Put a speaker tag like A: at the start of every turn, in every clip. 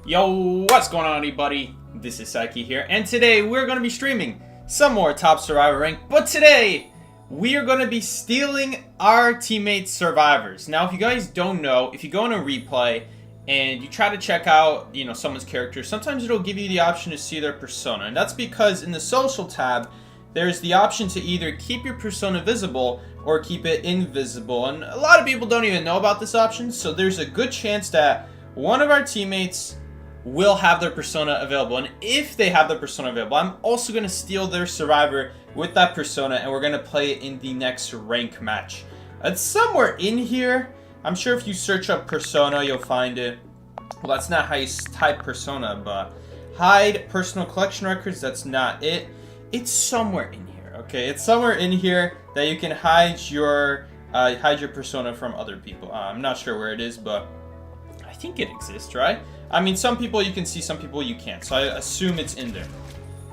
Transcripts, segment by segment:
A: Yo, what's going on, everybody? This is Psyche here, and today we're going to be streaming some more Top Survivor Rank, but today we are going to be stealing our teammates' survivors. Now, if you guys don't know, if you go in a replay and you try to check out, someone's character, sometimes it'll give you the option to see their persona, and that's because in the social tab, there's the option to either keep your persona visible or keep it invisible, and a lot of people don't even know about this option, so there's a good chance that one of our teammates will have their persona available, and if they have their persona available, I'm also going to steal their survivor with that persona, and we're going to play it in the next rank match. It's somewhere in here. I'm sure if you search up persona, you'll find it. Well, that's not how you type persona, but hide personal collection records, that's not it. It's somewhere in here, okay? It's somewhere in here that you can hide your persona from other people. I'm not sure where it is, but I think it exists, right? I mean, some people you can see, some people you can't, so I assume it's in there.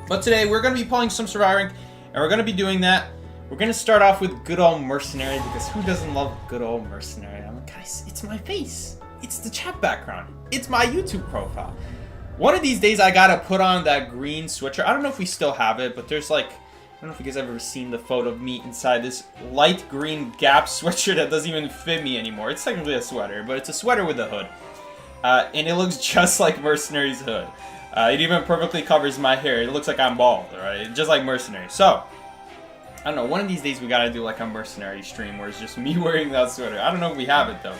A: But today, we're going to be playing some Survivor, and we're going to be doing that. We're going to start off with good old Mercenary, because who doesn't love good old Mercenary? I mean, guys, it's my face. It's the chat background. It's my YouTube profile. One of these days, I got to put on that green sweatshirt. I don't know if we still have it, but there's like, I don't know if you guys have ever seen the photo of me inside this light green Gap sweatshirt that doesn't even fit me anymore. It's technically a sweater, but it's a sweater with a hood. And it looks just like Mercenary's hood. It even perfectly covers my hair. It looks like I'm bald, right? Just like Mercenary. So, I don't know. One of these days we gotta do like a Mercenary stream where it's just me wearing that sweater. I don't know if we have it though.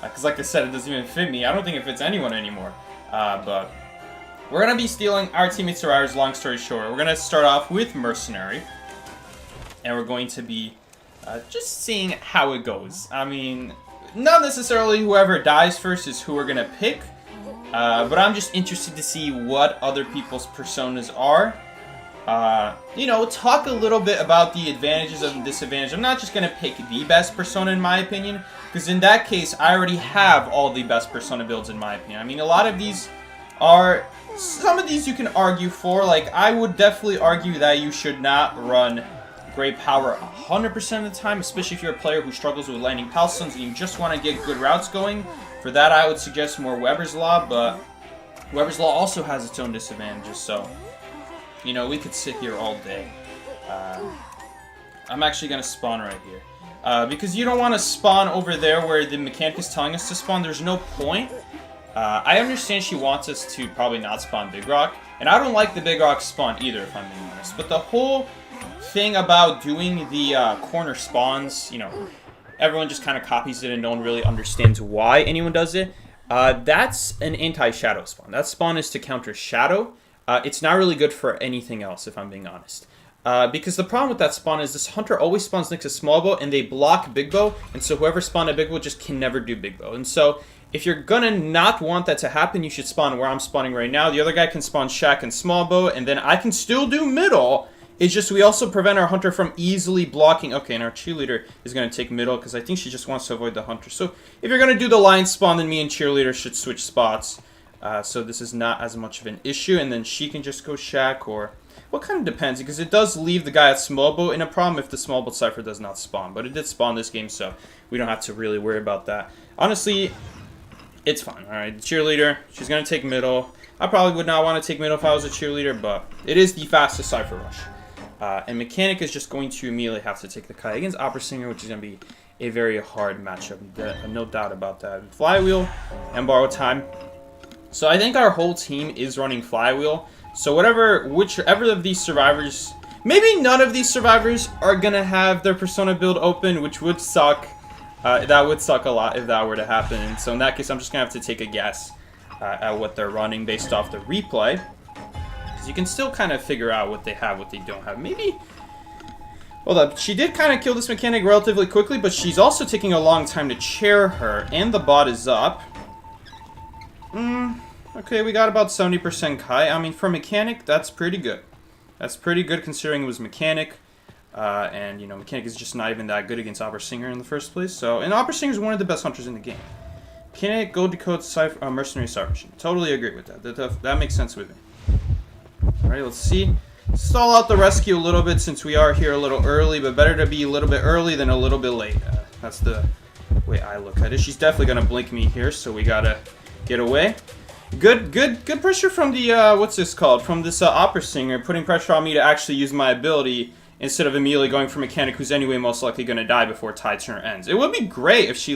A: Because like I said, it doesn't even fit me. I don't think it fits anyone anymore. But we're gonna be stealing our teammate survivors, long story short. We're gonna start off with Mercenary. And we're going to be just seeing how it goes. I mean, not necessarily whoever dies first is who we're going to pick, but I'm just interested to see what other people's personas are. Talk a little bit about the advantages and disadvantages. I'm not just going to pick the best persona in my opinion, because in that case, I already have all the best persona builds in my opinion. I mean, a lot of these are, some of these you can argue for, like I would definitely argue that you should not run Great Power 100% of the time, especially if you're a player who struggles with landing Palstones and you just want to get good routes going. For that, I would suggest more Weber's Law, but Weber's Law also has its own disadvantages, so, we could sit here all day. I'm actually going to spawn right here. Because you don't want to spawn over there where the mechanic is telling us to spawn. There's no point. I understand she wants us to probably not spawn Big Rock, and I don't like the Big Rock spawn either, if I'm being honest. But the whole thing about doing the corner spawns, everyone just kind of copies it and no one really understands why anyone does it. That's an anti-shadow spawn. That spawn is to counter shadow. It's not really good for anything else, if I'm being honest. Because the problem with that spawn is this hunter always spawns next to small bow and they block big bow, and so whoever spawned a big bow just can never do big bow. And so if you're gonna not want that to happen, you should spawn where I'm spawning right now. The other guy can spawn shack and small bow, and then I can still do middle. It's just we also prevent our hunter from easily blocking. Okay, and our cheerleader is going to take middle because I think she just wants to avoid the hunter. So if you're going to do the line spawn, then me and cheerleader should switch spots. So this is not as much of an issue. And then she can just go shack or... Well, it kind of depends because it does leave the guy at small bow in a problem if the small bow cipher does not spawn. But it did spawn this game, so we don't have to really worry about that. Honestly, it's fine. All right, the cheerleader, she's going to take middle. I probably would not want to take middle if I was a cheerleader, but it is the fastest cipher rush. And Mechanic is just going to immediately have to take the kite against Opera Singer, which is going to be a very hard matchup. No doubt about that. Flywheel and Borrow Time. So I think our whole team is running Flywheel. So whichever of these survivors, maybe none of these survivors are going to have their persona build open, which would suck. That would suck a lot if that were to happen. And so in that case, I'm just going to have to take a guess at what they're running based off the replay. You can still kind of figure out what they have, what they don't have. Maybe... Hold up. She did kind of kill this mechanic relatively quickly, but she's also taking a long time to chair her. And the bot is up. Okay, we got about 70% kite. I mean, for mechanic, that's pretty good. That's pretty good considering it was mechanic. And, mechanic is just not even that good against Opera Singer in the first place. So, and Opera Singer is one of the best hunters in the game. Mechanic, Gold Decode, Mercenary, Cypher Machine. Totally agree with that. That makes sense with me. Alright, let's see. Stall out the rescue a little bit since we are here a little early, but better to be a little bit early than a little bit late. That's the way I look at it. She's definitely going to blink me here, so we got to get away. Good pressure from the, what's this called? From this opera singer, putting pressure on me to actually use my ability instead of immediately going for Mechanic, who's anyway most likely going to die before Tide Turn ends. It would be great if she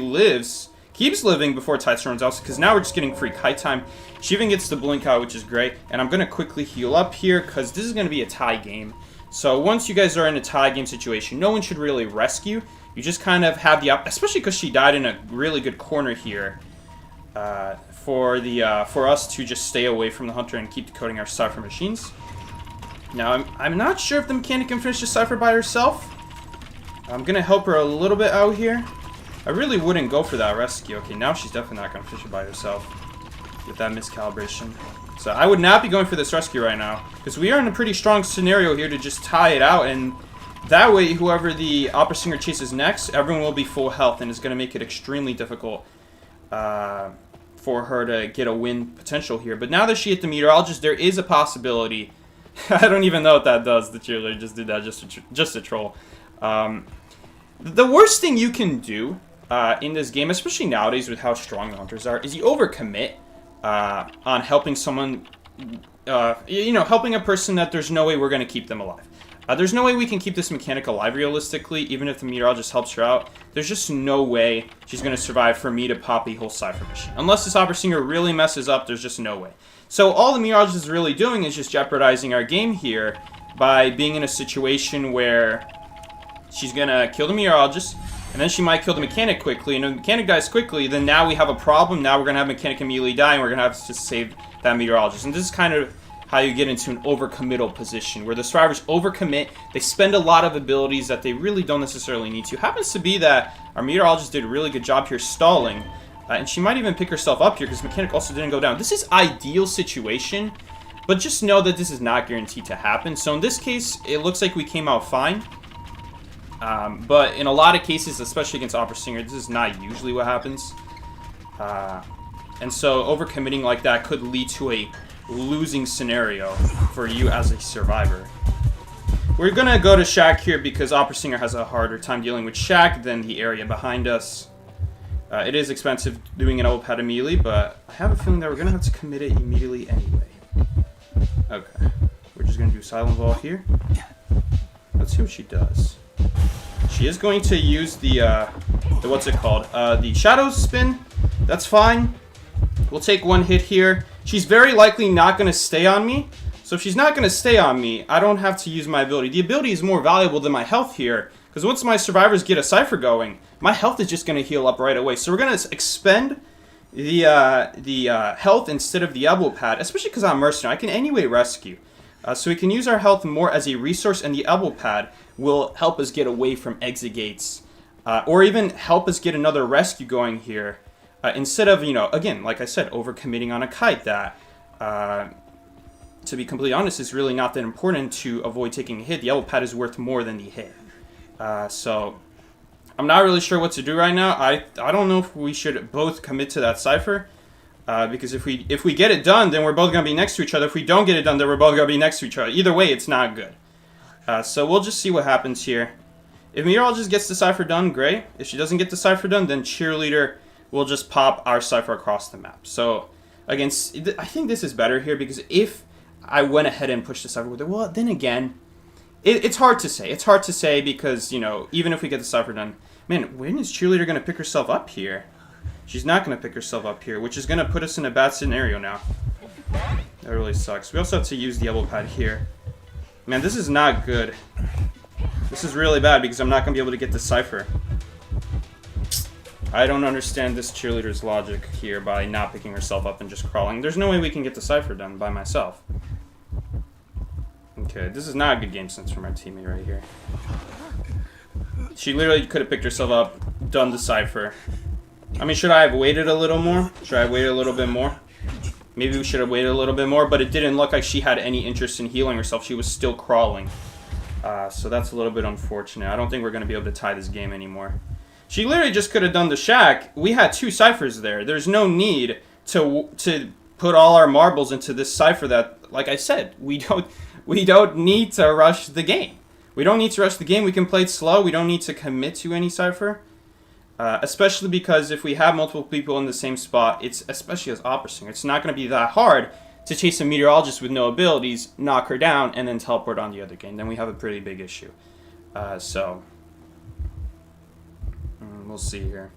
A: keeps living before Tide Turn ends, because now we're just getting free kite time. She even gets the blink out, which is great. And I'm going to quickly heal up here, because this is going to be a tie game. So once you guys are in a tie game situation, no one should really rescue. You just kind of have the especially because she died in a really good corner here. For us to just stay away from the hunter and keep decoding our cipher machines. Now I'm not sure if the mechanic can finish the cipher by herself. I'm gonna help her a little bit out here. I really wouldn't go for that rescue. Okay, now she's definitely not gonna finish it by herself with that miscalibration. So I would not be going for this rescue right now, because we are in a pretty strong scenario here to just tie it out, and that way whoever the opera singer chases next, everyone will be full health, and it's gonna make it extremely difficult for her to get a win potential here. But now that she hit the meteorologist, there is a possibility. I don't even know what that does. The cheerleader just did that just to troll. The worst thing you can do in this game, especially nowadays with how strong the hunters are, is you overcommit on helping someone, helping a person that there's no way we're going to keep them alive. There's no way we can keep this mechanic alive realistically, even if the meteorologist helps her out. There's just no way she's going to survive for me to pop a whole cipher machine. Unless this opera singer really messes up, there's just no way. So all the meteorologist is really doing is just jeopardizing our game here by being in a situation where she's going to kill the meteorologist, and then she might kill the mechanic quickly, and if the mechanic dies quickly, then now we have a problem. Now we're going to have mechanic immediately die, and we're going to have to save that meteorologist. And this is kind of how you get into an overcommittal position, where the survivors overcommit, they spend a lot of abilities that they really don't necessarily need to. Happens to be that our meteorologist did a really good job here stalling, and she might even pick herself up here, because mechanic also didn't go down. This is ideal situation, but just know that this is not guaranteed to happen. So in this case, it looks like we came out fine. But in a lot of cases, especially against opera singer, this is not usually what happens. And so overcommitting like that could lead to a losing scenario for you as a survivor. We're gonna go to Shaq here because opera singer has a harder time dealing with Shaq than the area behind us. It is expensive doing an elbow pad immediately, but I have a feeling that we're gonna have to commit it immediately anyway. Okay, we're just gonna do silent ball here. Let's see what she does. She is going to use the what's it called? The shadow spin. That's fine. We'll take one hit here. She's very likely not going to stay on me. So if she's not going to stay on me, I don't have to use my ability. The ability is more valuable than my health here, because once my survivors get a cipher going, my health is just going to heal up right away. So we're going to expend the health instead of the elbow pad, especially because I'm mercenary. I can anyway rescue. So we can use our health more as a resource, and the elbow pad will help us get away from exit gates, or even help us get another rescue going here. Instead of, again, like I said, overcommitting on a kite that, to be completely honest, is really not that important to avoid taking a hit. The elbow pad is worth more than the hit. So I'm not really sure what to do right now. I don't know if we should both commit to that cipher, because if we get it done, then we're both going to be next to each other. If we don't get it done, then we're both going to be next to each other. Either way, it's not good. So we'll just see what happens here. If meteorologist gets the cipher done, great. If she doesn't get the cipher done, then cheerleader will just pop our cipher across the map. So, again, I think this is better here, because if I went ahead and pushed the cipher with it, well, then again, it's hard to say. It's hard to say because, even if we get the cipher done, man, when is cheerleader going to pick herself up here? She's not going to pick herself up here, which is going to put us in a bad scenario now. That really sucks. We also have to use the elbow pad here. Man, this is not good. This is really bad because I'm not going to be able to get the cipher. I don't understand this cheerleader's logic here by not picking herself up and just crawling. There's no way we can get the cipher done by myself. Okay, this is not a good game sense from our teammate right here. She literally could have picked herself up, done the cipher. I mean, should I have waited a little more? Should I have waited a little bit more? Maybe we should have waited a little bit more, but it didn't look like she had any interest in healing herself. She was still crawling. So that's a little bit unfortunate. I don't think we're going to be able to tie this game anymore. She literally just could have done the shack. We had 2 ciphers there. There's no need to put all our marbles into this cipher that, like I said, we don't need to rush the game. We don't need to rush the game. We can play it slow. We don't need to commit to any cipher. Especially because if we have multiple people in the same spot, it's, especially as Opera Singer, it's not going to be that hard to chase a meteorologist with no abilities, knock her down, and then teleport on the other game. Then we have a pretty big issue. So we'll see here.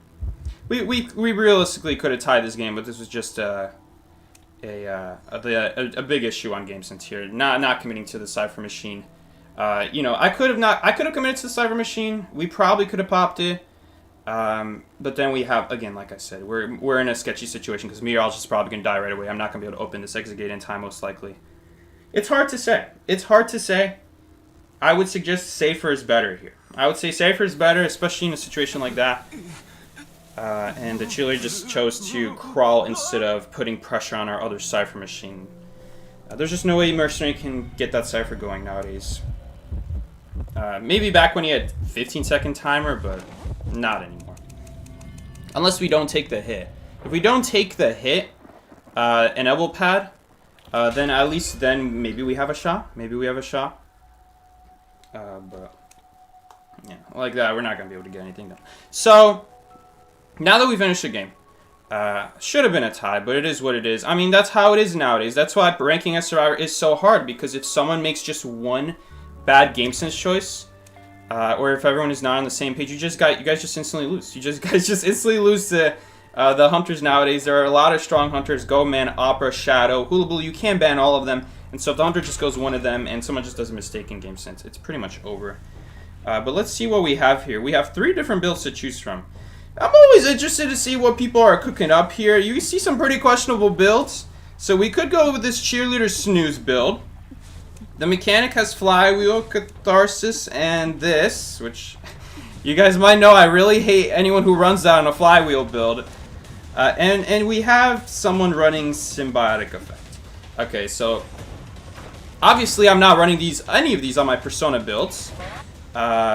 A: We realistically could have tied this game, but this was just a big issue on GameSense here. Not committing to the Cypher Machine. You know, I could have committed to the Cypher Machine. We probably could have popped it. But then we have, again, like I said, we're in a sketchy situation because meteorologist is probably going to die right away. I'm not going to be able to open this exit gate in time, most likely. It's hard to say. It's hard to say. I would suggest safer is better here. I would say safer is better, especially in a situation like that. And the cheerleader just chose to crawl instead of putting pressure on our other Cypher Machine. There's just no way Mercenary can get that Cypher going nowadays. Maybe back when he had 15-second timer, but not anymore. Unless we don't take the hit. If we don't take the hit, an elbow pad, then at least then maybe we have a shot. Maybe we have a shot. But yeah, like that, we're not going to be able to get anything done. So, now that we finished the game, should have been a tie, but it is what it is. I mean, that's how it is nowadays. That's why ranking as Survivor is so hard, because if someone makes just one bad GameSense choice, or if everyone is not on the same page, you guys just instantly lose. You guys just instantly lose to the hunters nowadays. There are a lot of strong hunters: Go Man, Opera, Shadow, Hula Boo. You can ban all of them, and so if the hunter just goes one of them, and someone just does a mistake in GameSense, it's pretty much over. But let's see what we have here. We have 3 different builds to choose from. I'm always interested to see what people are cooking up here. You see some pretty questionable builds. So we could go with this cheerleader snooze build. The mechanic has flywheel, catharsis, and this, which you guys might know I really hate anyone who runs that on a flywheel build. And we have someone running symbiotic effect. Okay, so obviously I'm not running any of these on my Persona builds.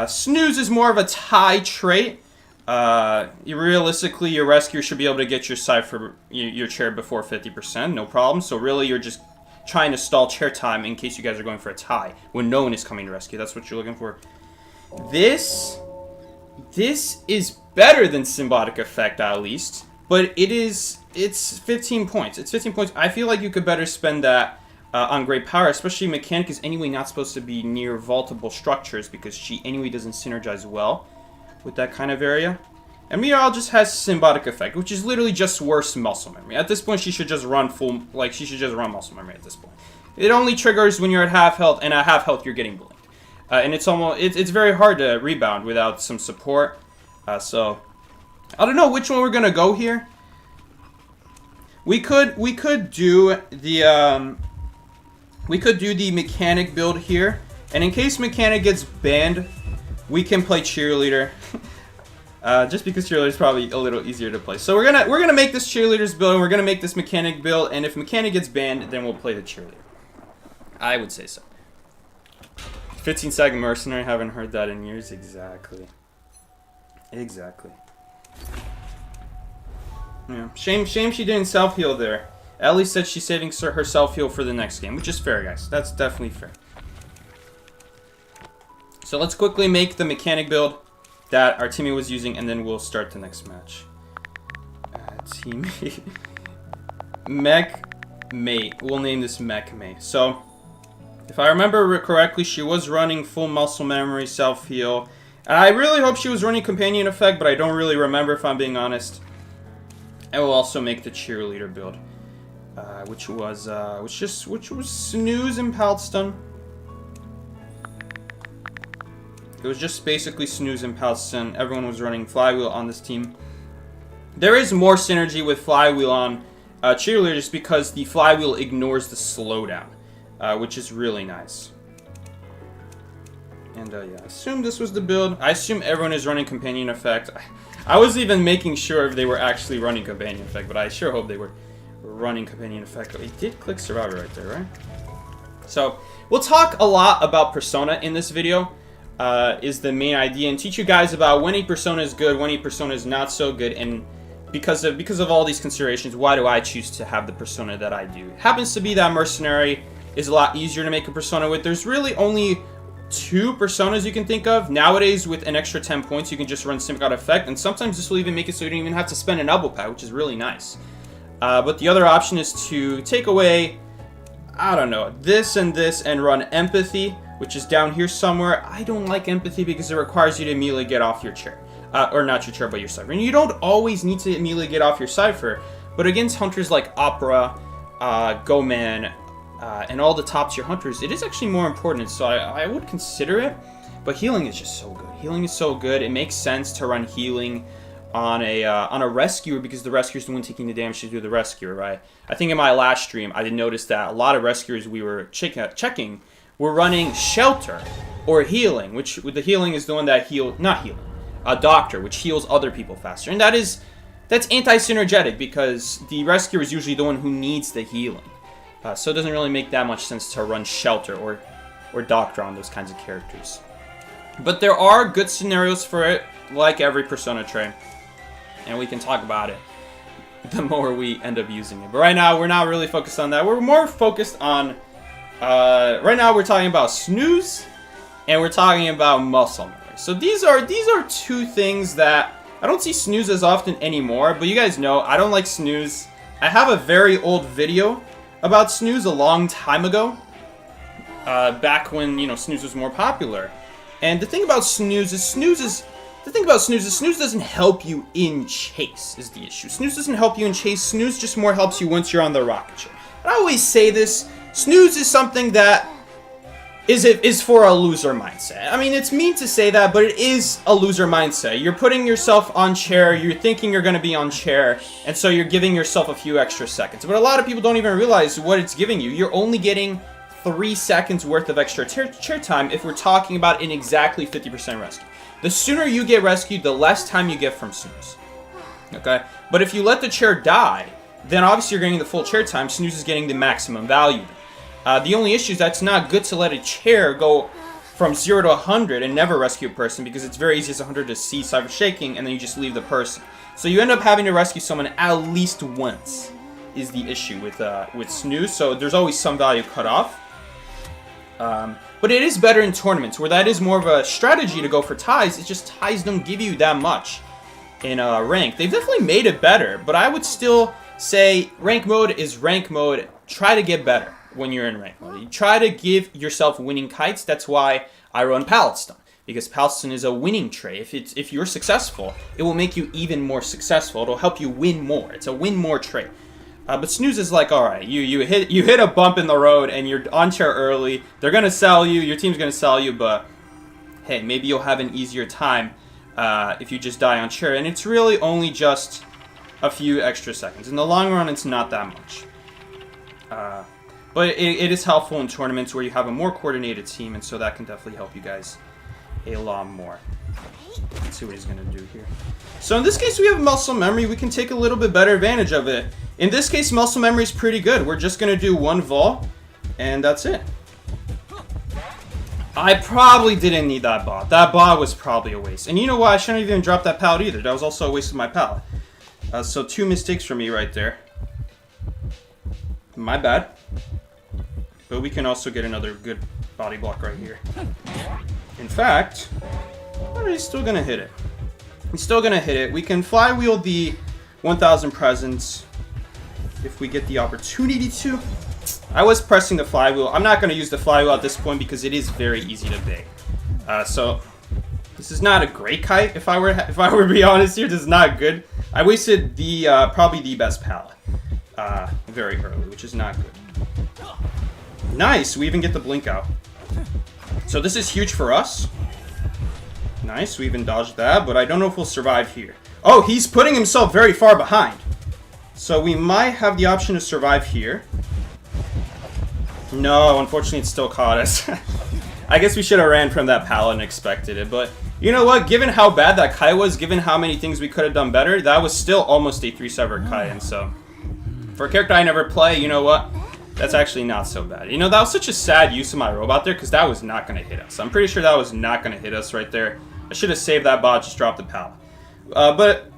A: Snooze is more of a tie trait. Realistically, your rescuer should be able to get your Cypher, your chair before 50%, no problem. So really, you're just trying to stall chair time in case you guys are going for a tie when no one is coming to rescue. That's what you're looking for. This is better than Symbiotic Effect, at least, but it's 15 points. It's 15 points. I feel like you could better spend that on Great Power, especially Mechanic is anyway not supposed to be near vaultable structures because she anyway doesn't synergize well with that kind of area. And Meteorologist has Symbiotic Effect, which is literally just worse muscle memory. At this point, she should just run she should just run muscle memory at this point. It only triggers when you're at half health, and at half health, you're getting blinked. And it's very hard to rebound without some support. So, I don't know which one we're gonna go here. We could do the Mechanic build here, and in case Mechanic gets banned, we can play Cheerleader. Just because Cheerleader is probably a little easier to play. So we're gonna make this Cheerleader's build, and we're gonna make this Mechanic build, and if Mechanic gets banned, then we'll play the Cheerleader. I would say so. 15-second Mercenary, haven't heard that in years. Exactly. Exactly. Yeah. Shame she didn't self-heal there. Ellie said she's saving her self-heal for the next game, which is fair, guys. That's definitely fair. So let's quickly make the Mechanic build that our teammate was using, and then we'll start the next match. Teammate. Mech-mate. We'll name this Mech-mate. So, if I remember correctly, she was running full muscle memory, self-heal. And I really hope she was running Companion Effect, but I don't really remember if I'm being honest. And we'll also make the Cheerleader build. Which was Snooze and Pal Stun. It was just basically Snooze and Pal Stun. Everyone was running Flywheel on this team. There is more synergy with Flywheel on Cheerleader just because the Flywheel ignores the slowdown, which is really nice. And yeah, I assume this was the build. I assume everyone is running Companion Effect. I was even making sure if they were actually running Companion Effect, but I sure hope they were running Companion Effect. It did click Survivor right there, right? So, we'll talk a lot about Persona in this video. Is the main idea, and teach you guys about when a persona is good, when a persona is not so good, and because of all these considerations, why do I choose to have the persona that I do? It happens to be that Mercenary is a lot easier to make a persona with. There's really only 2 personas you can think of. Nowadays, with an extra 10 points, you can just run Sync God Effect, and sometimes this will even make it so you don't even have to spend an elbow pad, which is really nice. But the other option is to take away, I don't know, this and run Empathy, which is down here somewhere. I don't like Empathy because it requires you to immediately get off your chair. Or not your chair, but your Cypher. And you don't always need to immediately get off your Cypher, but against hunters like Opera, Goman, and all the top tier hunters, it is actually more important, so I would consider it. But healing is just so good. Healing is so good. It makes sense to run healing on a rescuer because the rescuer is the one taking the damage to do the rescuer, right? I think in my last stream, I did notice that a lot of rescuers we were checking were running shelter or healing, which the healing is the one that not healing, a doctor, which heals other people faster, and that's anti-synergetic because the rescuer is usually the one who needs the healing. So it doesn't really make that much sense to run shelter or doctor on those kinds of characters. But there are good scenarios for it, like every Persona trait, and we can talk about it the more we end up using it. But right now, we're not really focused on that. We're more focused on, right now we're talking about snooze, and we're talking about muscle memory. So these are 2 things that I don't see snooze as often anymore, but you guys know I don't like snooze. I have a very old video about snooze a long time ago, back when, snooze was more popular. And the thing about snooze is snooze doesn't help you in chase is the issue. Snooze doesn't help you in chase. Snooze just more helps you once you're on the rocket ship. I always say this, snooze is something that is for a loser mindset. I mean, it's mean to say that, but it is a loser mindset. You're putting yourself on chair, you're thinking you're going to be on chair, and so you're giving yourself a few extra seconds. But a lot of people don't even realize what it's giving you. You're only getting 3 seconds worth of extra chair time if we're talking about an exactly 50% rescue. The sooner you get rescued, the less time you get from snooze. Okay? But if you let the chair die, then obviously you're getting the full chair time. Snooze is getting the maximum value. The only issue is that it's not good to let a chair go from 0 to 100 and never rescue a person because it's very easy as a hunter to see Cypher shaking and then you just leave the person. So you end up having to rescue someone at least once is the issue with snooze. So there's always some value cut off. But it is better in tournaments where that is more of a strategy to go for ties. It's just ties don't give you that much in rank. They've definitely made it better, but I would still say rank mode is rank mode. Try to get better when you're in rank mode. You try to give yourself winning kites. That's why I run Pallet Stone, because Pallet Stone is a winning trait. If you're successful, it will make you even more successful. It'll help you win more. It's a win more trait. But snooze is like, all right, you hit a bump in the road and you're on chair early. They're gonna sell you. Your team's gonna sell you, but hey, maybe you'll have an easier time if you just die on chair. And it's really only just a few extra seconds. In the long run, it's not that much. But it is helpful in tournaments where you have a more coordinated team, and so that can definitely help you guys a lot more. Let's see what he's going to do here. So in this case, we have muscle memory. We can take a little bit better advantage of it. In this case, muscle memory is pretty good. We're just going to do 1 vol, and that's it. I probably didn't need that bot. That bot was probably a waste. And you know what? I shouldn't even drop that pallet either. That was also a waste of my pallet. So 2 mistakes for me right there. My bad. But we can also get another good body block right here. In fact, he's still going to hit it. He's still going to hit it. We can flywheel the 1,000 presents if we get the opportunity to. I was pressing the flywheel. I'm not going to use the flywheel at this point because it is very easy to bait. So this is not a great kite. If I were to be honest here, this is not good. I wasted the probably the best pallet very early, which is not good. Nice. We even get the blink out. So this is huge for us. Nice. We even dodged that, but I don't know if we'll survive here. Oh, he's putting himself very far behind. So we might have the option to survive here. No, unfortunately, it still caught us. I guess we should have ran from that pallet and expected it, but you know what? Given how bad that kite was, given how many things we could have done better, that was still almost a 3-7 kite, and so for a character I never play, you know what? That's actually not so bad. You know, that was such a sad use of my robot there because that was not going to hit us. I'm pretty sure that was not going to hit us right there. I should have saved that bot, just dropped the pallet. But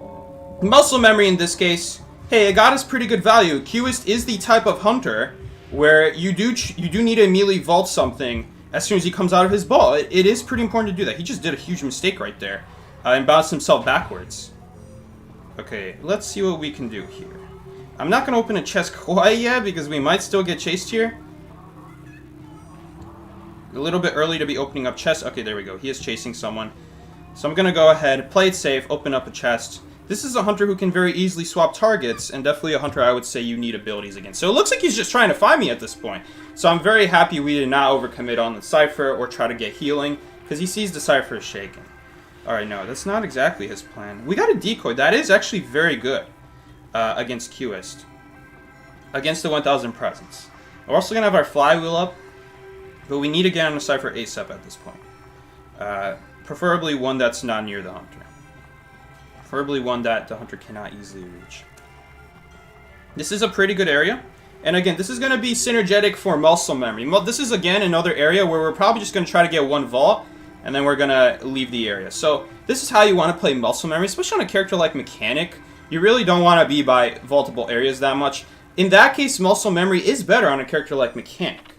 A: muscle memory in this case, hey, it got us pretty good value. Qist is the type of hunter where you do need to immediately vault something as soon as he comes out of his ball. It is pretty important to do that. He just did a huge mistake right there and bounced himself backwards. Okay, let's see what we can do here. I'm not going to open a chest quite yet because we might still get chased here. A little bit early to be opening up chests. Okay, there we go. He is chasing someone. So I'm going to go ahead, play it safe, open up a chest. This is a hunter who can very easily swap targets, and definitely a hunter I would say you need abilities against. So it looks like he's just trying to find me at this point. So I'm very happy we did not overcommit on the Cypher or try to get healing, because he sees the Cypher is shaken. Alright, no, that's not exactly his plan. We got a decoy. That is actually very good against Qist. Against the 1000 presence. We're also going to have our flywheel up, but we need to get on the Cypher ASAP at this point. Preferably one that's not near the hunter. Preferably one that the hunter cannot easily reach. This is a pretty good area. And again, this is going to be synergetic for muscle memory. This is, again, another area where we're probably just going to try to get one vault, and then we're going to leave the area. So this is how you want to play muscle memory, especially on a character like Mechanic. You really don't want to be by vaultable areas that much. In that case, muscle memory is better on a character like Mechanic.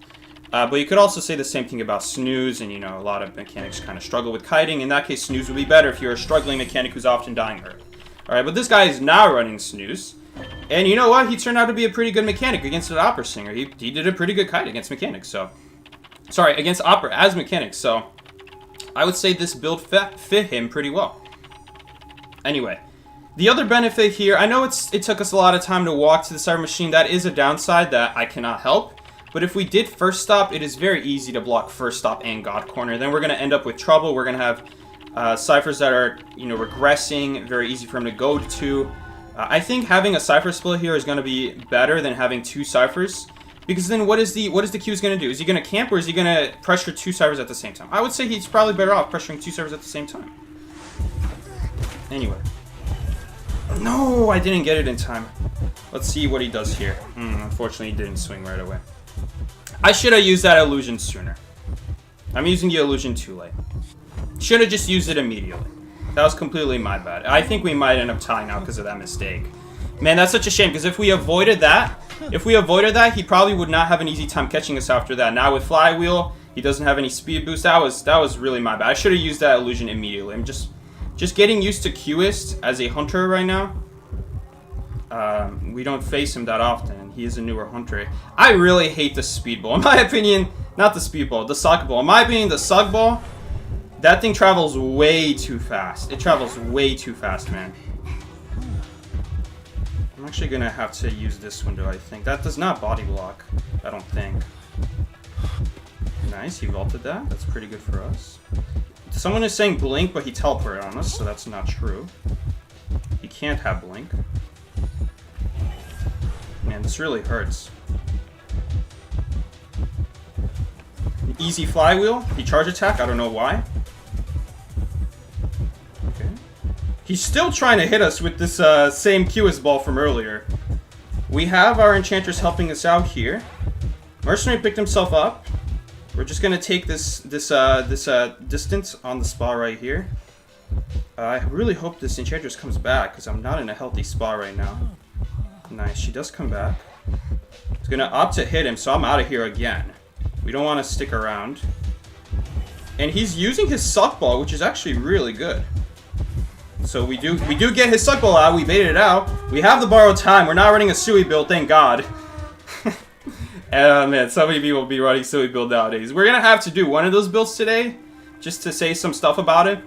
A: But you could also say the same thing about Snooze, and, you know, a lot of mechanics kind of struggle with kiting. In that case, Snooze would be better if you're a struggling mechanic who's often dying early. Alright, but this guy is now running Snooze. And you know what? He turned out to be a pretty good mechanic against an opera singer. He did a pretty good kite against mechanics, so... Sorry, against opera as mechanics, so... I would say this build fit him pretty well. Anyway, the other benefit here... I know it took us a lot of time to walk to the Cypher machine. That is a downside that I cannot help. But if we did first stop, it is very easy to block first stop and God corner. Then we're going to end up with trouble. We're going to have Cyphers that are, you know, regressing. Very easy for him to go to. I think having a Cypher split here is going to be better than having two Cyphers. Because then what is the Q's going to do? Is he going to camp or is he going to pressure two Cyphers at the same time? I would say he's probably better off pressuring two Cyphers at the same time. Anyway. No, I didn't get it in time. Let's see what he does here. Unfortunately, he didn't swing right away. I should have used that illusion sooner. I'm using the illusion too late. Should have just used it immediately. That was completely my bad. I think we might end up tying out because of that mistake. Man, that's such a shame, because if we avoided that, he probably would not have an easy time catching us after that. Now with Flywheel, he doesn't have any speed boost. That was really my bad. I should have used that illusion immediately. I'm just getting used to Qist as a hunter right now. We don't face him that often. He is a newer hunter. I really hate the speedball. In my opinion, not the speedball, the suck ball. In my opinion, the suck ball, that thing travels way too fast. It travels way too fast, man. I'm actually going to have to use this window, I think. That does not body block, I don't think. Nice, he vaulted that. That's pretty good for us. Someone is saying blink, but he teleported on us, so that's not true. He can't have blink. Man, this really hurts. An easy flywheel. He charge attack. I don't know why. Okay. He's still trying to hit us with this same Qist ball from earlier. We have our Enchantress helping us out here. Mercenary picked himself up. We're just gonna take this distance on the spot right here. I really hope this Enchantress comes back because I'm not in a healthy spot right now. Nice, she does come back. He's gonna opt to hit him, so I'm out of here again. We don't want to stick around. And he's using his suck ball, which is actually really good. So we do get his suck ball out. We baited it out. We have the borrowed time. We're not running a Sui build, thank God. Man, so many people will be running Sui build nowadays. We're gonna have to do one of those builds today, just to say some stuff about it,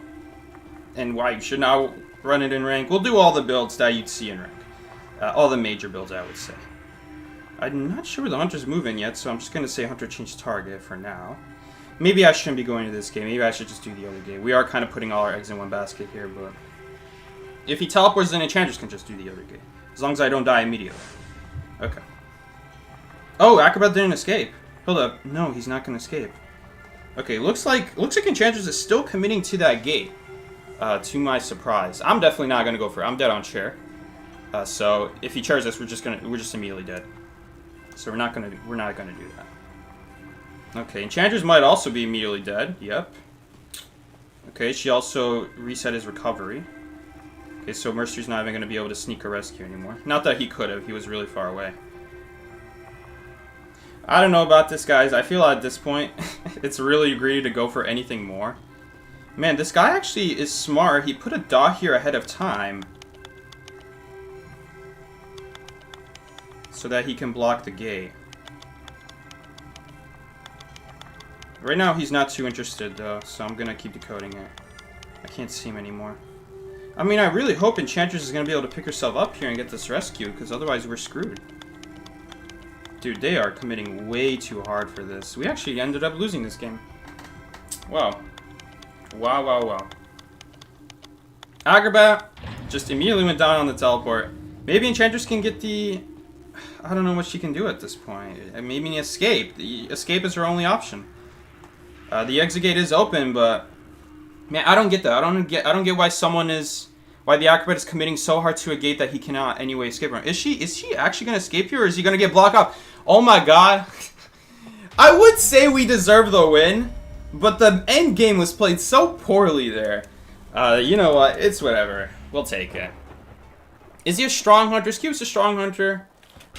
A: and why you should not run it in rank. We'll do all the builds that you'd see in rank. All the major builds, I would say. I'm not sure where the Hunter's moving yet, so I'm just going to say Hunter change target for now. Maybe I shouldn't be going to this game. Maybe I should just do the other game. We are kind of putting all our eggs in one basket here, but... If he teleports, then Enchantress can just do the other game. As long as I don't die immediately. Okay. Oh, Acrobat didn't escape. Hold up. No, he's not going to escape. Okay, looks like Enchantress is still committing to that gate. To my surprise. I'm definitely not going to go for it. I'm dead on chair. So if he charges us, we're just immediately dead. So we're not gonna do that. Okay, Enchantress might also be immediately dead. Yep. Okay, she also reset his recovery. Okay, so Mercy's not even gonna be able to sneak a rescue anymore. Not that he could have. He was really far away. I don't know about this, guys. I feel at this point, it's really greedy to go for anything more. Man, this guy actually is smart. He put a dot here ahead of time. So that he can block the gate. Right now, he's not too interested, though, so I'm gonna keep decoding it. I can't see him anymore. I mean, I really hope Enchantress is gonna be able to pick herself up here and get this rescue, because otherwise we're screwed. Dude, they are committing way too hard for this. We actually ended up losing this game. Wow. Wow, wow, wow. Acrobat just immediately went down on the teleport. Maybe Enchantress can get the... I don't know what she can do at this point. Maybe an escape. The escape is her only option. The exit gate is open, but... Man, I don't get that. I don't get why why the Acrobat is committing so hard to a gate that he cannot anyway escape from. Is she actually going to escape here, or is he going to get blocked up? Oh my god. I would say we deserve the win, but the end game was played so poorly there. You know what? It's whatever. We'll take it. Is he a strong hunter? Is Q a strong hunter?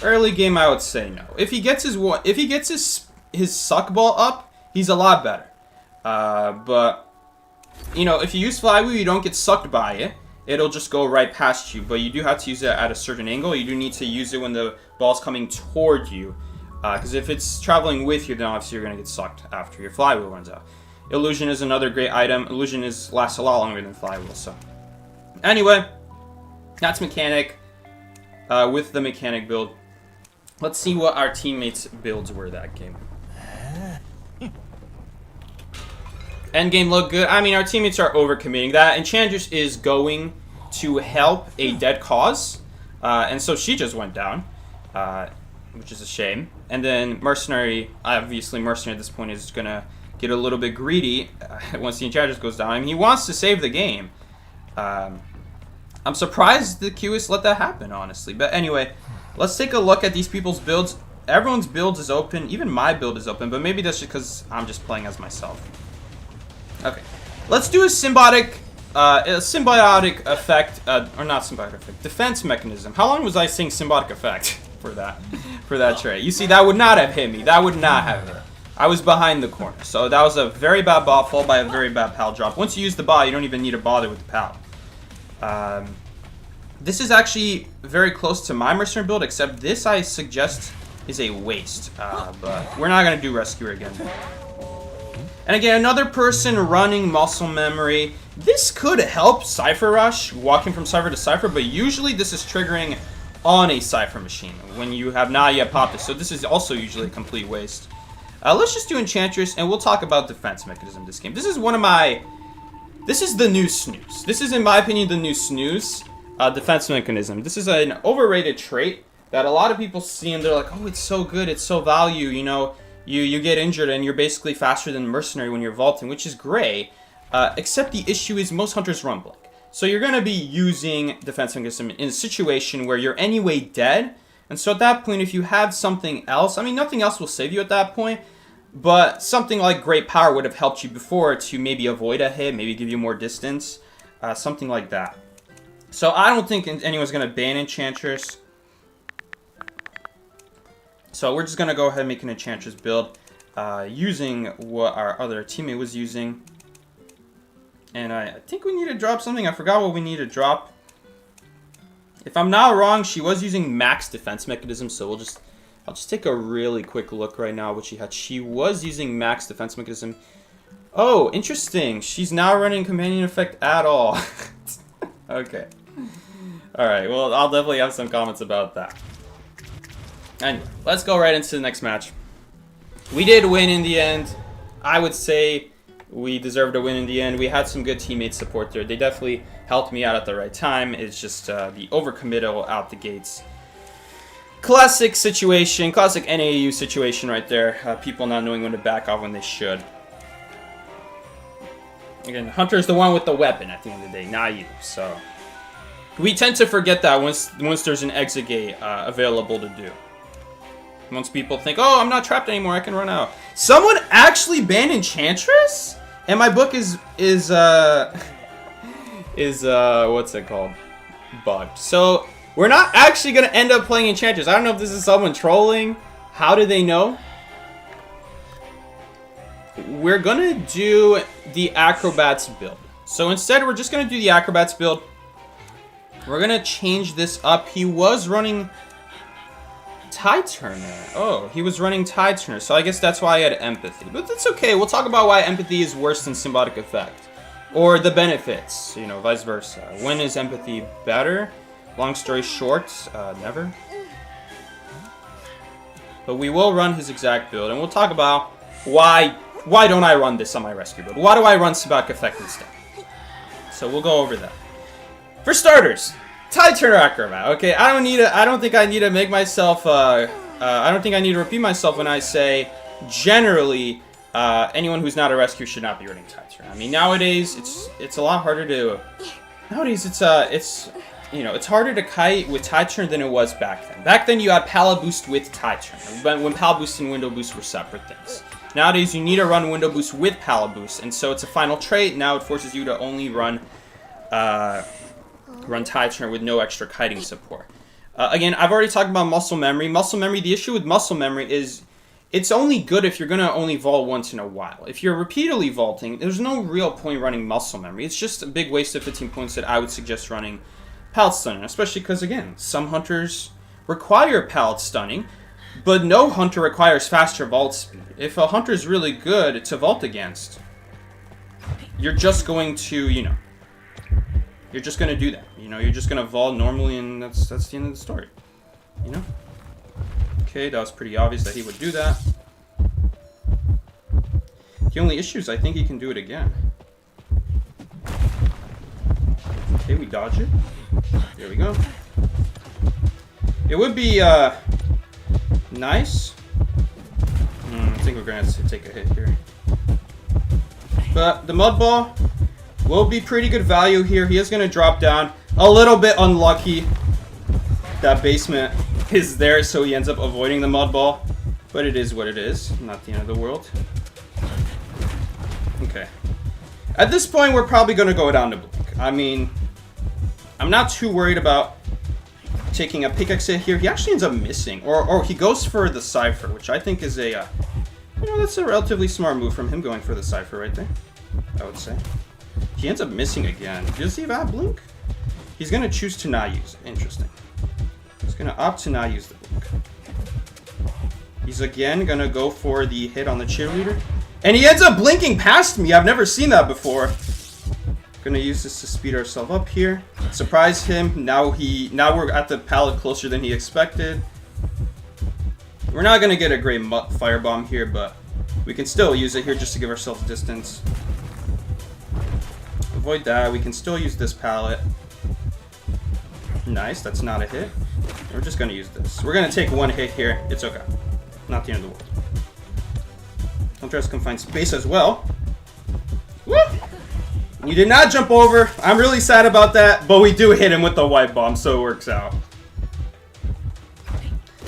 A: Early game, I would say no. If he gets his suck ball up, he's a lot better. But you know, if you use flywheel, you don't get sucked by it. It'll just go right past you. But you do have to use it at a certain angle. You do need to use it when the ball's coming toward you. Because if it's traveling with you, then obviously you're going to get sucked after your flywheel runs out. Illusion is another great item. Illusion lasts a lot longer than flywheel. So anyway, that's mechanic. With the mechanic build, let's see what our teammates' builds were that game. Endgame looked good. I mean, our teammates are overcommitting. That Enchantress is going to help a dead cause. And so she just went down, which is a shame. And then Mercenary, obviously Mercenary at this point is going to get a little bit greedy once the Enchantress goes down. I mean, he wants to save the game. I'm surprised the QS let that happen, honestly. But anyway, let's take a look at these people's builds. Everyone's build is open. Even my build is open, but maybe that's just because I'm just playing as myself. Okay, let's do a symbiotic effect, or not symbiotic effect, defense mechanism. How long was I saying symbiotic effect for that trait? You see, that would not have hit me. That would not have hit. I was behind the corner, so that was a very bad ball followed by a very bad pal drop. Once you use the ball, you don't even need to bother with the pal. This is actually very close to my mercenary build, except this I suggest is a waste. But we're not gonna do rescuer again. And again, another person running muscle memory. This could help Cypher Rush, walking from Cypher to Cypher, but usually this is triggering on a Cypher machine when you have not yet popped it. So this is also usually a complete waste. Let's just do Enchantress, and we'll talk about defense mechanism this game. This is this is the new snooze. This is, in my opinion, the new snooze defense mechanism. This is an overrated trait that a lot of people see, and they're like, oh, it's so good, it's so value, you know. You get injured and you're basically faster than Mercenary when you're vaulting, which is great, except the issue is most hunters run blank. So you're going to be using defense mechanism in a situation where you're anyway dead, and so at that point, if you have something else, I mean, nothing else will save you at that point, but something like Great Power would have helped you before to maybe avoid a hit, maybe give you more distance, something like that. So I don't think anyone's going to ban Enchantress. So we're just going to go ahead and make an Enchantress build using what our other teammate was using. And I think we need to drop something. I forgot what we need to drop. If I'm not wrong, she was using max defense mechanism. So I'll just take a really quick look right now what she had. She was using max defense mechanism. Oh, interesting. She's now running companion effect at all. Okay. All right. Well, I'll definitely have some comments about that. Anyway, let's go right into the next match. We did win in the end. I would say we deserved a win in the end. We had some good teammate support there. They definitely helped me out at the right time. It's just the overcommittal out the gates. Classic situation, classic NAU situation right there. People not knowing when to back off when they should. Again, Hunter's the one with the weapon at the end of the day, not you. So we tend to forget that once there's an exit gate available to do. Once people think, oh, I'm not trapped anymore, I can run out. Someone actually banned Enchantress? And my book is what's it called? Bugged. So we're not actually gonna end up playing Enchantress. I don't know if this is someone trolling. How do they know? we're gonna do the acrobats build. So instead, we're just gonna do the acrobats build. We're gonna change this up. He was running Tide Turner. Oh, he was running Tide Turner, so I guess that's why I had empathy. But that's okay. We'll talk about why empathy is worse than symbiotic effect. Or the benefits, you know, vice versa. When is empathy better? Long story short, never. But we will run his exact build, and we'll talk about why don't I run this on my rescue build? Why do I run symbiotic effect instead? So we'll go over that. For starters, Tide Turner Acrobat. Okay, I don't think I need to make myself. I don't think I need to repeat myself when I say generally anyone who's not a rescue should not be running Tide Turner. I mean, nowadays it's a lot harder to. Nowadays it's you know, it's harder to kite with Tide Turner than it was back then. Back then you had Pallet Boost with Tide Turner, when Pallet Boost and Window Boost were separate things. Nowadays you need to run Window Boost with Pallet Boost, and so it's a final trait. Now it forces you to only run Tide Turner with no extra kiting support. Again, I've already talked about muscle memory. Muscle memory, the issue with muscle memory is it's only good if you're going to only vault once in a while. If you're repeatedly vaulting, there's no real point running muscle memory. It's just a big waste of 15 points that I would suggest running pallet stunning, especially because, again, some hunters require pallet stunning, but no hunter requires faster vault speed. If a hunter is really good to vault against, you're just going to, you know, you're just going to do that. You know, you're just going to vault normally, and that's the end of the story. You know? Okay, that was pretty obvious that he would do that. The only issue is I think he can do it again. Okay, we dodge it. There we go. It would be nice. I think we're going to have to take a hit here. But the mud ball will be pretty good value here. He is going to drop down. A little bit unlucky that basement is there, so he ends up avoiding the mud ball. But it is what it is. Not the end of the world. Okay. At this point, we're probably going to go down to blink. I mean, I'm not too worried about taking a pickaxe hit here. He actually ends up missing. Or he goes for the Cypher, which I think is a, you know, that's a relatively smart move from him going for the Cypher right there, I would say. He ends up missing again. Does he have blink? He's going to choose to not use it. Interesting. He's going to opt to not use the blink. He's again going to go for the hit on the cheerleader. And he ends up blinking past me. I've never seen that before. Gonna use this to speed ourselves up here. Surprise him. Now we're at the pallet closer than he expected. We're not gonna get a great firebomb here, but we can still use it here just to give ourselves distance. Avoid that. We can still use this pallet. Nice. That's not a hit. We're just gonna use this. We're gonna take one hit here. It's okay. Not the end of the world. Huntress can find space as well. Woo! We did not jump over. I'm really sad about that, but we do hit him with the white bomb, so it works out.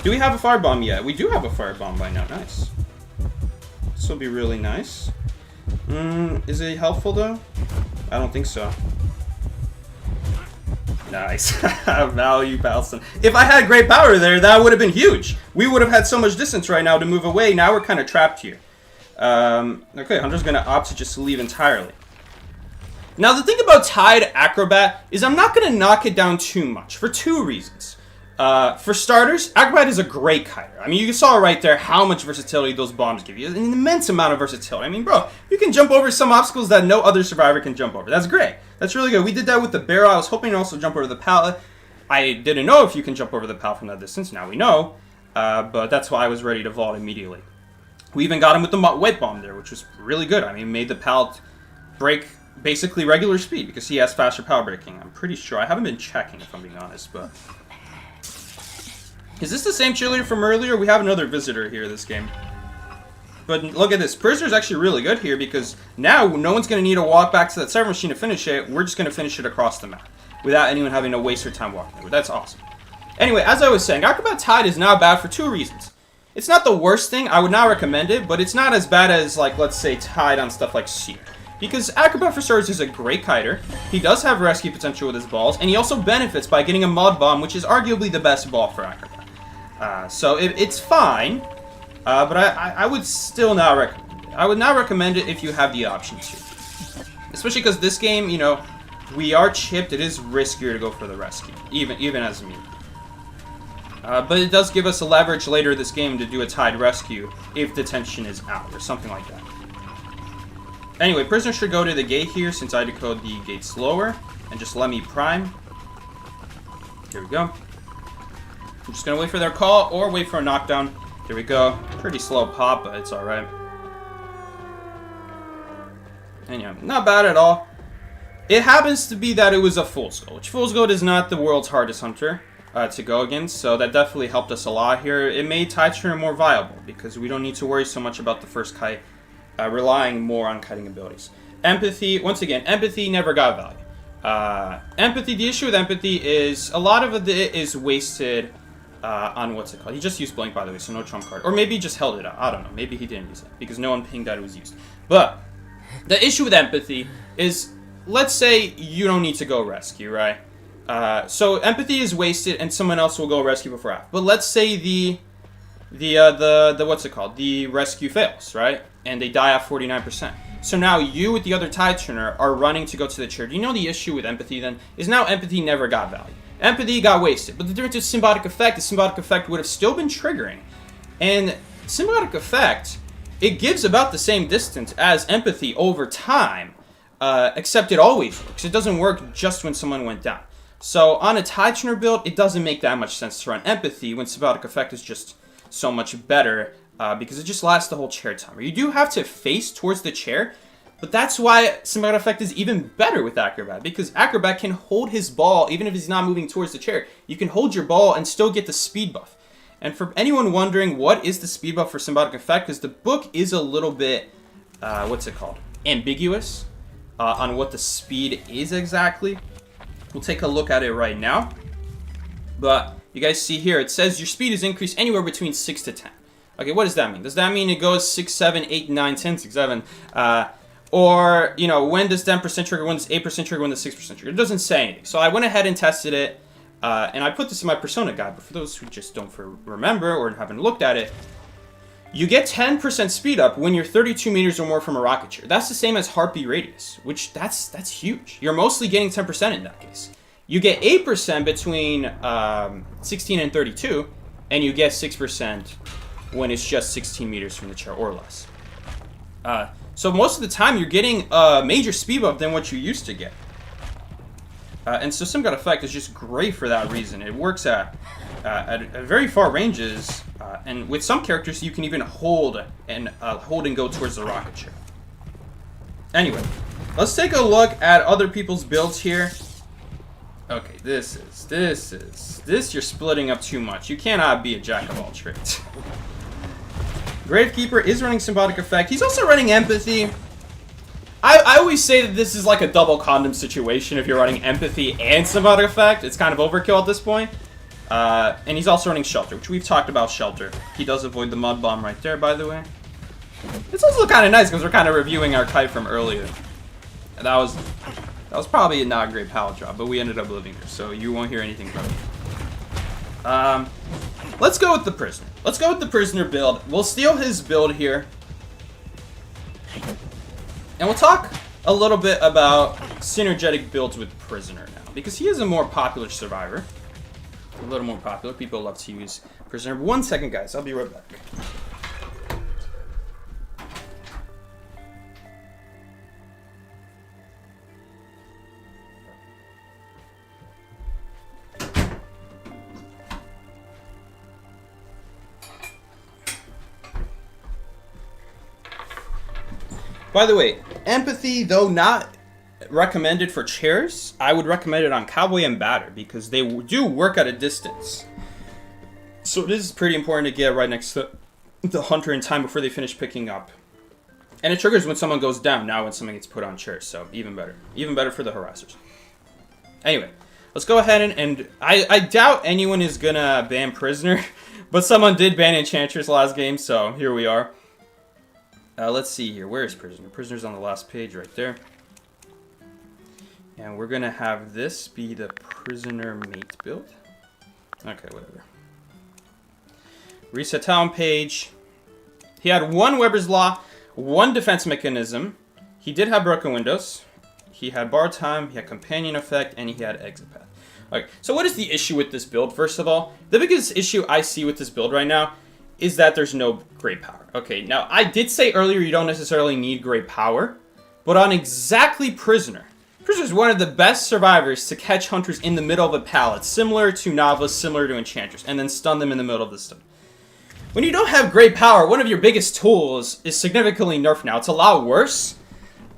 A: Do we have a firebomb yet? We do have a firebomb by now. Nice. This will be really nice. Is it helpful, though? I don't think so. Nice. Value, Palston. If I had great power there, that would have been huge. We would have had so much distance right now to move away. Now we're kind of trapped here. Okay, Hunter's going to opt to just leave entirely. Now, the thing about Tide Acrobat is I'm not going to knock it down too much for two reasons. For starters, Acrobat is a great kiter. I mean, you saw right there how much versatility those bombs give you. An immense amount of versatility. I mean, bro, you can jump over some obstacles that no other survivor can jump over. That's great. That's really good. We did that with the barrel. I was hoping to also jump over the pallet. I didn't know if you can jump over the pallet from that distance. Now we know. But that's why I was ready to vault immediately. We even got him with the wet bomb there, which was really good. I mean, made the pallet break basically regular speed because he has faster power breaking. I'm pretty sure. I haven't been checking, if I'm being honest, but... Is this the same cheerleader from earlier? We have another visitor here this game. But look at this. Prisoner's actually really good here because now no one's going to need to walk back to that server machine to finish it. We're just going to finish it across the map without anyone having to waste their time walking over. That's awesome. Anyway, as I was saying, Acrobat Tide is not bad for two reasons. It's not the worst thing. I would not recommend it, but it's not as bad as, like, let's say, Tide on stuff like Seer. Because Acrobat for starters is a great kiter. He does have rescue potential with his balls, and he also benefits by getting a mud bomb, which is arguably the best ball for Acrobat. So it's fine, but I would still not recommend it. I would not recommend it if you have the option to. Especially because this game, you know, we are chipped. It is riskier to go for the rescue, even as me. But it does give us a leverage later this game to do a tied rescue if the tension is out or something like that. Anyway, prisoner should go to the gate here since I decode the gate slower. And just let me prime. Here we go. I'm just going to wait for their call or wait for a knockdown. Here we go. Pretty slow pop, but it's alright. And yeah, not bad at all. It happens to be that it was a Fool's Gold, which Fool's Gold is not the world's hardest hunter to go against, so that definitely helped us a lot here. It made Tide Turner more viable because we don't need to worry so much about the first kite, relying more on kiting abilities. Empathy, once again, empathy never got value. Empathy, the issue with empathy is a lot of it is wasted on what's it called? He just used Blink, by the way, so no trump card. Or maybe he just held it out. I don't know. Maybe he didn't use it because no one pinged that it was used. But the issue with empathy is, let's say you don't need to go rescue, right? So empathy is wasted and someone else will go rescue before after. But let's say the what's it called? The rescue fails, right? And they die at 49%. So now you with the other Tide Turner are running to go to the chair. Do you know the issue with empathy then? Is now empathy never got value. Empathy got wasted. But the difference is symbiotic effect. The symbiotic effect would have still been triggering. And symbiotic effect, it gives about the same distance as empathy over time. Except it always works. It doesn't work just when someone went down. So on a Tide Turner build, it doesn't make that much sense to run empathy when symbiotic effect is just so much better. Because it just lasts the whole chair timer. You do have to face towards the chair, but that's why symbiotic effect is even better with acrobat, because acrobat can hold his ball even if he's not moving towards the chair. You can hold your ball and still get the speed buff. And for anyone wondering what is the speed buff for symbiotic effect, because the book is a little bit, what's it called? Ambiguous on what the speed is exactly. We'll take a look at it right now. But you guys see here, it says your speed is increased anywhere between 6 to 10. Okay, what does that mean? Does that mean it goes 6, 7, 8, 9, 10, 6, 7? Or, you know, when does 10% trigger, when does 8% trigger, when does 6% trigger? It doesn't say anything. So I went ahead and tested it, and I put this in my Persona guide. But for those who just don't remember or haven't looked at it, you get 10% speed up when you're 32 meters or more from a rocket chair. That's the same as heartbeat radius, which that's huge. You're mostly getting 10% in that case. You get 8% between 16 and 32, and you get 6% when it's just 16 meters from the chair or less. So most of the time you're getting a major speed buff than what you used to get. And so symbiotic effect is just great for that reason. It works at very far ranges, and with some characters you can even hold and go towards the rocket chair. Anyway, let's take a look at other people's builds here. Okay, this you're splitting up too much. You cannot be a jack of all trades. Gravekeeper is running symbiotic effect. He's also running empathy. I always say that this is like a double condom situation if you're running empathy and symbiotic effect. It's kind of overkill at this point. And he's also running shelter, which we've talked about shelter. He does avoid the mud bomb right there, by the way. It's also kind of nice because we're kind of reviewing our kite from earlier. And that was probably a not great pallet drop, but we ended up living here, so you won't hear anything from it. Let's go with the prisoner. Let's go with the prisoner build. We'll steal his build here. And we'll talk a little bit about synergetic builds with prisoner now, because he is a more popular survivor. A little more popular. People love to use prisoner. 1 second, guys. I'll be right back. By the way, empathy, though not recommended for chairs, I would recommend it on Cowboy and Batter because they do work at a distance. So it is pretty important to get right next to the hunter in time before they finish picking up. And it triggers when someone goes down, now when someone gets put on chairs, so even better. Even better for the harassers. Anyway, let's go ahead and I doubt anyone is gonna ban Prisoner, but someone did ban Enchantress last game, so here we are. Let's see here. Where is Prisoner? Prisoner's on the last page right there. And we're going to have this be the Prisoner mate build. Okay, whatever. Reset town page. He had 1 Weber's Law, 1 defense mechanism. He did have broken windows. He had bar time, he had companion effect, and he had exit path. Okay, so what is the issue with this build, first of all? The biggest issue I see with this build right now is that there's no great power. Okay, now I did say earlier you don't necessarily need great power, but on exactly Prisoner. Prisoner is one of the best survivors to catch hunters in the middle of a pallet, similar to Novelist, similar to Enchantress, and then stun them in the middle of the stun. When you don't have great power, one of your biggest tools is significantly nerfed now. It's a lot worse.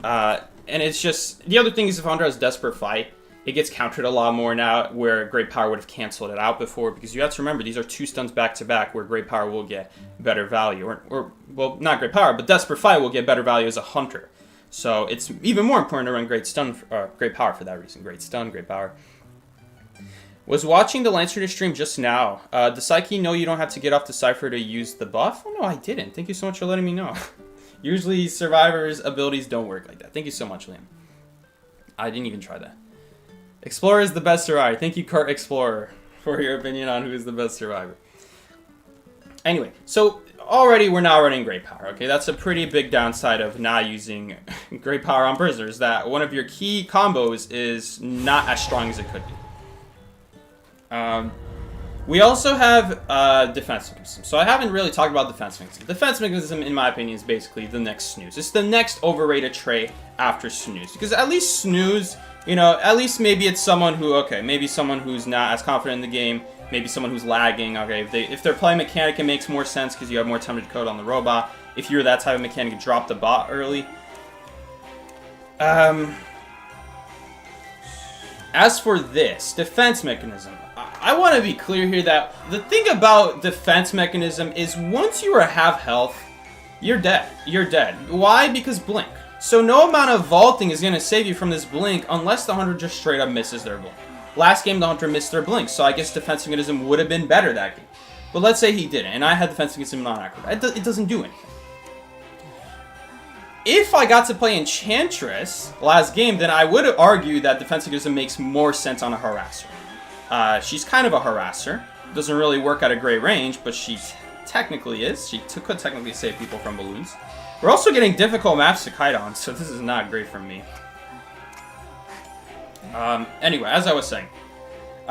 A: And it's just, the other thing is if Hunter has Desperate Fight, it gets countered a lot more now, where Great Power would have canceled it out before, because you have to remember, these are 2 stuns back-to-back, where Great Power will get better value. Or, well, not Great Power, but Desperate Fight will get better value as a Hunter. So it's even more important to run Great Power for that reason. Great Stun, Great Power. Was watching the Lancer stream just now. Does Psyche know you don't have to get off the Cypher to use the buff? Oh, no, I didn't. Thank you so much for letting me know. Usually, Survivor's abilities don't work like that. Thank you so much, Liam. I didn't even try that. Explorer is the best survivor. Thank you, Kurt Explorer, for your opinion on who is the best survivor. Anyway, so already we're not running Great Power, okay? That's a pretty big downside of not using Great Power on Prisoners, that one of your key combos is not as strong as it could be. We also have defense mechanism. So I haven't really talked about defense mechanism. Defense mechanism, in my opinion, is basically the next snooze. It's the next overrated trait after snooze. Because at least snooze, you know, at least maybe it's someone who, okay, maybe someone who's not as confident in the game, maybe someone who's lagging, okay, if they're playing mechanic, it makes more sense because you have more time to decode on the robot. If you're that type of mechanic, drop the bot early. As for this, defense mechanism, I want to be clear here that the thing about defense mechanism is once you are half health, you're dead. You're dead. Why? Because blink. So no amount of vaulting is going to save you from this blink unless the hunter just straight up misses their blink. Last game, the hunter missed their blink, so I guess defense mechanism would have been better that game. But let's say he didn't, and I had defense mechanism non-acrobat. It doesn't do anything. If I got to play Enchantress last game, then I would argue that defense mechanism makes more sense on a harasser. She's kind of a harasser. Doesn't really work at a great range, but she technically is. She could technically save people from balloons. We're also getting difficult maps to kite on, so this is not great for me. Anyway, as I was saying,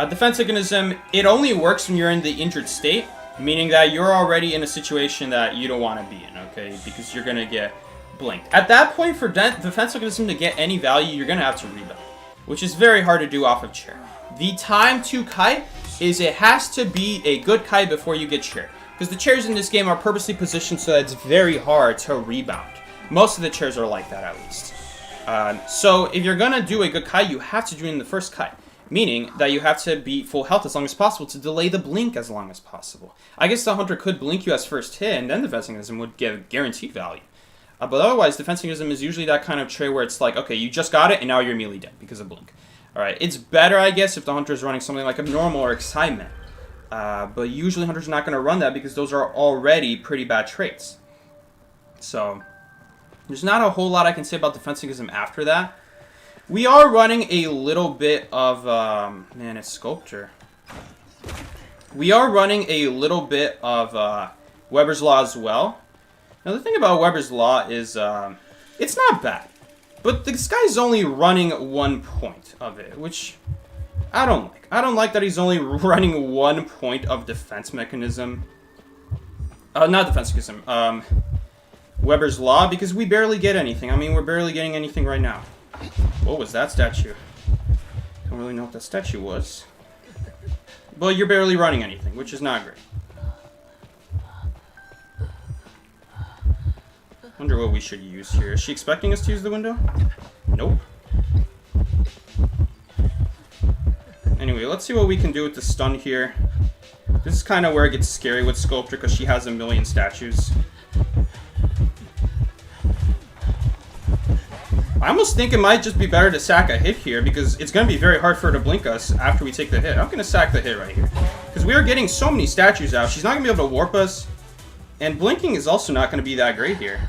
A: defense mechanism, it only works when you're in the injured state, meaning that you're already in a situation that you don't want to be in, okay? Because you're going to get blinked. At that point, for defense mechanism to get any value, you're going to have to rebound, which is very hard to do off of chair. The time to kite is it has to be a good kite before you get chair. Because the chairs in this game are purposely positioned so that it's very hard to rebound. Most of the chairs are like that, at least. So if you're going to do a good kite, you have to do it in the first kite. Meaning that you have to be full health as long as possible to delay the blink as long as possible. I guess the hunter could blink you as first hit, and then defense mechanism would give guaranteed value. But otherwise, defense mechanism is usually that kind of trait where it's like, okay, you just got it, and now you're immediately dead because of blink. Alright, it's better, I guess, if the hunter is running something like Abnormal or Excitement. But usually hunters are not going to run that because those are already pretty bad traits. So, there's not a whole lot I can say about defense mechanism after that. We are running a little bit of, man, it's Sculptor. We are running a little bit of Weber's Law as well. Now, the thing about Weber's Law is, it's not bad. But this guy's only running 1 point of it, which I don't like. I don't like that he's only running 1 point of defense mechanism. Not defense mechanism, Weber's Law, because we barely get anything. I mean, we're barely getting anything right now. What was that statue? Don't really know what that statue was. But you're barely running anything, which is not great. Wonder what we should use here. Is she expecting us to use the window? Nope. Anyway, let's see what we can do with the stun here. This is kind of where it gets scary with Sculptor because she has a million statues. I almost think it might just be better to sack a hit here because it's going to be very hard for her to blink us after we take the hit. I'm going to sack the hit right here. Because we are getting so many statues out. She's not going to be able to warp us. And blinking is also not going to be that great here.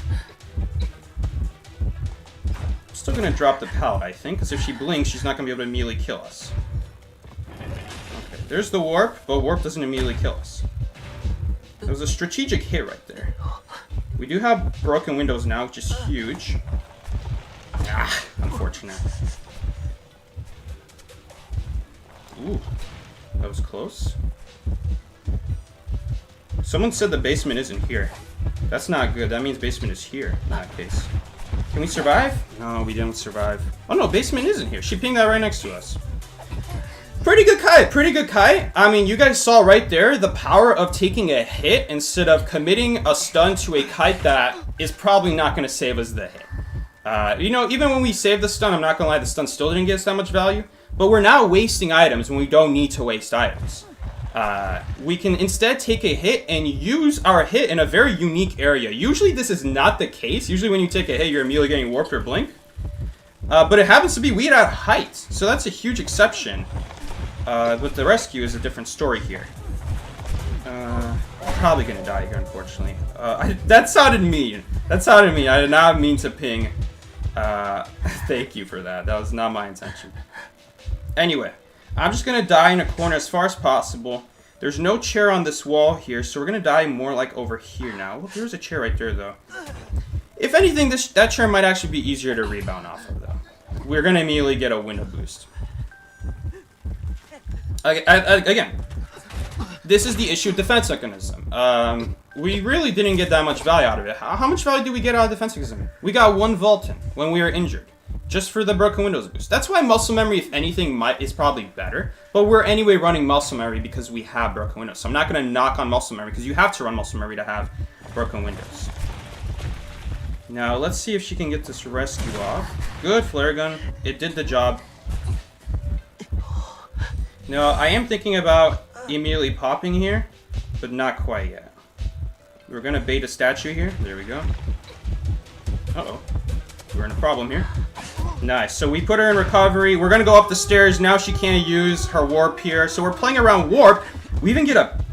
A: I'm still going to drop the pallet, I think. Because if she blinks, she's not going to be able to immediately kill us. Okay, there's the warp. But warp doesn't immediately kill us. It was a strategic hit right there.
B: We do have broken windows now, which is huge. Ah, unfortunate. Ooh, that was close. Someone said the basement isn't here. That's not good. That means basement is here in that case. Can we survive? No, we didn't survive. Oh no, basement isn't here. She pinged that right next to us. Pretty good kite, pretty good kite. I mean, you guys saw right there the power of taking a hit instead of committing a stun to a kite that is probably not going to save us the hit. You know, even when we saved the stun, I'm not going to lie, the stun still didn't get us that much value. But we're now wasting items when we don't need to waste items. We can instead take a hit and use our hit in a very unique area. Usually this is not the case. Usually when you take a hit, you're immediately getting warped or blink. But it happens to be we had height, so that's a huge exception. But the rescue is a different story here. I'm probably gonna die here, unfortunately. That sounded mean. That sounded mean. I did not mean to ping. Thank you for that. That was not my intention. Anyway, I'm just gonna die in a corner as far as possible. There's no chair on this wall here, so we're gonna die more like over here now. Well, there's a chair right there, though. If anything, that chair might actually be easier to rebound off of, though. We're gonna immediately get a window boost. Again, this is the issue with defense mechanism. We really didn't get that much value out of it. How much value did we get out of defense mechanism? We got 1 Vulcan when we were injured, just for the broken windows boost. That's why muscle memory, if anything, is probably better. But we're anyway running muscle memory because we have broken windows. So I'm not going to knock on muscle memory because you have to run muscle memory to have broken windows. Now let's see if she can get this rescue off. Good flare gun. It did the job. No, I am thinking about immediately popping here, but not quite yet. We're gonna bait a statue here. There we go. Uh-oh. We're in a problem here. Nice. So we put her in recovery. We're gonna go up the stairs. Now she can't use her warp here. So we're playing around warp. We even get a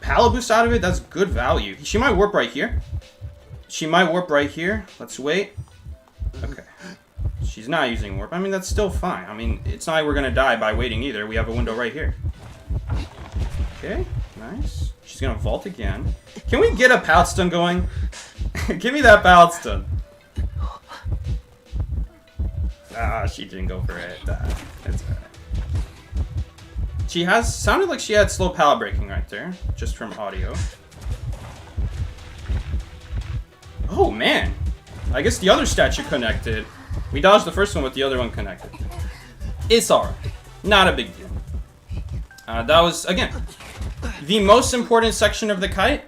B: pallet boost out of it. That's good value. She might warp right here. She might warp right here. Let's wait. Okay. She's not using warp. I mean, that's still fine. I mean, it's not like we're going to die by waiting either. We have a window right here. Okay, nice. She's going to vault again. Can we get a pallet stun going? Give me that pallet stun. Ah, she didn't go for it. That's alright. She sounded like she had slow pallet breaking right there, just from audio. Oh, man. I guess the other statue connected. We dodged the first one, but the other one connected. It's alright. Not a big deal. That was, again, the most important section of the kite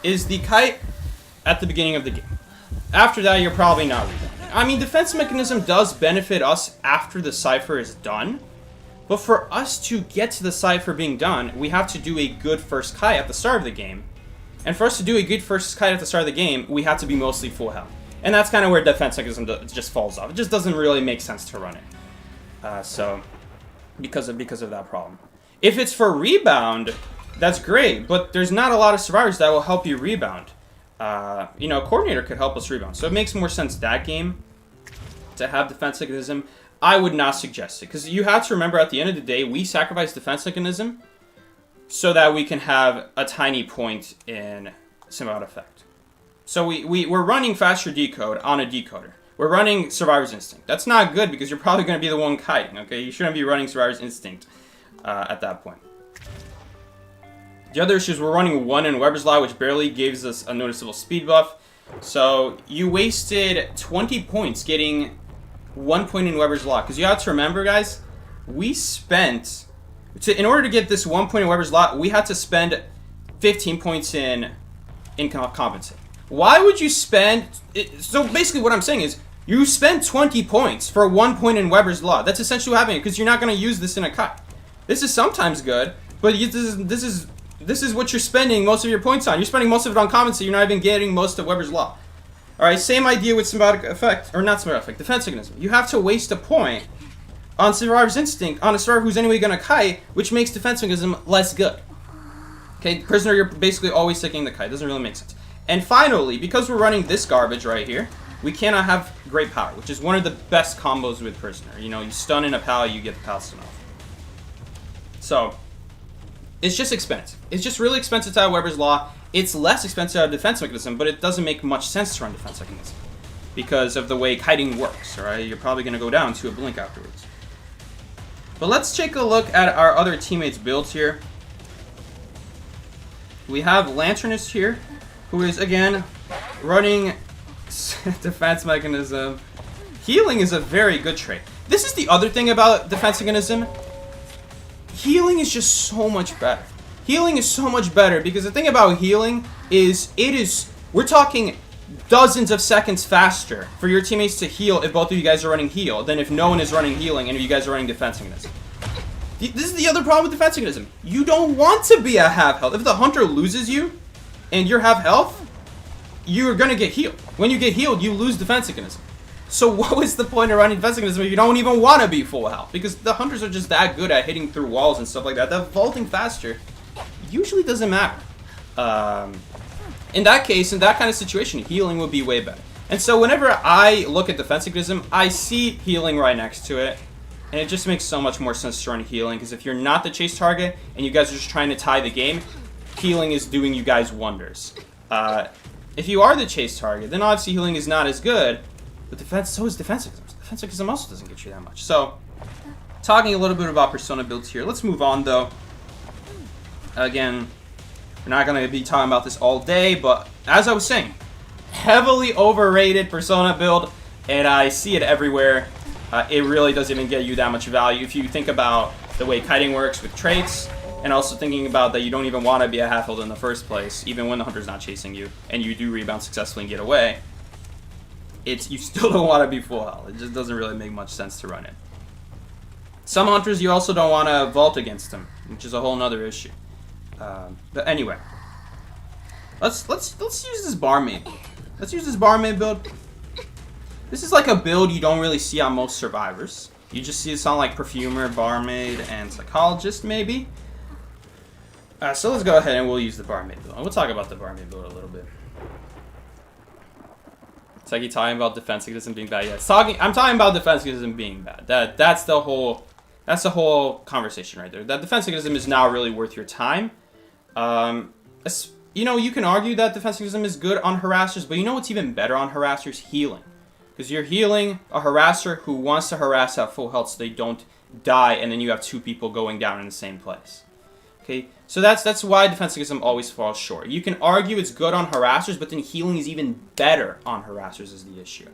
B: is the kite at the beginning of the game. After that, you're probably not rebounding. I mean, defense mechanism does benefit us after the cipher is done. But for us to get to the cipher being done, we have to do a good first kite at the start of the game. And for us to do a good first kite at the start of the game, we have to be mostly full health. And that's kind of where defense mechanism just falls off. It just doesn't really make sense to run it. So, because of that problem. If it's for rebound, that's great. But there's not a lot of survivors that will help you rebound. You know, a coordinator could help us rebound. So it makes more sense that game to have defense mechanism. I would not suggest it. Because you have to remember, at the end of the day, we sacrifice defense mechanism so that we can have a tiny point in symbiotic effect. So we're running faster decode on a decoder. We're running Survivor's Instinct. That's not good because you're probably going to be the one kiting, okay? You shouldn't be running Survivor's Instinct at that point. The other issue is we're running 1 in Weber's Law, which barely gives us a noticeable speed buff. So you wasted 20 points getting 1 point in Weber's Law. Because you have to remember, guys, we spent... in order to get this 1 point in Weber's Law, we had to spend 15 points in compensate. Why would you spend... So basically what I'm saying is, you spend 20 points for 1 point in Weber's Law. That's essentially what happened, because you're not going to use this in a kite. This is sometimes good, but this is what you're spending most of your points on. You're spending most of it on compensate. You're not even getting most of Weber's Law. Alright, same idea with symbiotic effect. Or not symbiotic effect, defense mechanism. You have to waste a point on Survivor's Instinct on a survivor who's anyway going to kite, which makes defense mechanism less good. Okay, prisoner, you're basically always taking the kite. Doesn't really make sense. And finally, because we're running this garbage right here, we cannot have great power, which is one of the best combos with prisoner. You know, you stun in a pal, you get the pal stun off. So, it's just expensive. It's just really expensive to have Weber's Law. It's less expensive to have defense mechanism, but it doesn't make much sense to run defense mechanism because of the way kiting works, alright? You're probably going to go down to a blink afterwards. But let's take a look at our other teammates' builds here. We have Lanternist here, who is, again, running defense mechanism. Healing is a very good trait. This is the other thing about defense mechanism. Healing is just so much better. Healing is so much better because the thing about healing is we're talking dozens of seconds faster for your teammates to heal if both of you guys are running heal than if no one is running healing and if you guys are running defense mechanism. This is the other problem with defense mechanism. You don't want to be at half health. If the hunter loses you and you're half health, you're gonna get healed. When you get healed, you lose defense mechanism. So what was the point of running defense mechanism if you don't even want to be full health? Because the hunters are just that good at hitting through walls and stuff like that. That vaulting faster usually doesn't matter. In that case, in that kind of situation, healing would be way better. And so whenever I look at defense mechanism, I see healing right next to it. And it just makes so much more sense to run healing. Because if you're not the chase target and you guys are just trying to tie the game, healing is doing you guys wonders. If you are the chase target, then obviously healing is not as good. But so is defense mechanism. Defense mechanism also doesn't get you that much. So, talking a little bit about persona builds here. Let's move on though. Again, we're not going to be talking about this all day, but as I was saying, heavily overrated persona build, and I see it everywhere. It really doesn't even get you that much value. If you think about the way kiting works with traits, and also thinking about that you don't even want to be a half health in the first place, even when the hunter's not chasing you, and you do rebound successfully and get away, you still don't want to be full health. It just doesn't really make much sense to run it. Some hunters you also don't want to vault against them, which is a whole nother issue. But anyway, let's use this Barmaid build. Let's use this Barmaid build. This is like a build you don't really see on most survivors. You just see this on like Perfumer, Barmaid, and Psychologist maybe. So let's go ahead and we'll use the Barmaid build. We'll talk about the Barmaid build a little bit. It's like you talking about defense mechanism being bad. Yeah, I'm talking about defense mechanism being bad. That's the whole conversation right there. That defense mechanism is not really worth your time. You know, you can argue that defense mechanism is good on harassers, but you know what's even better on harassers? Healing. Because you're healing a harasser who wants to harass at full health so they don't die, and then you have two people going down in the same place. Okay, so that's why defense mechanism always falls short. You can argue it's good on harassers, but then healing is even better on harassers is the issue.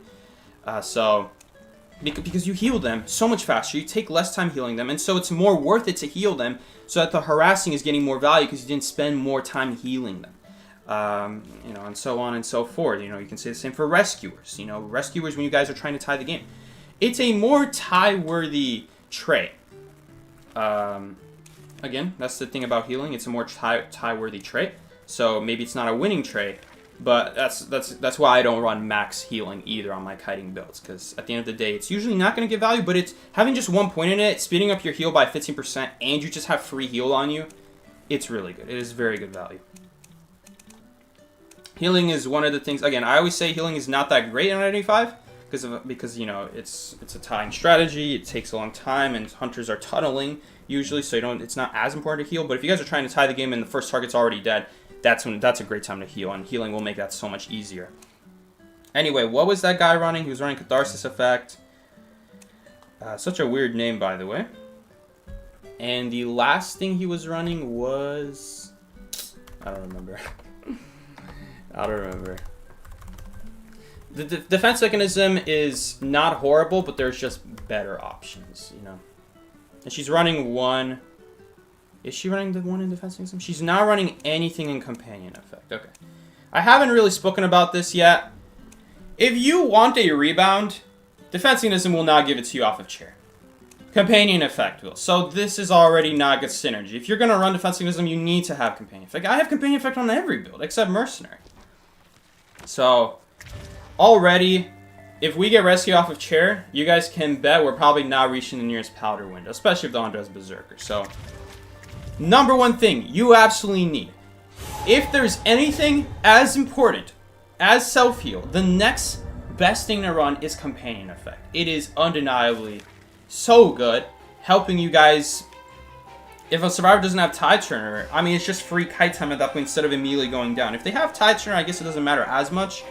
B: Because you heal them so much faster, you take less time healing them, and so it's more worth it to heal them so that the harassing is getting more value because you didn't spend more time healing them. You know, and so on and so forth. You know, you can say the same for rescuers. You know, rescuers, when you guys are trying to tie the game, it's a more tie-worthy trait. Again, that's the thing about healing. It's a more tie-worthy trait. So maybe it's not a winning trait, but that's why I don't run max healing either on my kiting builds. Because at the end of the day, it's usually not going to give value, but it's having just 1 point in it, speeding up your heal by 15%, and you just have free heal on you. It's really good. It is very good value. Healing is one of the things. Again, I always say healing is not that great in 95 because you know it's a tying strategy. It takes a long time, and hunters are tunneling usually, so it's not as important to heal. But if you guys are trying to tie the game and the first target's already dead, that's a great time to heal, and healing will make that so much easier. Anyway, what was that guy running? He was running Catharsis Effect. Such a weird name, by the way. And the last thing he was running was... I don't remember. I don't remember. The defense mechanism is not horrible, but there's just better options, you know. And she's running one... Is she running the one in defense mechanism? She's not running anything in companion effect. Okay. I haven't really spoken about this yet. If you want a rebound, defense mechanism will not give it to you off of chair. Companion effect will. So this is already not good synergy. If you're going to run defense mechanism, you need to have companion effect. I have companion effect on every build, except mercenary. So, already, if we get rescue off of chair, you guys can bet we're probably not reaching the nearest powder window, especially if the hunter has berserker. So, number one thing you absolutely need. If there's anything as important as self-heal, the next best thing to run is companion effect. It is undeniably so good, helping you guys if a survivor doesn't have tide turner, I mean, it's just free kite time at that point instead of immediately going down. If they have tide turner, I guess it doesn't matter as much.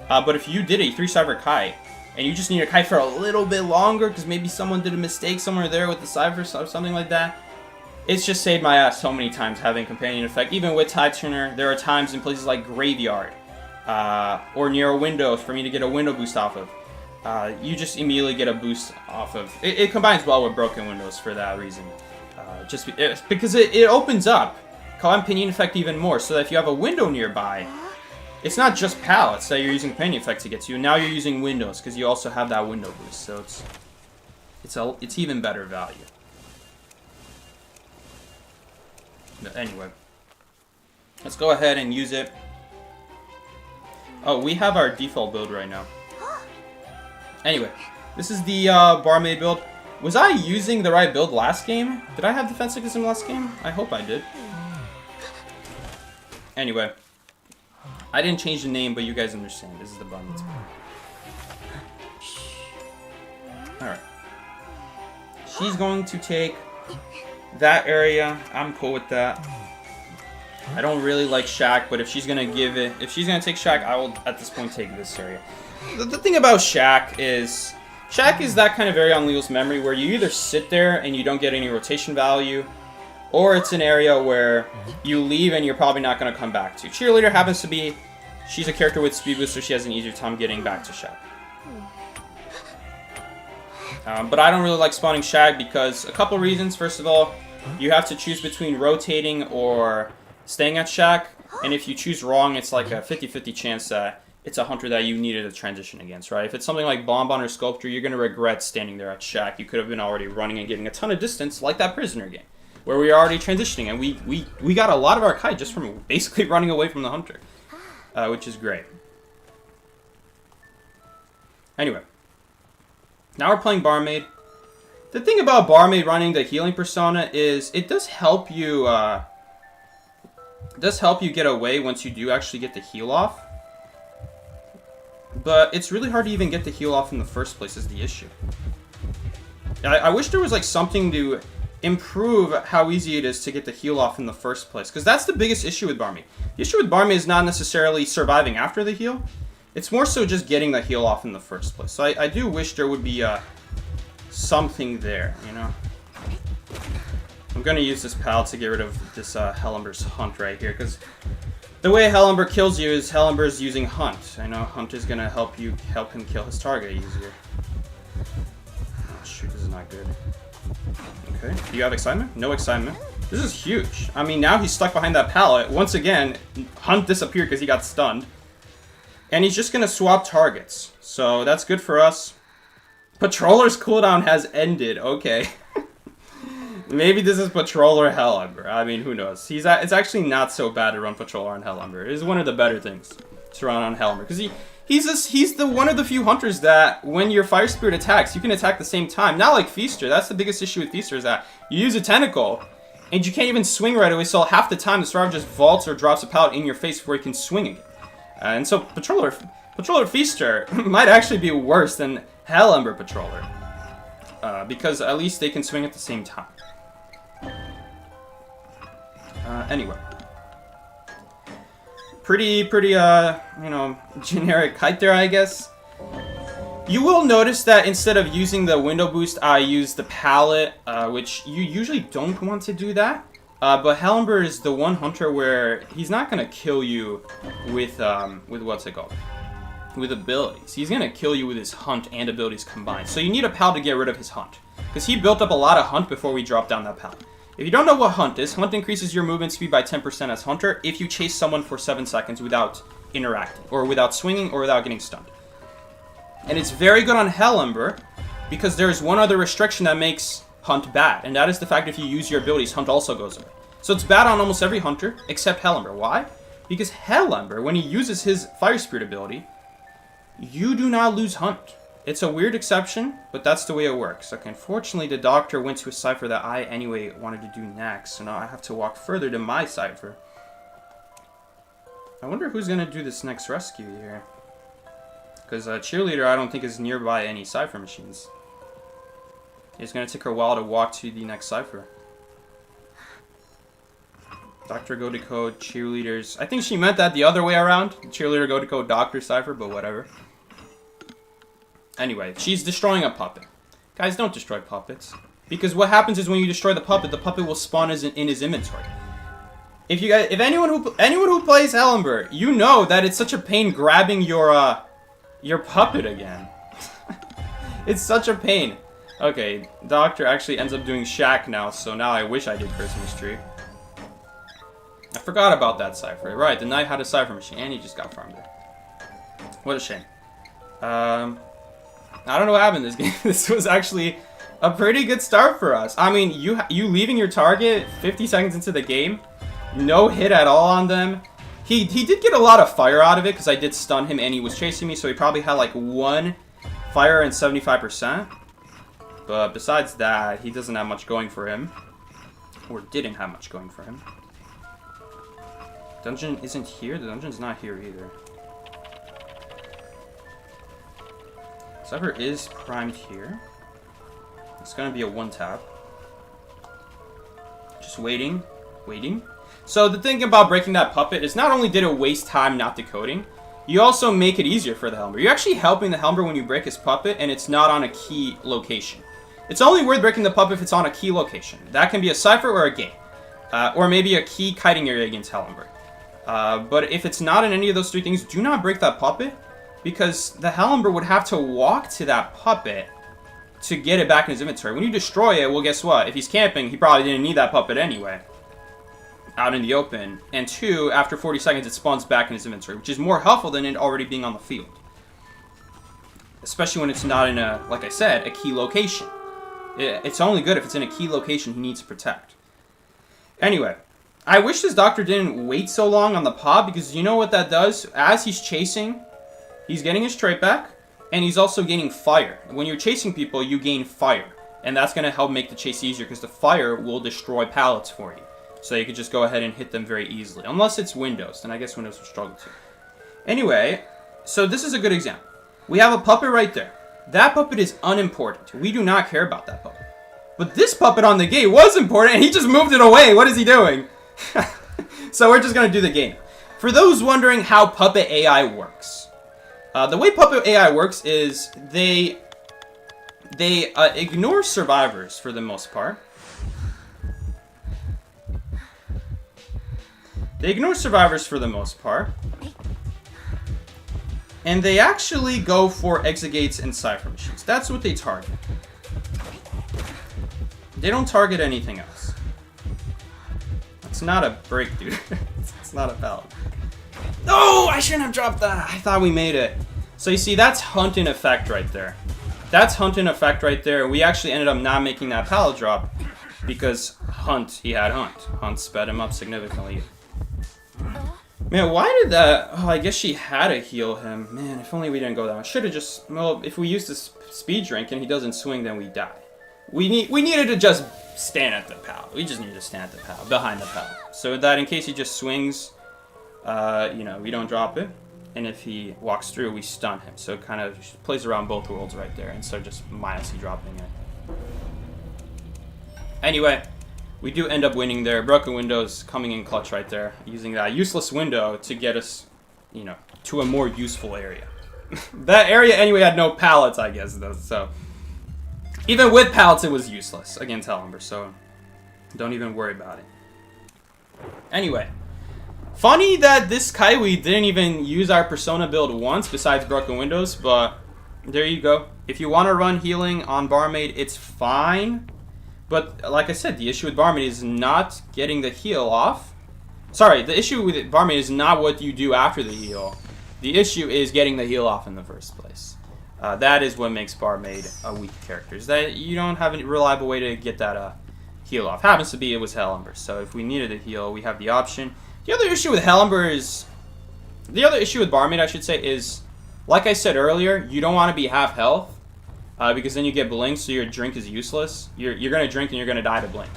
B: But if you did a 3-cipher kite, and you just need a kite for a little bit longer, because maybe someone did a mistake somewhere there with the cipher or something like that, it's just saved my ass so many times having companion effect. Even with tide turner, there are times in places like graveyard, or near a window for me to get a window boost off of. You just immediately get a boost off of. It combines well with broken windows for that reason. Because it opens up companion effect even more, so that if you have a window nearby, it's not just pallets that you're using companion effect to get to. Now you're using windows because you also have that window boost, so it's even better value. But anyway, let's go ahead and use it. Oh, we have our default build right now. Anyway, this is the Barmaid build. Was I using the right build last game? Did I have defense mechanism last game? I hope I did. Anyway, I didn't change the name, but you guys understand. This is the Barmaid's build. Alright. She's going to take that area. I'm cool with that. I don't really like Shack, but if she's gonna take Shack, I will at this point take this area. The thing about Shack is that kind of area on Leo's memory where you either sit there and you don't get any rotation value, or it's an area where you leave and you're probably not going to come back to. Cheerleader happens to be, she's a character with speed boost, so she has an easier time getting back to Shack. But I don't really like spawning Shag because a couple reasons. First of all, you have to choose between rotating or staying at Shack, and if you choose wrong, it's like a 50-50 chance that it's a hunter that you needed to transition against, right? If it's something like Bonbon or Sculptor, you're going to regret standing there at Shack. You could have been already running and getting a ton of distance, like that Prisoner game, where we were already transitioning, and we got a lot of our kite just from basically running away from the hunter, which is great. Anyway, now we're playing Barmaid. The thing about Barmaid running the healing persona is it does help you get away once you do actually get the heal off. But it's really hard to even get the heal off in the first place is the issue. I wish there was like something to improve how easy it is to get the heal off in the first place, because that's the biggest issue with Barmaid. The issue with Barmaid is not necessarily surviving after the heal. It's more so just getting the heal off in the first place. So I do wish there would be something there, you know? I'm going to use this pal to get rid of this Hellenber's Hunt right here, because the way Hellenber kills you is Hellenber's using Hunt. I know Hunt is going to help him kill his target easier. Oh shoot, this is not good. Okay, do you have excitement? No excitement. This is huge. I mean, now he's stuck behind that pallet. Once again, Hunt disappeared because he got stunned. And he's just going to swap targets. So that's good for us. Patroller's cooldown has ended. Okay. Maybe this is Patroller Hellember. I mean, who knows? It's actually not so bad to run Patroller on Hellember. It is one of the better things to run on Hellember. Because he's one of the few hunters that when your Fire Spirit attacks, you can attack at the same time. Not like Feaster. That's the biggest issue with Feaster is that you use a tentacle and you can't even swing right away. So half the time the survivor just vaults or drops a pallet in your face before you can swing again. And so Patroller Feaster might actually be worse than Hellember Patroller. Because at least they can swing at the same time. Anyway. Pretty, you know, generic kite there, I guess. You will notice that instead of using the window boost, I use the pallet, which you usually don't want to do that. But Hellember is the one hunter where he's not going to kill you with what's it called? With abilities. He's going to kill you with his Hunt and abilities combined. So you need a pal to get rid of his Hunt. Because he built up a lot of Hunt before we dropped down that pal. If you don't know what Hunt is, Hunt increases your movement speed by 10% as Hunter if you chase someone for 7 seconds without interacting, or without swinging, or without getting stunned. And it's very good on Hellember, because there is one other restriction that makes Hunt bad, and that is the fact if you use your abilities, Hunt also goes away. So it's bad on almost every Hunter, except Hellember. Why? Because Hellember, when he uses his Fire Spirit ability, you do not lose Hunt. It's a weird exception, but that's the way it works. Okay, unfortunately, the doctor went to a cipher that I, anyway, wanted to do next, so now I have to walk further to my cipher. I wonder who's going to do this next rescue here. Because Cheerleader, I don't think, is nearby any cipher machines. It's going to take her a while to walk to the next cipher. Doctor go to code, cheerleaders. I think she meant that the other way around. Cheerleader go to code, doctor cipher, but whatever. Anyway, she's destroying a puppet. Guys, don't destroy puppets. Because what happens is when you destroy the puppet will spawn in his inventory. If anyone who plays Hellenberg, you know that it's such a pain grabbing your puppet again. It's such a pain. Okay, Doctor actually ends up doing Shack now, so now I wish I did Christmas tree. I forgot about that cipher. Right, the knight had a cipher machine, and he just got farmed there. What a shame. I don't know what happened in this game. This was actually a pretty good start for us. I mean, you leaving your target 50 seconds into the game, no hit at all on them. He did get a lot of fire out of it because I did stun him and he was chasing me, so he probably had like 1 fire and 75%. But besides that, he doesn't have much going for him. Or didn't have much going for him. Dungeon isn't here? The dungeon's not here either. Cypher is primed here. It's gonna be a 1-tap. Just waiting. So the thing about breaking that puppet is not only did it waste time not decoding, you also make it easier for the Helmer. You're actually helping the Helmer when you break his puppet and it's not on a key location. It's only worth breaking the puppet if it's on a key location. That can be a cipher or a gate. Or maybe a key kiting area against Hellenberg. But if it's not in any of those 3 things, do not break that puppet, because the Hellenberg would have to walk to that puppet to get it back in his inventory. When you destroy it, well, guess what? If he's camping, he probably didn't need that puppet anyway, out in the open. And 2, after 40 seconds, it spawns back in his inventory, which is more helpful than it already being on the field. Especially when it's not in a, like I said, a key location. It's only good if it's in a key location he needs to protect. Anyway, I wish this Doctor didn't wait so long on the pod, because you know what that does? As he's chasing, he's getting his trait back, and he's also gaining fire. When you're chasing people, you gain fire. And that's going to help make the chase easier, because the fire will destroy pallets for you. So you could just go ahead and hit them very easily. Unless it's Windows, then I guess Windows will struggle too. Anyway, so this is a good example. We have a puppet right there. That puppet is unimportant. We do not care about that puppet. But this puppet on the gate was important, and he just moved it away. What is he doing? So we're just going to do the game. For those wondering how Puppet AI works, the way Puppet AI works is they ignore survivors for the most part. They ignore survivors for the most part. And they actually go for exegates and cipher machines. That's what they target. They don't target anything else. It's not a break, dude. It's not a pallet. No, I shouldn't have dropped that. I thought we made it. So you see, that's Hunt in effect right there. That's Hunt in effect right there. We actually ended up not making that pallet drop because he had Hunt. Hunt sped him up significantly. Man, why did that... Oh, I guess she had to heal him. Man, if only we didn't go down. Should have just... Well, if we use this speed drink and he doesn't swing, then we die. We needed to just stand at the pallet. We just needed to stand at the pallet, behind the pallet. So that in case he just swings, you know, we don't drop it. And if he walks through, we stun him. So it kind of plays around both worlds right there instead of just minusly dropping it. Anyway... We do end up winning there. Broken Windows coming in clutch right there. Using that useless window to get us, you know, to a more useful area. That area anyway had no pallets, I guess, though. So, even with pallets, it was useless against Hellenberg. So, don't even worry about it. Anyway. Funny that this Kaiwi didn't even use our Persona build once besides Broken Windows. But, there you go. If you want to run healing on Barmaid, it's fine. But, like I said, the issue with Barmaid is not getting the heal off. Sorry, the issue with Barmaid is not what you do after the heal. The issue is getting the heal off in the first place. That is what makes Barmaid a weak character. Is that you don't have a reliable way to get that heal off. Happens to be it was Hellenberg. So if we needed a heal, we have the option. The other issue with Hellenberg is... The other issue with Barmaid, I should say, is... Like I said earlier, you don't want to be half health. Because then you get blink, so your drink is useless. You're gonna drink and you're gonna die to blink.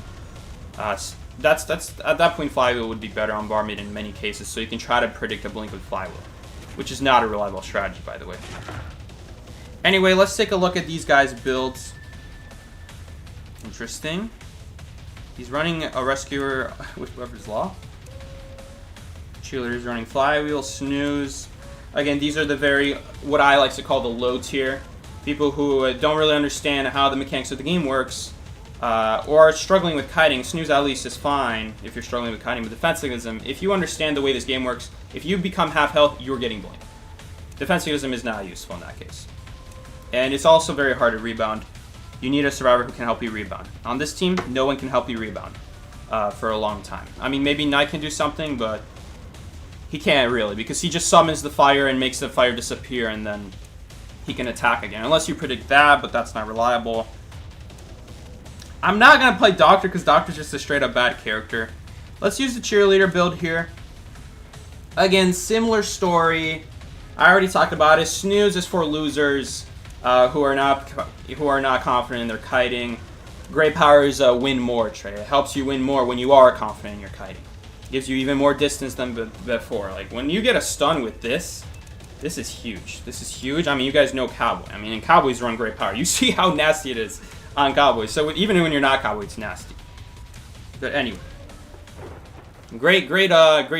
B: That's at that point Flywheel would be better on Barmaid in many cases, so you can try to predict a blink with Flywheel, which is not a reliable strategy, by the way. Anyway, let's take a look at these guys' builds. Interesting. He's running a rescuer with Weber's Law. Cheerleader's running flywheel, snooze. Again, these are the what I like to call the low tier. People who don't really understand how the mechanics of the game works, or are struggling with kiting. Snooze at least is fine if you're struggling with kiting. But defensivism, if you understand the way this game works, if you become half health, you're getting blamed. Defensivism is not useful in that case. And it's also very hard to rebound. You need a survivor who can help you rebound. On this team, no one can help you rebound for a long time. I mean, maybe Knight can do something, but he can't really, because he just summons the fire and makes the fire disappear, and then he can attack again. Unless you predict that, but that's not reliable. I'm not going to play Doctor, because Doctor's just a straight-up bad character. Let's use the Cheerleader build here. Again, similar story. I already talked about it. Snooze is for losers who are not confident in their kiting. Great Power is a win more trait. It helps you win more when you are confident in your kiting. Gives you even more distance than before. Like, when you get a stun with this is huge. This is huge. I mean, you guys know Cowboy. I mean, and Cowboys run Great Power. You see how nasty it is on Cowboys. So even when you're not Cowboy, it's nasty. But anyway. Great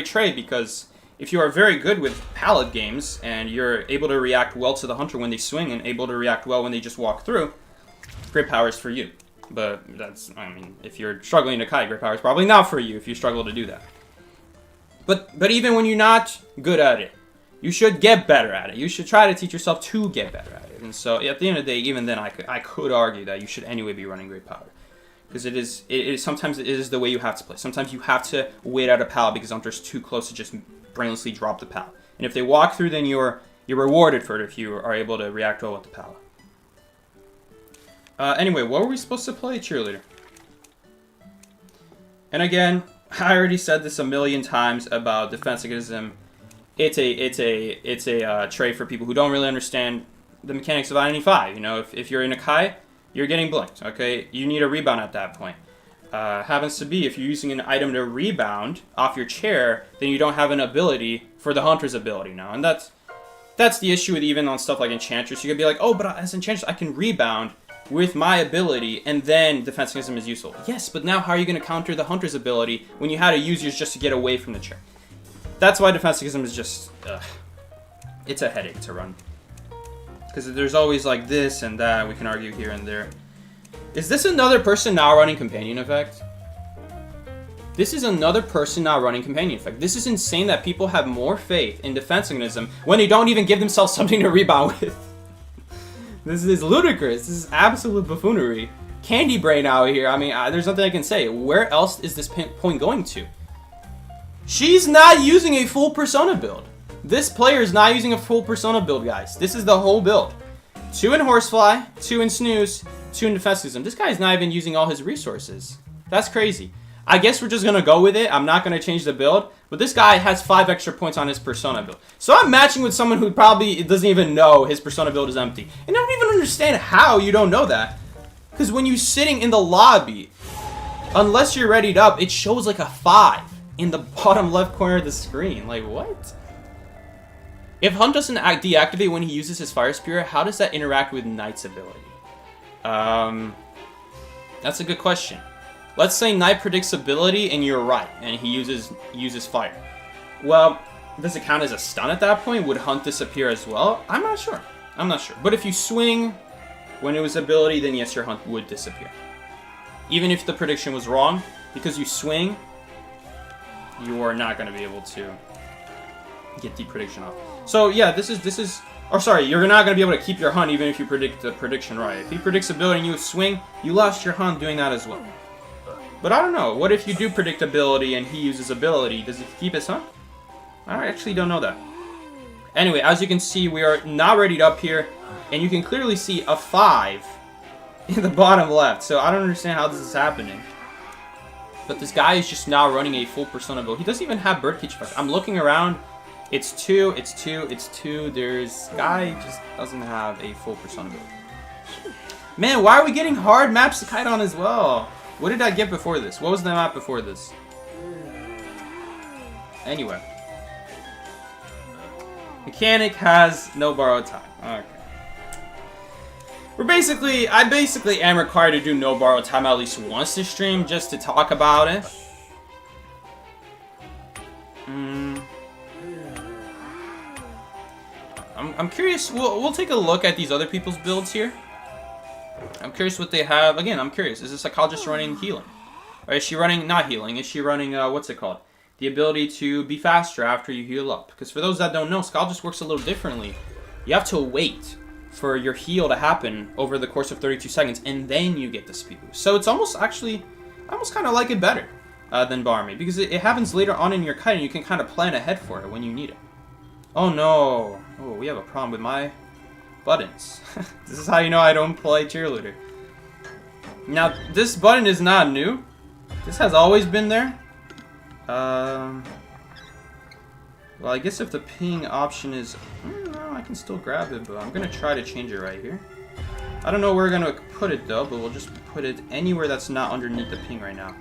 B: trade, because if you are very good with pallet games and you're able to react well to the hunter when they swing and able to react well when they just walk through, Great Power is for you. But that's, I mean, if you're struggling to kite, Great Power is probably not for you if you struggle to do that. But even when you're not good at it, you should get better at it. You should try to teach yourself to get better at it. And so at the end of the day, even then, I could argue that you should anyway be running Great Power. Because sometimes it is the way you have to play. Sometimes you have to wait out a pal because Hunter's too close to just brainlessly drop the pal. And if they walk through, then you're rewarded for it if you are able to react well with the pal. Anyway, what were we supposed to play, Cheerleader? And again, I already said this a million times about defensivism. It's a trait for people who don't really understand the mechanics of Identity 5. You know, if you're in a Kai, you're getting blinked, okay? You need a rebound at that point. Happens to be, if you're using an item to rebound off your chair, then you don't have an ability for the Hunter's ability now. And that's the issue with even on stuff like Enchantress. You could be like, oh, but as Enchantress, I can rebound with my ability, and then defensivism is useful. Yes, but now how are you going to counter the Hunter's ability when you had to use yours just to get away from the chair? That's why defensivism is just, it's a headache to run. Because there's always like this and that, we can argue here and there. Is this another person now running Companion Effect? This is another person now running Companion Effect. This is insane that people have more faith in defensivism when they don't even give themselves something to rebound with. This is ludicrous. This is absolute buffoonery. Candy brain out here. I mean, there's nothing I can say. Where else is this point going to? She's not using a full Persona build. This player is not using a full Persona build, guys. This is the whole build. 2 in Horsefly, 2 in Snooze, 2 in Defensivism. This guy's not even using all his resources. That's crazy. I guess we're just going to go with it. I'm not going to change the build. But this guy has 5 extra points on his Persona build. So I'm matching with someone who probably doesn't even know his Persona build is empty. And I don't even understand how you don't know that. Because when you're sitting in the lobby, unless you're readied up, it shows like a 5 in the bottom left corner of the screen. Like, what? If Hunt doesn't deactivate when he uses his Fire Spirit, how does that interact with Knight's ability? That's a good question. Let's say Knight predicts ability and you're right, and he uses fire. Well, does it count as a stun at that point? Would Hunt disappear as well? I'm not sure. I'm not sure. But if you swing when it was ability, then yes, your Hunt would disappear. Even if the prediction was wrong, because you swing, you are not going to be able to get the prediction off. So yeah, this is. Or sorry, you're not going to be able to keep your Hunt even if you predict the prediction right. If he predicts ability and you swing, you lost your Hunt doing that as well. But I don't know. What if you do predict ability and he uses ability? Does he keep his Hunt? I actually don't know that. Anyway, as you can see, we are not readied up here. And you can clearly see a 5 in the bottom left. So I don't understand how this is happening. But this guy is just now running a full Persona build. He doesn't even have Birdcage Effect. I'm looking around. It's 2, it's 2, it's 2. There's... Guy just doesn't have a full Persona build. Man, why are we getting hard maps to kite on as well? What did I get before this? What was the map before this? Anyway. Mechanic has no borrowed time. Okay. I basically am required to do no borrowed time at least once this stream just to talk about it. I'm curious. We'll take a look at these other people's builds here. I'm curious what they have. Again, I'm curious. Is the psychologist running healing? Or is she running not healing? Is she running, what's it called? The ability to be faster after you heal up. Because for those that don't know, psychologist works a little differently. You have to wait for your heal to happen over the course of 32 seconds, and then you get the speed boost. So it's almost actually, I almost kind of like it better than Barmaid. Because it happens later on in your kite, and you can kind of plan ahead for it when you need it. Oh no. Oh, we have a problem with my buttons. This is how you know I don't play cheerleader. Now, this button is not new. This has always been there. Well, I guess if the ping option is... no, I can still grab it, but I'm going to try to change it right here. I don't know where we're going to put it, though, but we'll just put it anywhere that's not underneath the ping right now.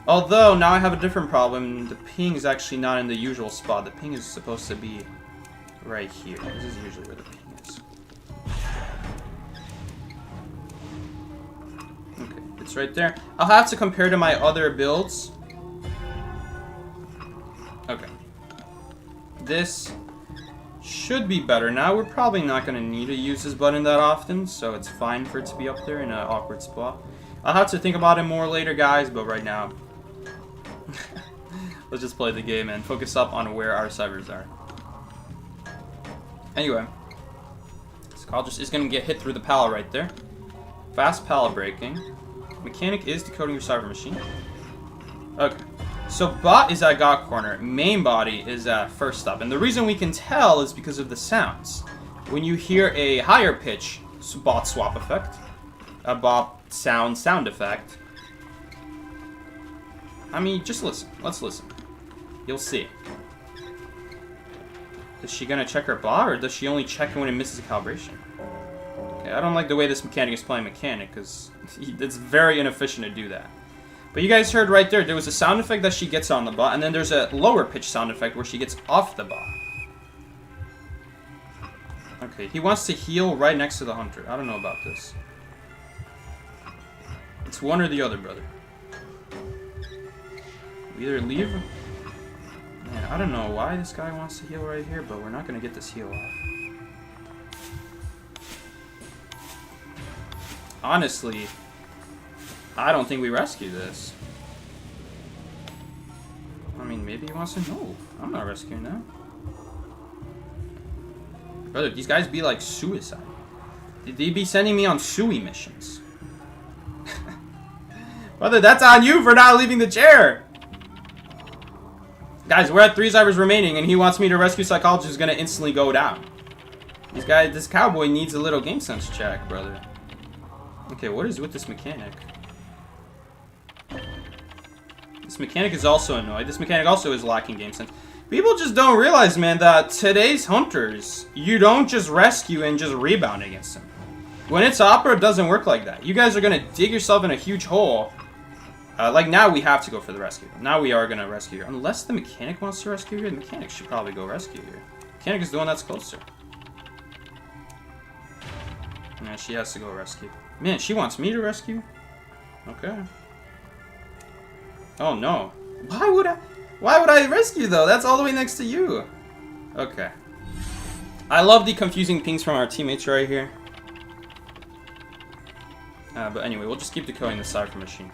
B: Although, now I have a different problem. The ping is actually not in the usual spot. The ping is supposed to be right here. This is usually where the ping is. Okay, it's right there. I'll have to compare to my other builds. Okay. This should be better. Now, we're probably not going to need to use this button that often, so it's fine for it to be up there in an awkward spot. I'll have to think about it more later, guys, but right now, let's just play the game and focus up on where our cybers are. Anyway, this call just is going to get hit through the pallet right there. Fast pallet breaking. Mechanic is decoding your cyber machine. Okay. So bot is at God corner, main body is at first stop. And the reason we can tell is because of the sounds. When you hear a higher pitch bot swap effect, a bot sound effect. I mean, just listen. Let's listen. You'll see. Is she gonna check her bot, or does she only check when it misses a calibration? Okay, I don't like the way this mechanic is playing mechanic, because it's very inefficient to do that. But you guys heard right there, there was a sound effect that she gets on the bot, and then there's a lower pitch sound effect where she gets off the bot. Okay, he wants to heal right next to the hunter. I don't know about this. It's one or the other, brother. We either leave... Man, I don't know why this guy wants to heal right here, but we're not going to get this heal off. Honestly... I don't think we rescue this. I mean, maybe he wants to... No, I'm not rescuing that. Brother, these guys be like suicide. They be sending me on sui missions. Brother, that's on you for not leaving the chair. Guys, we're at 3 cybers remaining, and he wants me to rescue psychologist who's gonna instantly go down. This cowboy needs a little game sense check, brother. Okay, what is with this mechanic? This mechanic is also annoyed. This mechanic also is lacking game sense. People just don't realize, man, that today's hunters, you don't just rescue and just rebound against them. When it's opera, it doesn't work like that. You guys are going to dig yourself in a huge hole. Like, now we have to go for the rescue. Now we are going to rescue her. Unless the mechanic wants to rescue her, the mechanic should probably go rescue her. Mechanic is the one that's closer. Yeah, she has to go rescue. Man, she wants me to rescue? Okay. Oh no. Why would I rescue though? That's all the way next to you. Okay. I love the confusing pings from our teammates right here. But anyway, we'll just keep decoding the cipher machine.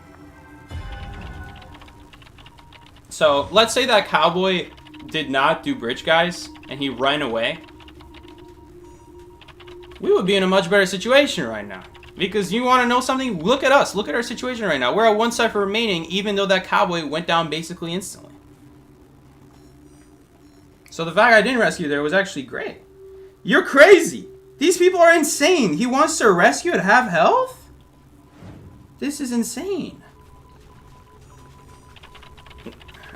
B: So, let's say that cowboy did not do bridge, guys, and he ran away. We would be in a much better situation right now. Because you want to know something? Look at us. Look at our situation right now. We're at 1 cipher remaining, even though that cowboy went down basically instantly. So the fact I didn't rescue there was actually great. You're crazy. These people are insane. He wants to rescue and have health? This is insane.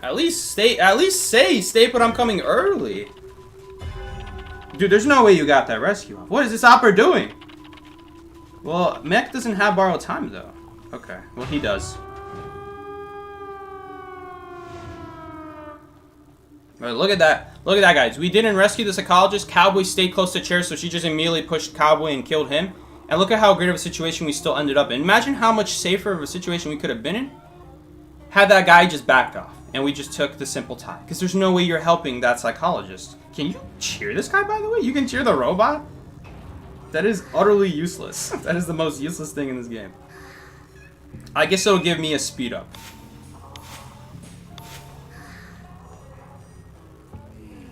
B: At least say, stay put, I'm coming early. Dude, there's no way you got that rescue off. What is this opera doing? Well, Mech doesn't have borrowed time, though. Okay, well, he does. Right, look at that. Look at that, guys. We didn't rescue the psychologist. Cowboy stayed close to chair, so she just immediately pushed Cowboy and killed him. And look at how great of a situation we still ended up in. Imagine how much safer of a situation we could have been in had that guy just backed off. and we just took the simple tie. Because there's no way you're helping that psychologist. Can you cheer this guy, by the way? You can cheer the robot? That is utterly useless. That is the most useless thing in this game. I guess it'll give me a speed up.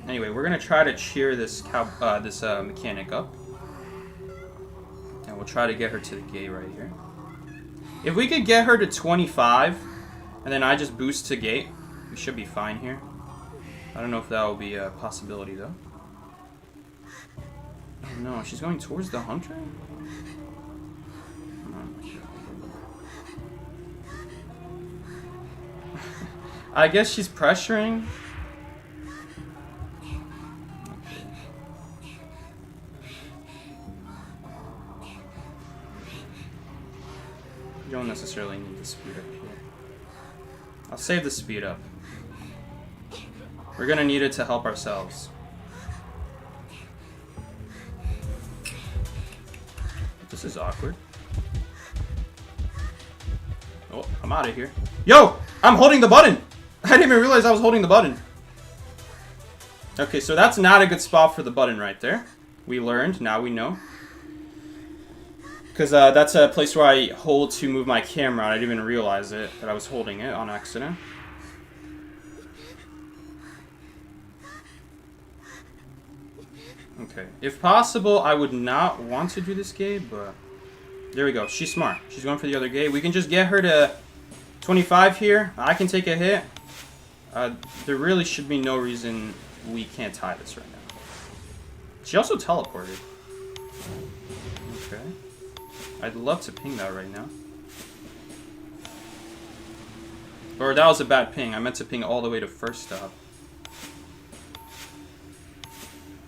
B: Anyway, we're gonna try to cheer this mechanic up, and we'll try to get her to the gate right here. If we could get her to 25, and then I just boost to gate, we should be fine here. I don't know if that will be a possibility though. Oh no, she's going towards the hunter? I guess she's pressuring. You don't necessarily need to speed up here. I'll save the speed up. We're gonna need it to help ourselves. This is awkward. Oh, I'm out of here. Yo! I'm holding the button! I didn't even realize I was holding the button. Okay, so that's not a good spot for the button right there. We learned, now we know. Because that's a place where I hold to move my camera. I didn't even realize it, that I was holding it on accident. Okay, if possible, I would not want to do this gate, but there we go. She's smart. She's going for the other gate. We can just get her to 25 here. I can take a hit. There really should be no reason we can't tie this right now. She also teleported. Okay. I'd love to ping that right now. Or that was a bad ping. I meant to ping all the way to first stop.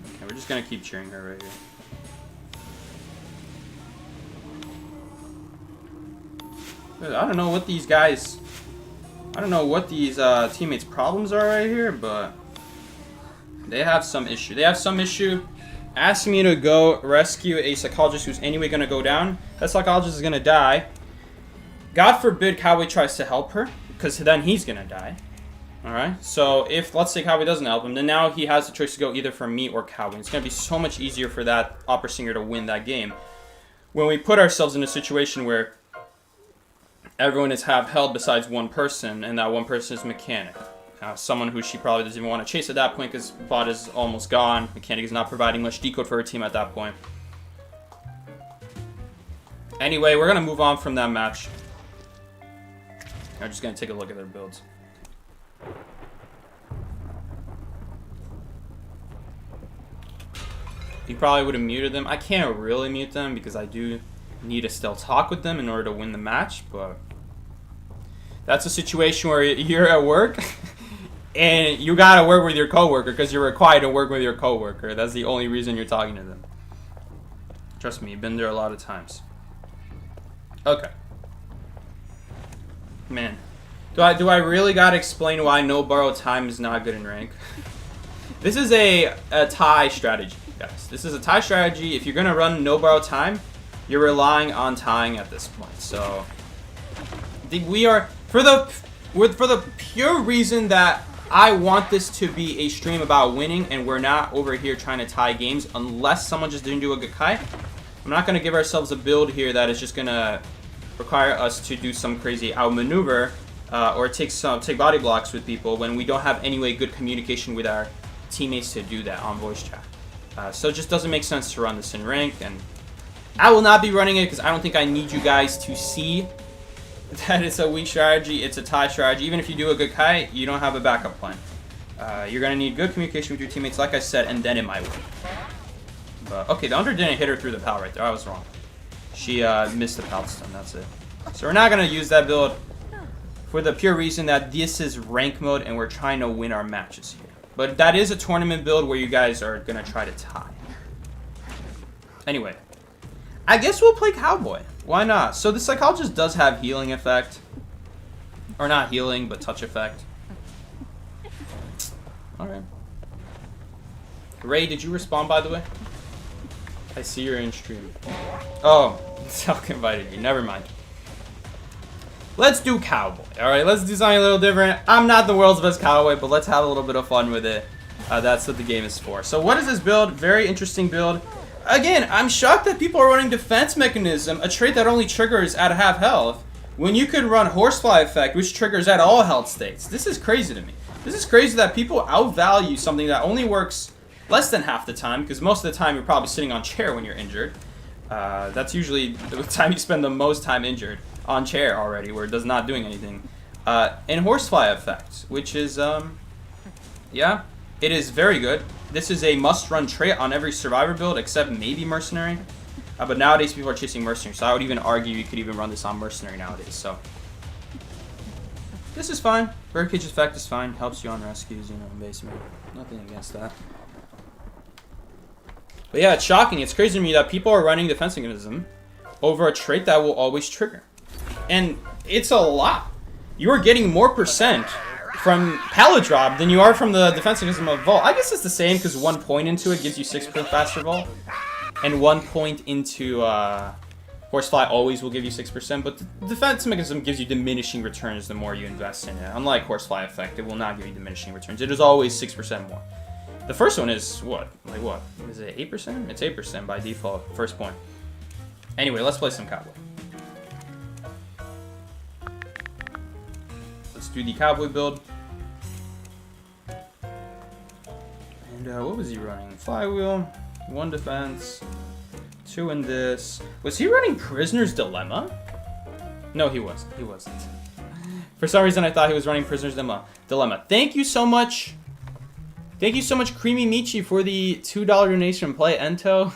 B: Okay, we're just gonna keep cheering her right here. I don't know what these guys... I don't know what these teammates' problems are right here, but... they have some issue. They have some issue asking me to go rescue a psychologist who's anyway gonna go down. That psychologist is gonna die. God forbid Cowboy tries to help her, because then he's gonna die. Alright, so if, let's say Cowboy doesn't help him, then now he has the choice to go either for me or Cowboy. It's gonna be so much easier for that opera singer to win that game. When we put ourselves in a situation where everyone is half held besides one person, and that one person is Mechanic. Someone who she probably doesn't even want to chase at that point because bot is almost gone. Mechanic is not providing much decode for her team at that point. Anyway, we're going to move on from that match. I'm just going to take a look at their builds. He probably would have muted them. I can't really mute them because I do need to still talk with them in order to win the match, but that's a situation where you're at work and you gotta work with your coworker because you're required to work with your coworker. That's the only reason you're talking to them. Trust me, you've been there a lot of times. Okay. Man. Do I really gotta explain why no borrow time is not good in rank? This is a tie strategy, guys. This is a tie strategy. If you're gonna run no borrow time, you're relying on tying at this point. So we are for the pure reason that I want this to be a stream about winning, and we're not over here trying to tie games unless someone just didn't do a good kite. I'm not gonna give ourselves a build here that is just gonna require us to do some crazy outmaneuver or take body blocks with people when we don't have any way good communication with our teammates to do that on voice chat. So it just doesn't make sense to run this in rank, and I will not be running it because I don't think I need you guys to see that it's a weak strategy. It's a tie strategy. Even if you do a good kite, you don't have a backup plan. You're going to need good communication with your teammates, like I said, and then it might work. But, okay, the under didn't hit her through the pal right there. I was wrong. She missed the pal stun. That's it. So we're not going to use that build for the pure reason that this is rank mode and we're trying to win our matches here. But that is a tournament build where you guys are going to try to tie. Anyway. I guess we'll play Cowboy. Why not? So the psychologist does have healing effect. Or not healing, but touch effect. Alright. Ray, did you respond, by the way? I see you're in stream. Oh, Selk invited you. Never mind. let's do cowboy. All right, let's design a little different. I'm not the world's best cowboy, but let's have a little bit of fun with it. That's what the game is for. So what is this build? Very interesting build. Again, I'm shocked that people are running defense mechanism, a trait that only triggers at half health, when you could run horsefly effect, which triggers at all health states. This is crazy to me. This is crazy that people outvalue something that only works less than half the time, because most of the time you're probably sitting on chair when you're injured. That's usually the time you spend the most time injured, on chair already, where it does not doing anything. And horsefly effect, which is, yeah, it is very good. This is a must-run trait on every survivor build, except maybe mercenary. But nowadays people are chasing mercenary, so I would even argue you could even run this on mercenary nowadays. So this is fine. Birdcage effect is fine. Helps you on rescues, you know, in basement. Nothing against that. But yeah, it's shocking. It's crazy to me that people are running defense mechanism over a trait that will always trigger. And it's a lot. You are getting more percent from pallet drop than you are from the defense mechanism of vault. I guess it's the same because 1 point into it gives you 6% faster vault. And 1 point into horsefly always will give you 6%. But the defense mechanism gives you diminishing returns the more you invest in it. Unlike horsefly effect, it will not give you diminishing returns. It is always 6% more. The first one is what? Like what? Is it 8%? It's 8% by default, first point. Anyway, let's play some cowboy. Let's do the cowboy build. And what was he running? Flywheel, 1 defense, 2 in this. Was he running Prisoner's Dilemma? No, he wasn't. He wasn't. For some reason, I thought he was running Prisoner's Dilemma. Thank you so much. Thank you so much, Creamy Michi, for the $2 donation. Play Ento.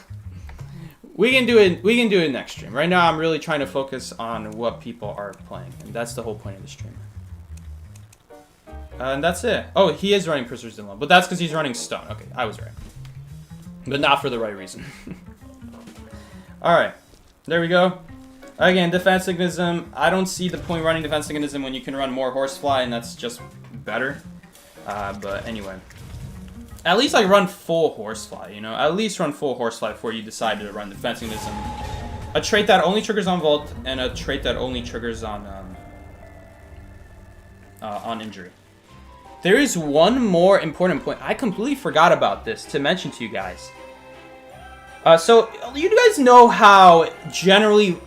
B: We can do it. We can do it next stream. Right now, I'm really trying to focus on what people are playing, and that's the whole point of the stream. And that's it. Oh, he is running Prisoner's Dilemma, but that's because he's running Stone. Okay, I was right, but not for the right reason. All right, there we go. Again, defense mechanism. I don't see the point running defense mechanism when you can run more horsefly, and that's just better. But anyway. At least like run full horsefly, you know? At least run full horsefly before you decide to run defense mechanism. A trait that only triggers on vault, and a trait that only triggers on injury. There is one more important point. I completely forgot about this to mention to you guys. So you guys know how generally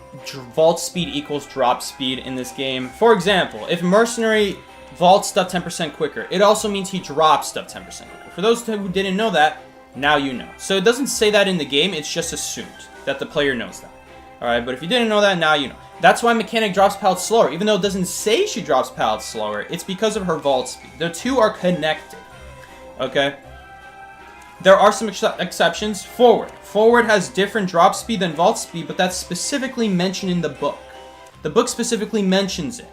B: vault speed equals drop speed in this game. For example, if mercenary vaults stuff 10% quicker, it also means he drops stuff 10% quicker. For those who didn't know that, now you know. So it doesn't say that in the game, it's just assumed that the player knows that. Alright, but if you didn't know that, now you know. That's why Mechanic drops pallets slower. Even though it doesn't say she drops pallets slower, it's because of her vault speed. The two are connected. Okay? There are some exceptions. Forward. Forward has different drop speed than vault speed, but that's specifically mentioned in the book. The book specifically mentions it.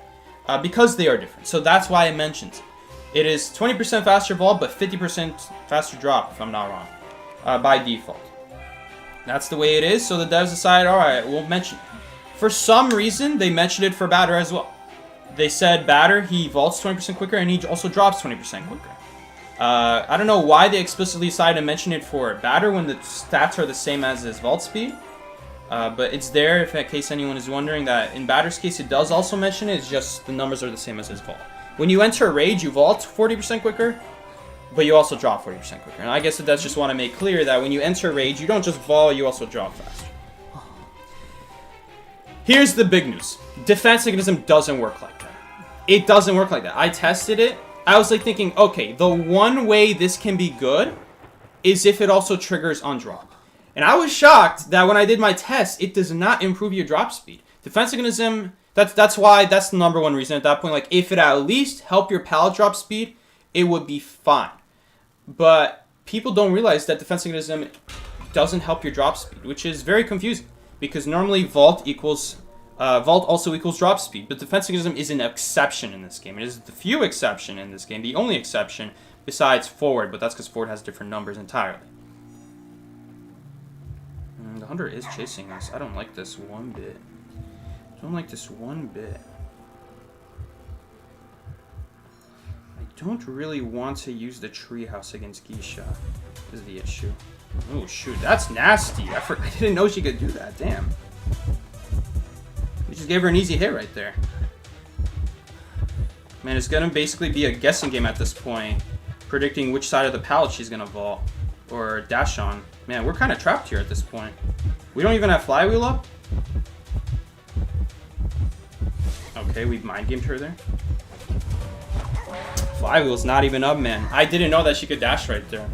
B: Because they are different. So that's why it mentions it. It is 20% faster vault, but 50% faster drop, if I'm not wrong, by default. That's the way it is, so the devs decided, alright, we'll mention it. For some reason, they mentioned it for Batter as well. They said Batter, he vaults 20% quicker, and he also drops 20% quicker. I don't know why they explicitly decided to mention it for Batter when the stats are the same as his vault speed. But it's there, if in case anyone is wondering, that in Batter's case, it does also mention it, it's just the numbers are the same as his vault. When you enter Rage, you vault 40% quicker, but you also drop 40% quicker. And I guess the devs just want to make clear that when you enter Rage, you don't just vault, you also drop faster. Here's the big news. Defense mechanism doesn't work like that. It doesn't work like that. I tested it. I was like thinking, okay, the one way this can be good is if it also triggers on drop. And I was shocked that when I did my test, it does not improve your drop speed. Defense mechanism, that's why, that's the number one reason at that point. Like, if it at least helped your pallet drop speed, it would be fine. But people don't realize that defense mechanism doesn't help your drop speed, which is very confusing. Because normally vault also equals drop speed. But defense mechanism is an exception in this game. It is the few exception in this game, the only exception besides forward, but that's because forward has different numbers entirely. The hunter is chasing us. I don't like this one bit. I don't like this one bit. I don't really want to use the treehouse against Geisha, is the issue. Oh shoot, that's nasty. I didn't know she could do that, damn. We just gave her an easy hit right there. Man, it's gonna basically be a guessing game at this point, predicting which side of the pallet she's gonna vault or dash on. Man, we're kind of trapped here at this point. We don't even have flywheel up. Okay, we've mind gamed her there. Flywheel's not even up, man. I didn't know that she could dash right there.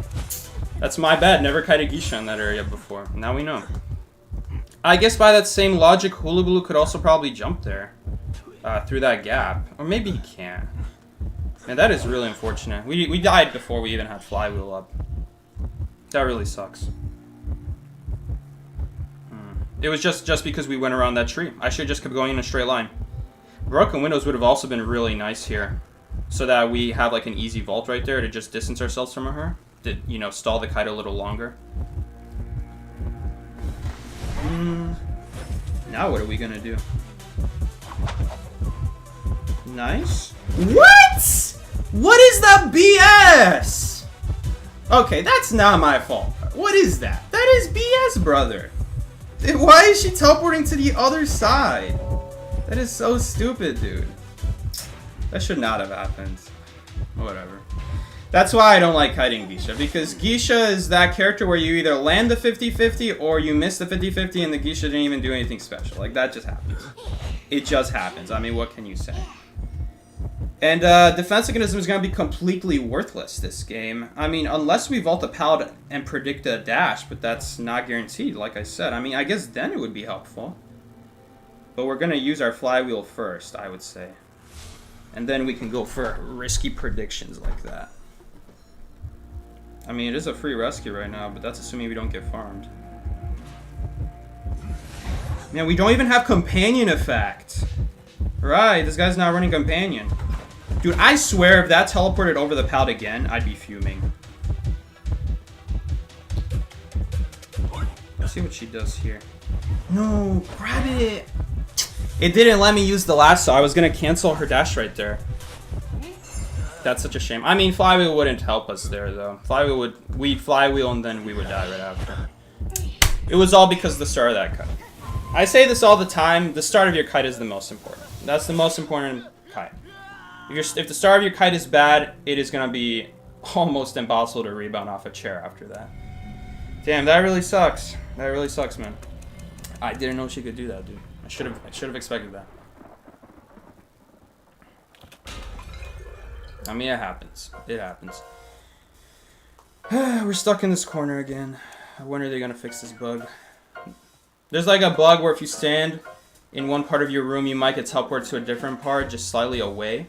B: That's my bad. Never kited Geisha in that area before. Now we know. I guess by that same logic, Hula Baloo could also probably jump there. Through that gap. Or maybe he can't. Man, that is really unfortunate. We died before we even had flywheel up. That really sucks. It was just because we went around that tree. I should have just kept going in a straight line. Broken windows would have also been really nice here. So that we have like an easy vault right there to just distance ourselves from her. To, you know, stall the kite a little longer. Now what are we gonna do? Nice.
A: What? What is that BS? Okay, that's not my fault. What is that? That is BS, brother. Why is she teleporting to the other side? That is so stupid, dude. That should not have happened. Whatever. That's why I don't like kiting Geisha, because Geisha is that character where you either land the 50-50 or you miss the 50-50 and the Geisha didn't even do anything special. Like, that just happens. It just happens. I mean, what can you say? And defense mechanism is going to be completely worthless this game. I mean, unless we vault a pallet and predict a dash, but that's not guaranteed, like I said. I mean, I guess then it would be helpful. But we're going to use our flywheel first, I would say. And then we can go for risky predictions like that. I mean, it is a free rescue right now, but that's assuming we don't get farmed. Man, we don't even have companion effect. Right, this guy's not running companion. Dude, I swear if that teleported over the pallet again, I'd be fuming. Let's see what she does here. No, grab it. It didn't let me use the lasso. I was going to cancel her dash right there. That's such a shame. I mean, flywheel wouldn't help us there, though. We'd flywheel and then we would die right after. It was all because of the start of that kite. I say this all the time. The start of your kite is the most important. That's the most important kite. If the start of your kite is bad, it is going to be almost impossible to rebound off a chair after that. Damn, that really sucks. That really sucks, man. I didn't know she could do that, dude. I should have expected that. I mean, it happens. It happens. We're stuck in this corner again. When are they going to fix this bug? There's like a bug where if you stand in one part of your room, you might get teleported to a different part, just slightly away.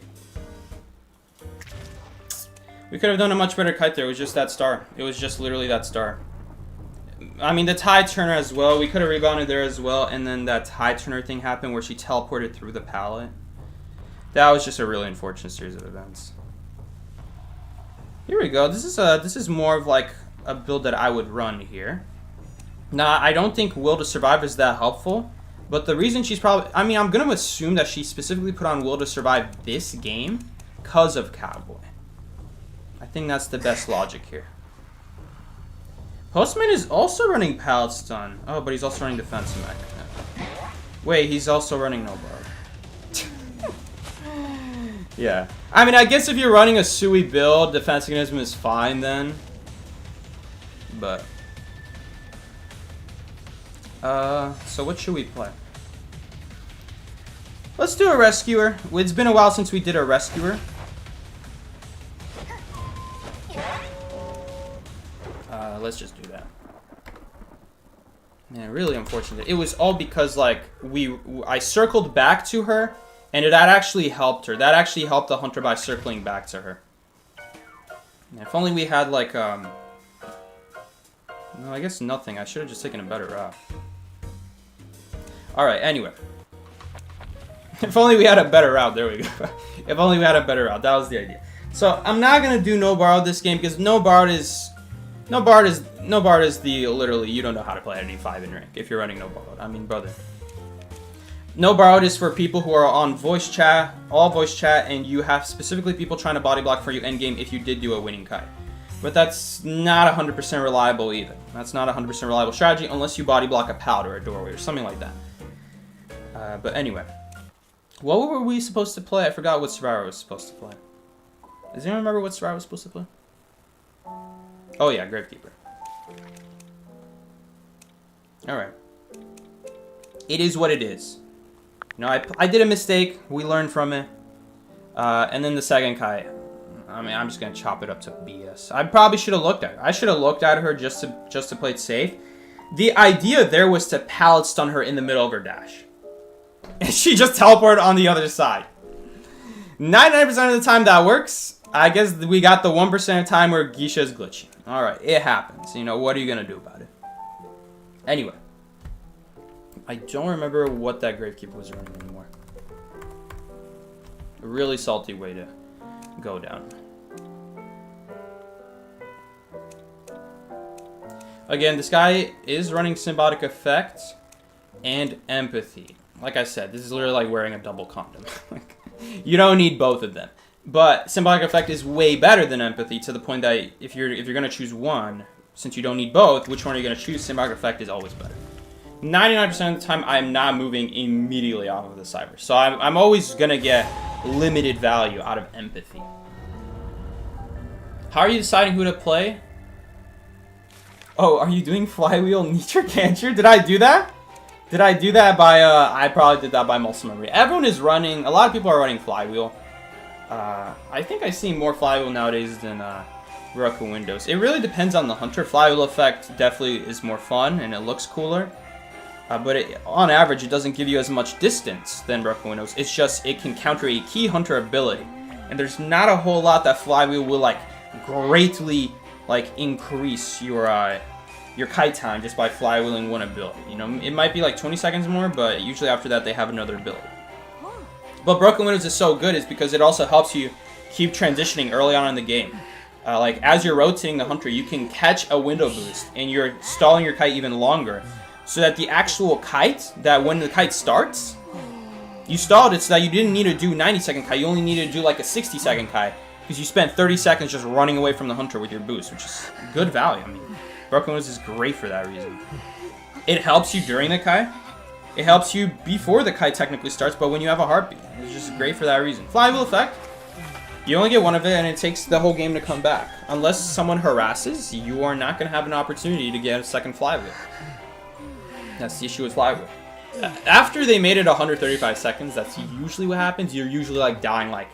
A: We could have done a much better kite there. It was just that star. It was just literally that star. I mean, the tide turner as well. We could have rebounded there as well, and then that tide turner thing happened where she teleported through the pallet. That was just a really unfortunate series of events. Here we go. This is more of like a build that I would run here. Now, I don't think Will to Survive is that helpful, but the reason she's probably... I mean, I'm going to assume that she specifically put on Will to Survive this game because of Cowboy. I think that's the best logic here. Postman is also running Pallet Stun. Oh, but he's also running Defense Mech. Wait, he's also running No Bar. Yeah. I mean, I guess if you're running a Sui build, Defense Mechanism is fine then. But... so what should we play? Let's do a Rescuer. It's been a while since we did a Rescuer. Let's just do that. Man, really unfortunate. It was all because, like, I circled back to her, and that actually helped her. That actually helped the hunter by circling back to her. Man, if only we had, like, no, I guess nothing. I should have just taken a better route. Alright, anyway. If only we had a better route. There we go. If only we had a better route. That was the idea. So, I'm not going to do No Borrowed this game, because No Borrowed is the, literally, you don't know how to play at any 5 in rank if you're running No Borrowed. I mean, brother. No Borrowed is for people who are on voice chat, all voice chat, and you have specifically people trying to body block for you endgame if you did do a winning kite. But that's not 100% reliable either. That's not 100% reliable strategy unless you body block a pallet or a doorway or something like that. But anyway.
B: What were we supposed to play? I forgot what survivor was supposed to play. Does anyone remember what survivor was supposed to play? Oh yeah, Gravekeeper. Alright. It is what it is. You know, I did a mistake. We learned from it. And then the second kite. I mean, I'm just gonna chop it up to BS. I probably should have looked at her. I should have looked at her just to play it safe. The idea there was to pallet stun her in the middle of her dash. And she just teleported on the other side. 99% of the time that works. I guess we got the 1% of time where Geisha is glitchy. Alright, it happens. You know, what are you gonna do about it? Anyway. I don't remember what that Gravekeeper was running anymore. A really salty way to go down. Again, this guy is running Symbiotic Effect and Empathy. Like I said, this is literally like wearing a double condom. You don't need both of them. But Symbiotic Effect is way better than Empathy to the point that if you're gonna choose one, since you don't need both, which one are you gonna choose? Symbiotic Effect is always better. 99% of the time, I'm not moving immediately off of the Cyber. So I'm always gonna get limited value out of Empathy. How are you deciding who to play? Oh, are you doing Flywheel Nature Cancer? Did I do that? Did I do that by, I probably did that by muscle memory. Everyone is running, a lot of people are running Flywheel. I think I see more Flywheel nowadays than Roku Windows. It really depends on the hunter. Flywheel Effect definitely is more fun and it looks cooler. But on average, it doesn't give you as much distance than Roku Windows. It's just, it can counter a key hunter ability. And there's not a whole lot that Flywheel will, like, greatly, like, increase your kite time just by flywheeling one ability. You know, it might be like 20 seconds more, but usually after that they have another ability. But Broken Windows is so good is because it also helps you keep transitioning early on in the game. Like, as you're rotating the hunter, you can catch a window boost, and you're stalling your kite even longer. So that the actual kite, that when the kite starts, you stalled it so that you didn't need to do 90-second kite, you only needed to do like a 60-second kite. Because you spent 30 seconds just running away from the hunter with your boost, which is good value. I mean, Broken Windows is great for that reason. It helps you during the kite. It helps you before the kite technically starts, but when you have a heartbeat. It's just great for that reason. Flywheel Effect. You only get one of it, and it takes the whole game to come back. Unless someone harasses, you are not going to have an opportunity to get a second Flywheel. That's the issue with Flywheel. After they made it 135 seconds, that's usually what happens. You're usually like dying like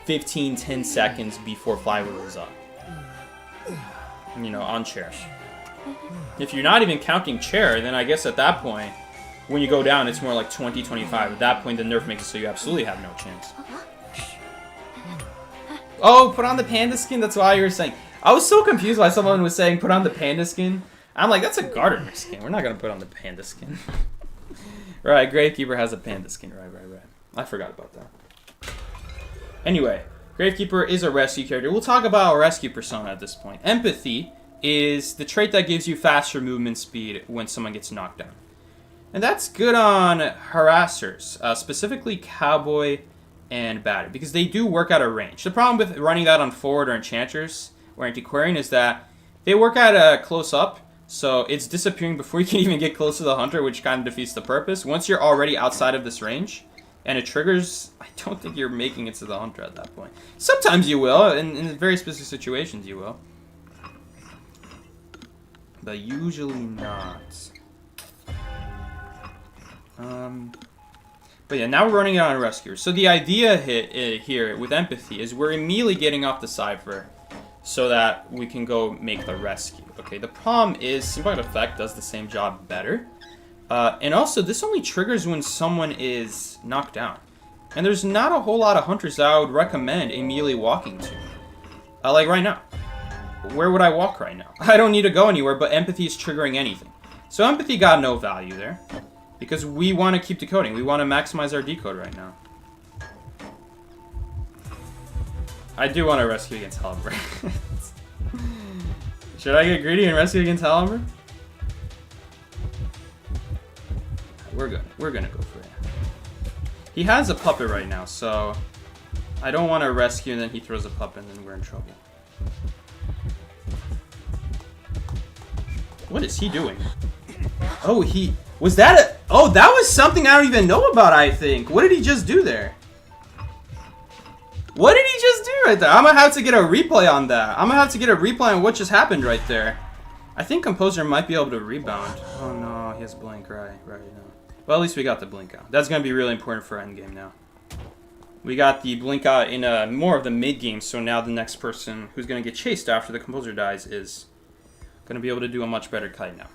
B: 10 seconds before Flywheel is up. You know, on chair. If you're not even counting chair, then I guess at that point, when you go down, it's more like 20, 25. At that point, the nerf makes it so you absolutely have no chance. Oh, put on the panda skin? That's why you were saying. I was so confused why someone was saying put on the panda skin. I'm like, that's a Gardener skin. We're not going to put on the panda skin. Right, Gravekeeper has a panda skin. Right. I forgot about that. Anyway, Gravekeeper is a rescue character. We'll talk about a rescue persona at this point. Empathy is the trait that gives you faster movement speed when someone gets knocked down. And that's good on harassers, specifically Cowboy and Batter, because they do work at a range. The problem with running that on Forward or Enchanters or Antiquarian is that they work at a close up, so it's disappearing before you can even get close to the hunter, which kind of defeats the purpose. Once you're already outside of this range, and it triggers, I don't think you're making it to the hunter at that point. Sometimes you will, in very specific situations you will. But usually not. But yeah, now we're running it on a rescuer. So the idea here with Empathy is we're immediately getting off the Cypher so that we can go make the rescue. Okay, the problem is Symbiotic Effect does the same job better. And also, this only triggers when someone is knocked down. And there's not a whole lot of hunters that I would recommend immediately walking to. Like right now. Where would I walk right now? I don't need to go anywhere, but Empathy is triggering anything. So Empathy got no value there. Because we want to keep decoding. We want to maximize our decode right now. I do want to rescue against Hellumber. Should I get greedy and rescue against Hellumber? We're gonna go for it. He has a puppet right now, so I don't want to rescue and then he throws a puppet and then we're in trouble. What is he doing? Oh, Was that a... Oh, that was something I don't even know about, I think. What did he just do there? What did he just do right there? I'm gonna have to get a replay on that. I'm gonna have to get a replay on what just happened right there. I think Composer might be able to rebound. Oh no, he has blink, right now. Well, at least we got the blink out. That's gonna be really important for endgame now. We got the blink out in more of the mid game, so now the next person who's gonna get chased after the Composer dies is gonna be able to do a much better kite now.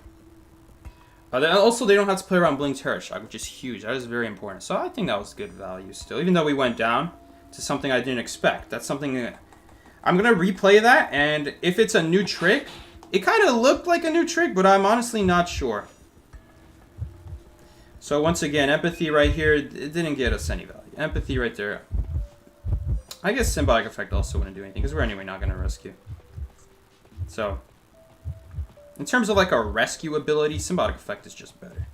B: Also, they don't have to play around blink terror shock, which is huge. That is very important. So I think that was good value still, even though we went down to something I didn't expect. That's something that I'm gonna replay that, and if it's a new trick, it kind of looked like a new trick, but I'm honestly not sure. So once again, empathy right here, it didn't get us any value. Empathy right there. I guess symbiotic effect also wouldn't do anything, because we're anyway not gonna rescue. So in terms of like a rescue ability, symbiotic effect is just better.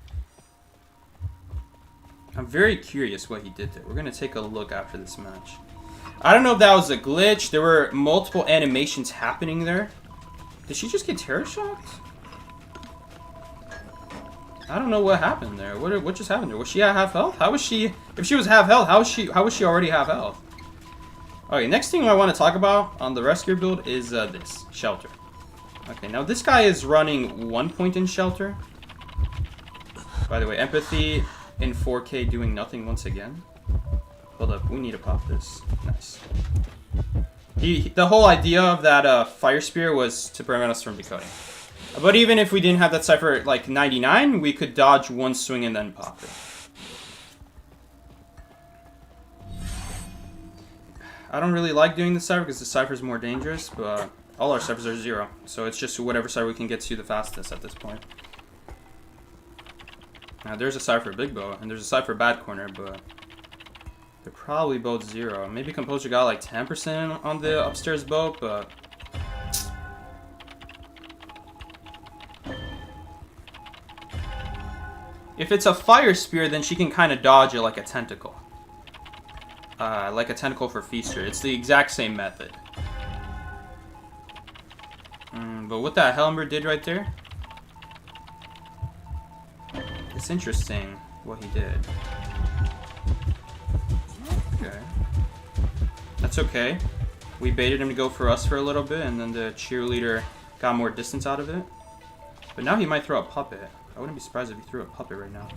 B: I'm very curious what he did there. We're going to take a look after this match. I don't know if that was a glitch. There were multiple animations happening there. Did she just get terror shocked? I don't know what happened there. What just happened there? Was she at half health? How was she... If she was half health, how was she already half health? Okay, next thing I want to talk about on the rescue build is this. Shelter. Okay, now this guy is running 1 point in shelter. By the way, empathy... in 4K doing nothing once again. Hold up, we need to pop this. Nice. The whole idea of that fire spear was to prevent us from decoding. But even if we didn't have that cipher at like 99, we could dodge one swing and then pop it. I don't really like doing the cipher because the cipher is more dangerous, but all our ciphers are 0. So it's just whatever cipher we can get to the fastest at this point. Now there's a cipher big bow and there's a cipher bad corner, but they're probably both 0. Maybe Composer got like 10% on the upstairs boat, but if it's a fire spear, then she can kind of dodge it like a tentacle. Like a tentacle for Feaster. It's the exact same method. But what that Helmer did right there, it's interesting what he did. Okay. That's okay. We baited him to go for us for a little bit, and then the cheerleader got more distance out of it. But now he might throw a puppet. I wouldn't be surprised if he threw a puppet right now.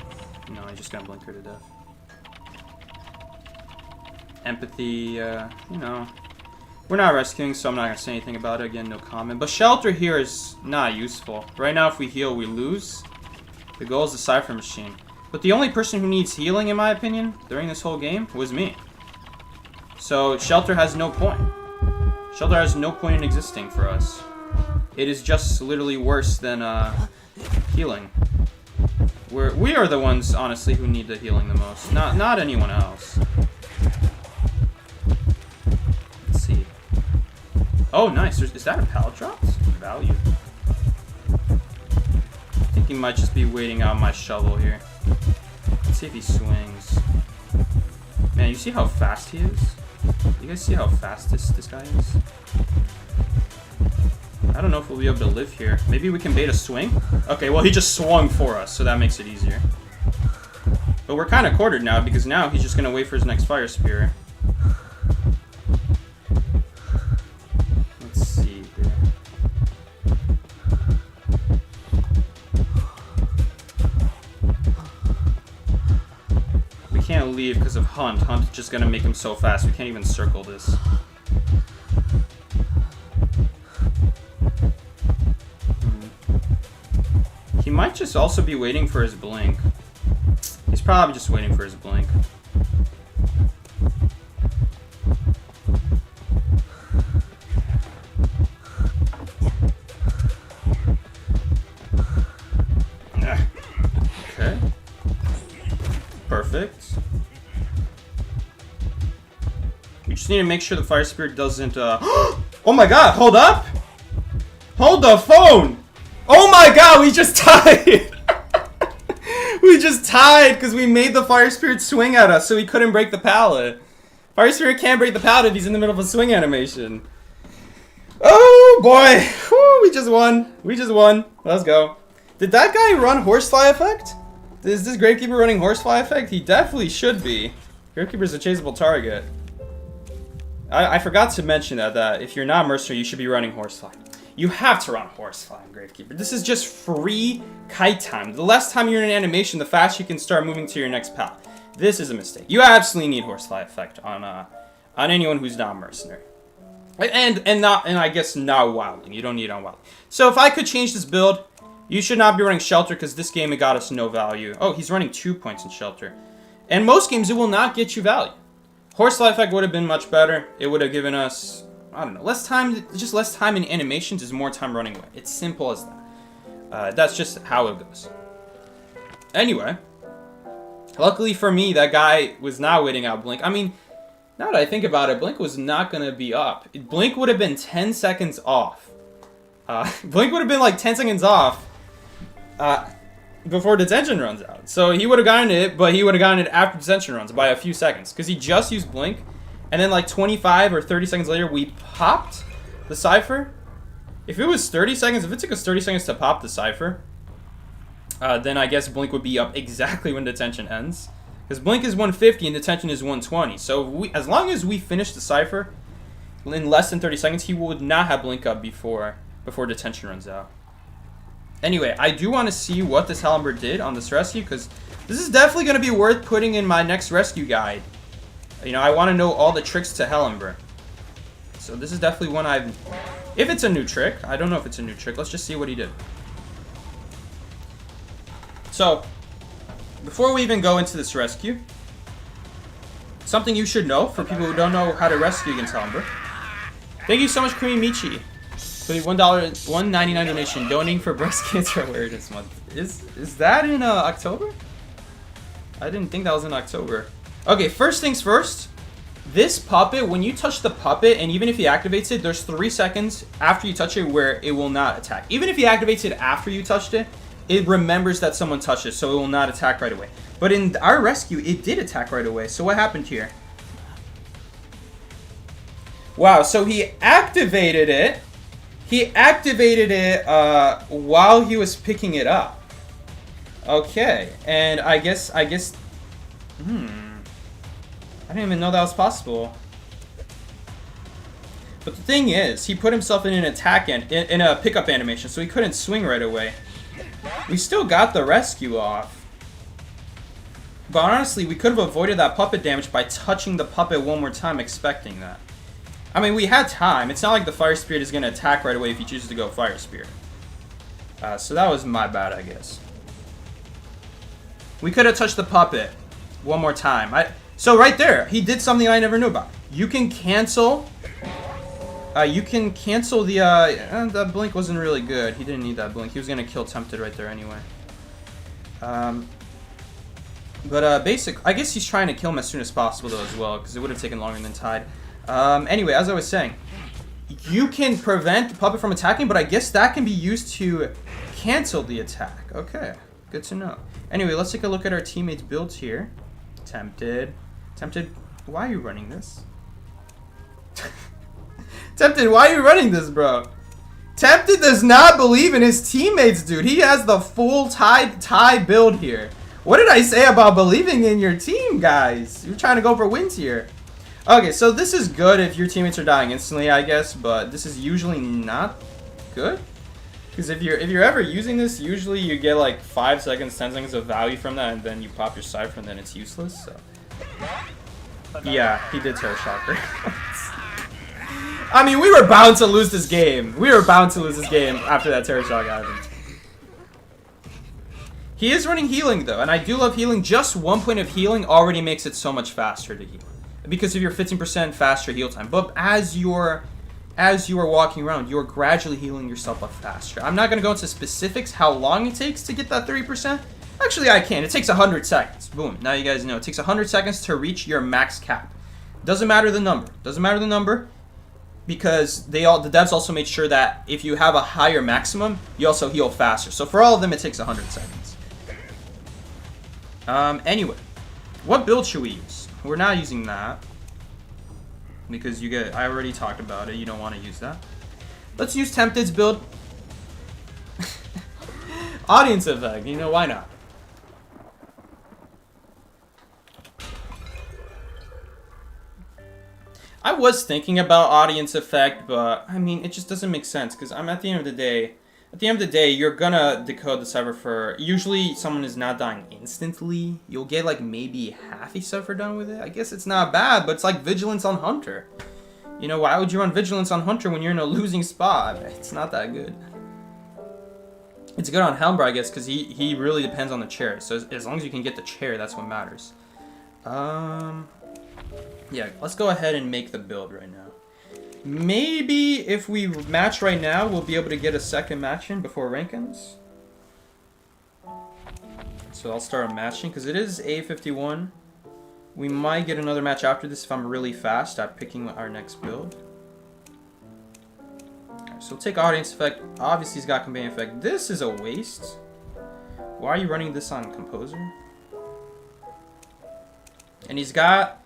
B: No, he's just gonna blink her to death. Empathy, you know. We're not rescuing, so I'm not gonna say anything about it. Again, no comment. But shelter here is not useful. Right now, if we heal, we lose. The goal is the cipher machine. But the only person who needs healing, in my opinion, during this whole game, was me. So, shelter has no point. Shelter has no point in existing for us. It is just literally worse than healing. We are the ones, honestly, who need the healing the most. Not anyone else. Let's see. Oh, nice. Is that a pallet drop? Value. I think he might just be waiting out my shovel here. Let's see if he swings. Man, you see how fast he is? You guys see how fast this guy is? I don't know if we'll be able to live here. Maybe we can bait a swing? Okay, well he just swung for us, so that makes it easier. But we're kind of quartered now, because now he's just going to wait for his next fire spear. Let's see here. We can't leave because of Hunt. Hunt's just going to make him so fast, we can't even circle this. He might just also be waiting for his blink. He's probably just waiting for his blink. Okay. Perfect. We just need to make sure the fire spirit doesn't oh my god, hold up! Hold the phone! Oh my god, we just tied! We just tied because we made the fire spirit swing at us so he couldn't break the pallet. Fire spirit can't break the pallet if he's in the middle of a swing animation. Oh boy! Woo, we just won. We just won. Let's go. Did that guy run horsefly effect? Is this Gravekeeper running Horsefly effect? He definitely should be. Gravekeeper's a chaseable target. I forgot to mention that if you're not Mercenary, you should be running Horsefly. You have to run Horsefly in Gravekeeper. This is just free kite time. The less time you're in animation, the faster you can start moving to your next pal. This is a mistake. You absolutely need Horsefly effect on anyone who's not Mercenary. And I guess not Wildling. You don't need it on Wildling. So if I could change this build, you should not be running Shelter because this game it got us no value. Oh, he's running 2 points in Shelter. And most games it will not get you value. Horsefly effect would have been much better. It would have given us, I don't know, less time. Just less time in animations is more time running away. It's simple as that. That's just how it goes. Anyway, luckily for me, that guy was not waiting out Blink. I mean, now that I think about it, Blink was not going to be up. Blink would have been 10 seconds off. Blink would have been like 10 seconds off before detention runs out. So he would have gotten it, but he would have gotten it after detention runs by a few seconds. Because he just used Blink, and then like 25 or 30 seconds later, we popped the Cypher. If it was 30 seconds, if it took us 30 seconds to pop the Cypher, then I guess Blink would be up exactly when detention ends. Because Blink is 150 and detention is 120. So as long as we finish the Cypher in less than 30 seconds, he would not have Blink up before detention runs out. Anyway, I do want to see what this Halberd did on this rescue, because this is definitely going to be worth putting in my next rescue guide. You know, I want to know all the tricks to Halberd. So this is definitely one I've... If it's a new trick. I don't know if it's a new trick. Let's just see what he did. So, before we even go into this rescue, something you should know for people who don't know how to rescue against Halberd. Thank you so much, Creamy Michi, for the $1.99 donation, donating for Breast Cancer Awareness Month. Is that in October? I didn't think that was in October. Okay, first things first. This puppet, when you touch the puppet, and even if he activates it, there's 3 seconds after you touch it where it will not attack. Even if he activates it after you touched it, it remembers that someone touched it, so it will not attack right away. But in our rescue, it did attack right away. So what happened here? Wow, so he activated it. He activated it while he was picking it up. Okay, and I guess, I didn't even know that was possible. But the thing is, he put himself in an attack in a pickup animation, so he couldn't swing right away. We still got the rescue off. But honestly, we could have avoided that puppet damage by touching the puppet one more time, expecting that. I mean, we had time. It's not like the Fire Spirit is going to attack right away if he chooses to go Fire Spirit. So that was my bad, I guess. We could have touched the puppet one more time. So right there, he did something I never knew about. You can cancel... that blink wasn't really good. He didn't need that blink. He was going to kill Tempted right there anyway. I guess he's trying to kill him as soon as possible though as well, because it would have taken longer than Tide. Anyway, as I was saying, you can prevent the puppet from attacking, but I guess that can be used to cancel the attack. Okay, good to know. Anyway, let's take a look at our teammates' builds here. Tempted, why are you running this? Tempted, why are you running this, bro? Tempted does not believe in his teammates, dude. He has the full tie build here. What did I say about believing in your team, guys? You're trying to go for wins here. Okay, so this is good if your teammates are dying instantly, I guess, but this is usually not good. Because if you're ever using this, usually you get like 5 seconds, 10 seconds of value from that, and then you pop your Cypher and then it's useless, so. Yeah, he did Terror Shocker. I mean, we were bound to lose this game. We were bound to lose this game after that Terror Shock happened. He is running healing, though, and I do love healing. Just 1 point of healing already makes it so much faster to heal. Because of your 15% faster heal time. But as you are walking around, you're gradually healing yourself up faster. I'm not going to go into specifics how long it takes to get that 30%. Actually, I can. It takes 100 seconds. Boom. Now you guys know. It takes 100 seconds to reach your max cap. Doesn't matter the number. Doesn't matter the number. Because the devs also made sure that if you have a higher maximum, you also heal faster. So for all of them, it takes 100 seconds. Anyway, what build should we use? We're not using that because I already talked about it. You don't want to use that. Let's use Tempted's build. Audience effect. You know, why not? I was thinking about audience effect, but I mean, it just doesn't make sense because I'm at the end of the day. At the end of the day, you're gonna decode the cipher for. Usually, someone is not dying instantly. You'll get like maybe half a cipher done with it. I guess it's not bad, but it's like vigilance on Hunter. You know, why would you run vigilance on Hunter when you're in a losing spot? It's not that good. It's good on Helmbra, I guess, because he really depends on the chair. So as long as you can get the chair, that's what matters. Yeah, let's go ahead and make the build right now. Maybe if we match right now, we'll be able to get a second match in before rank ends. So I'll start matching, because it is A51. We might get another match after this if I'm really fast at picking our next build. Right, so we'll take audience effect. Obviously he's got companion effect. This is a waste. Why are you running this on composer? And he's got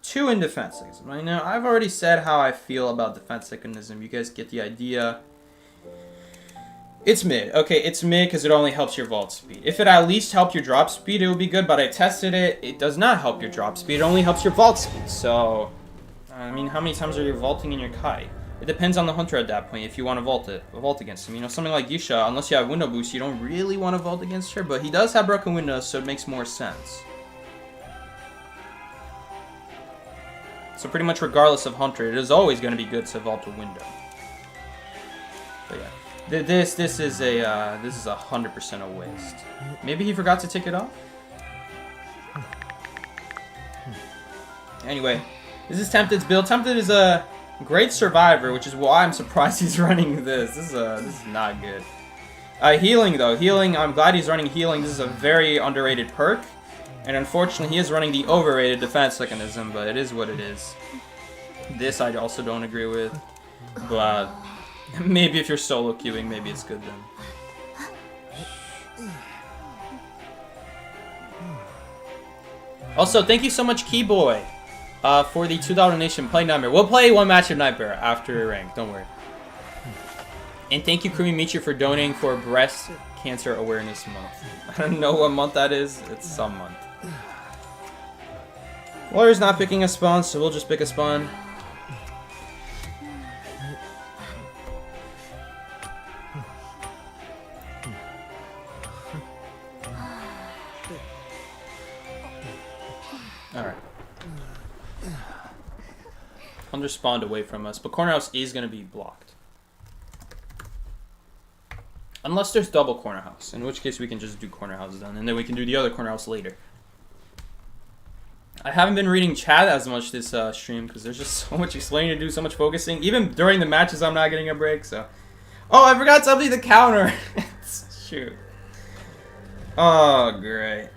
B: 2 in defense mechanism. Right now, I've already said how I feel about defense mechanism. You guys get the idea. It's mid. Okay, it's mid because it only helps your vault speed. If it at least helped your drop speed, it would be good, but I tested it. It does not help your drop speed. It only helps your vault speed. So, I mean, how many times are you vaulting in your kite? It depends on the hunter at that point if you want to vault against him. You know, something like Yusha, unless you have window boost, you don't really want to vault against her, but he does have broken windows, so it makes more sense. So pretty much regardless of Hunter, it is always going to be good to vault a window. But yeah, this is a 100% a waste. Maybe he forgot to take it off. Anyway, this is Tempted's build. Tempted is a great survivor, which is why I'm surprised he's running this. This is not good. Healing though, healing. I'm glad he's running healing. This is a very underrated perk. And unfortunately, he is running the overrated defense mechanism, but it is what it is. This I also don't agree with, but maybe if you're solo queuing, maybe it's good then. Also, thank you so much, Keyboy, for the $2 donation. Play Nightmare. We'll play one match of Nightmare after rank. Don't worry. And thank you, Creamy Michi, for donating for Breast Cancer Awareness Month. I don't know what month that is. It's some month. Lawyer's not picking a spawn, so we'll just pick a spawn. Alright. Hunter spawned away from us, but corner house is going to be blocked. Unless there's double corner house, in which case we can just do corner house then, and then we can do the other corner house later. I haven't been reading chat as much this stream because there's just so much explaining to do, so much focusing. Even during the matches, I'm not getting a break. So, oh, I forgot to update the counter. Shoot. Oh, great.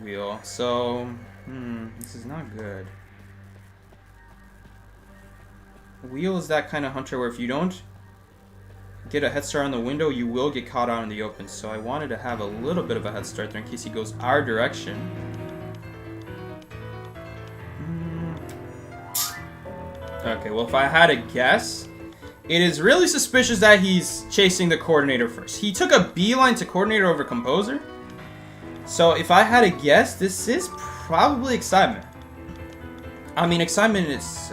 B: Wheel. So, this is not good. Wheel is that kind of hunter where if you don't get a head start on the window, you will get caught out in the open. So I wanted to have a little bit of a head start there in case he goes our direction. Okay, well, if I had a guess, it is really suspicious that he's chasing the coordinator first. He took a beeline to coordinator over composer. So if I had a guess, this is probably excitement. I mean, excitement is...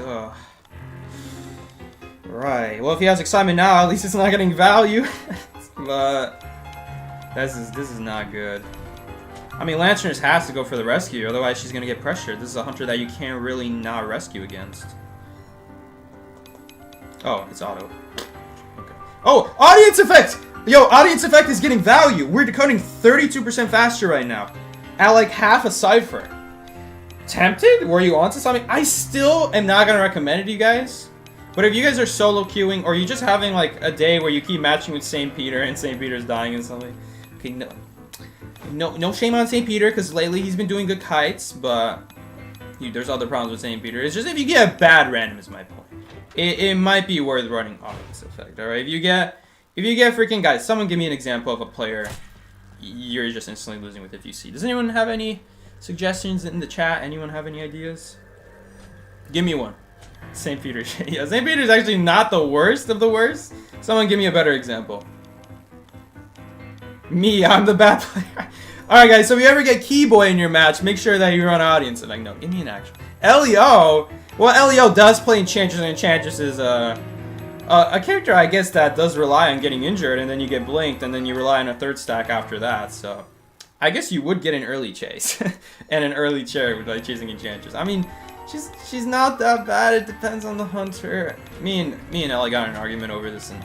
B: Right. Well, if he has excitement now, at least it's not getting value. But this is not good. I mean, Lanterners has to go for the rescue, otherwise she's gonna get pressured. This is a hunter that you can't really not rescue against. Oh, it's auto. Okay. Oh, audience effect! Yo, audience effect is getting value. We're decoding 32% faster right now, at like half a cipher. Tempted? Were you onto something? I still am not gonna recommend it to you guys. But if you guys are solo queuing, or you're just having like a day where you keep matching with St. Peter and St. Peter's dying and something, okay, no shame on St. Peter because lately he's been doing good kites, but there's other problems with St. Peter. It's just if you get a bad random, is my point. It might be worth running audience effect. All right, if you get freaking guys, someone give me an example of a player you're just instantly losing with if you see. Does anyone have any suggestions in the chat? Anyone have any ideas? Give me one. St. Peter. Yeah, St. Peter's actually not the worst of the worst. Someone give me a better example. Me, I'm the bad player. Alright guys, so if you ever get Keyboy in your match, make sure that you run audience. And like, no, give me an action. Elio! Well, Leo does play Enchantress, and Enchantress is a character, I guess, that does rely on getting injured, and then you get blinked, and then you rely on a third stack after that, so... I guess you would get an early chase, and an early cherry with like chasing Enchantress. I mean, she's not that bad, it depends on the hunter. Me and Ellie got in an argument over this, and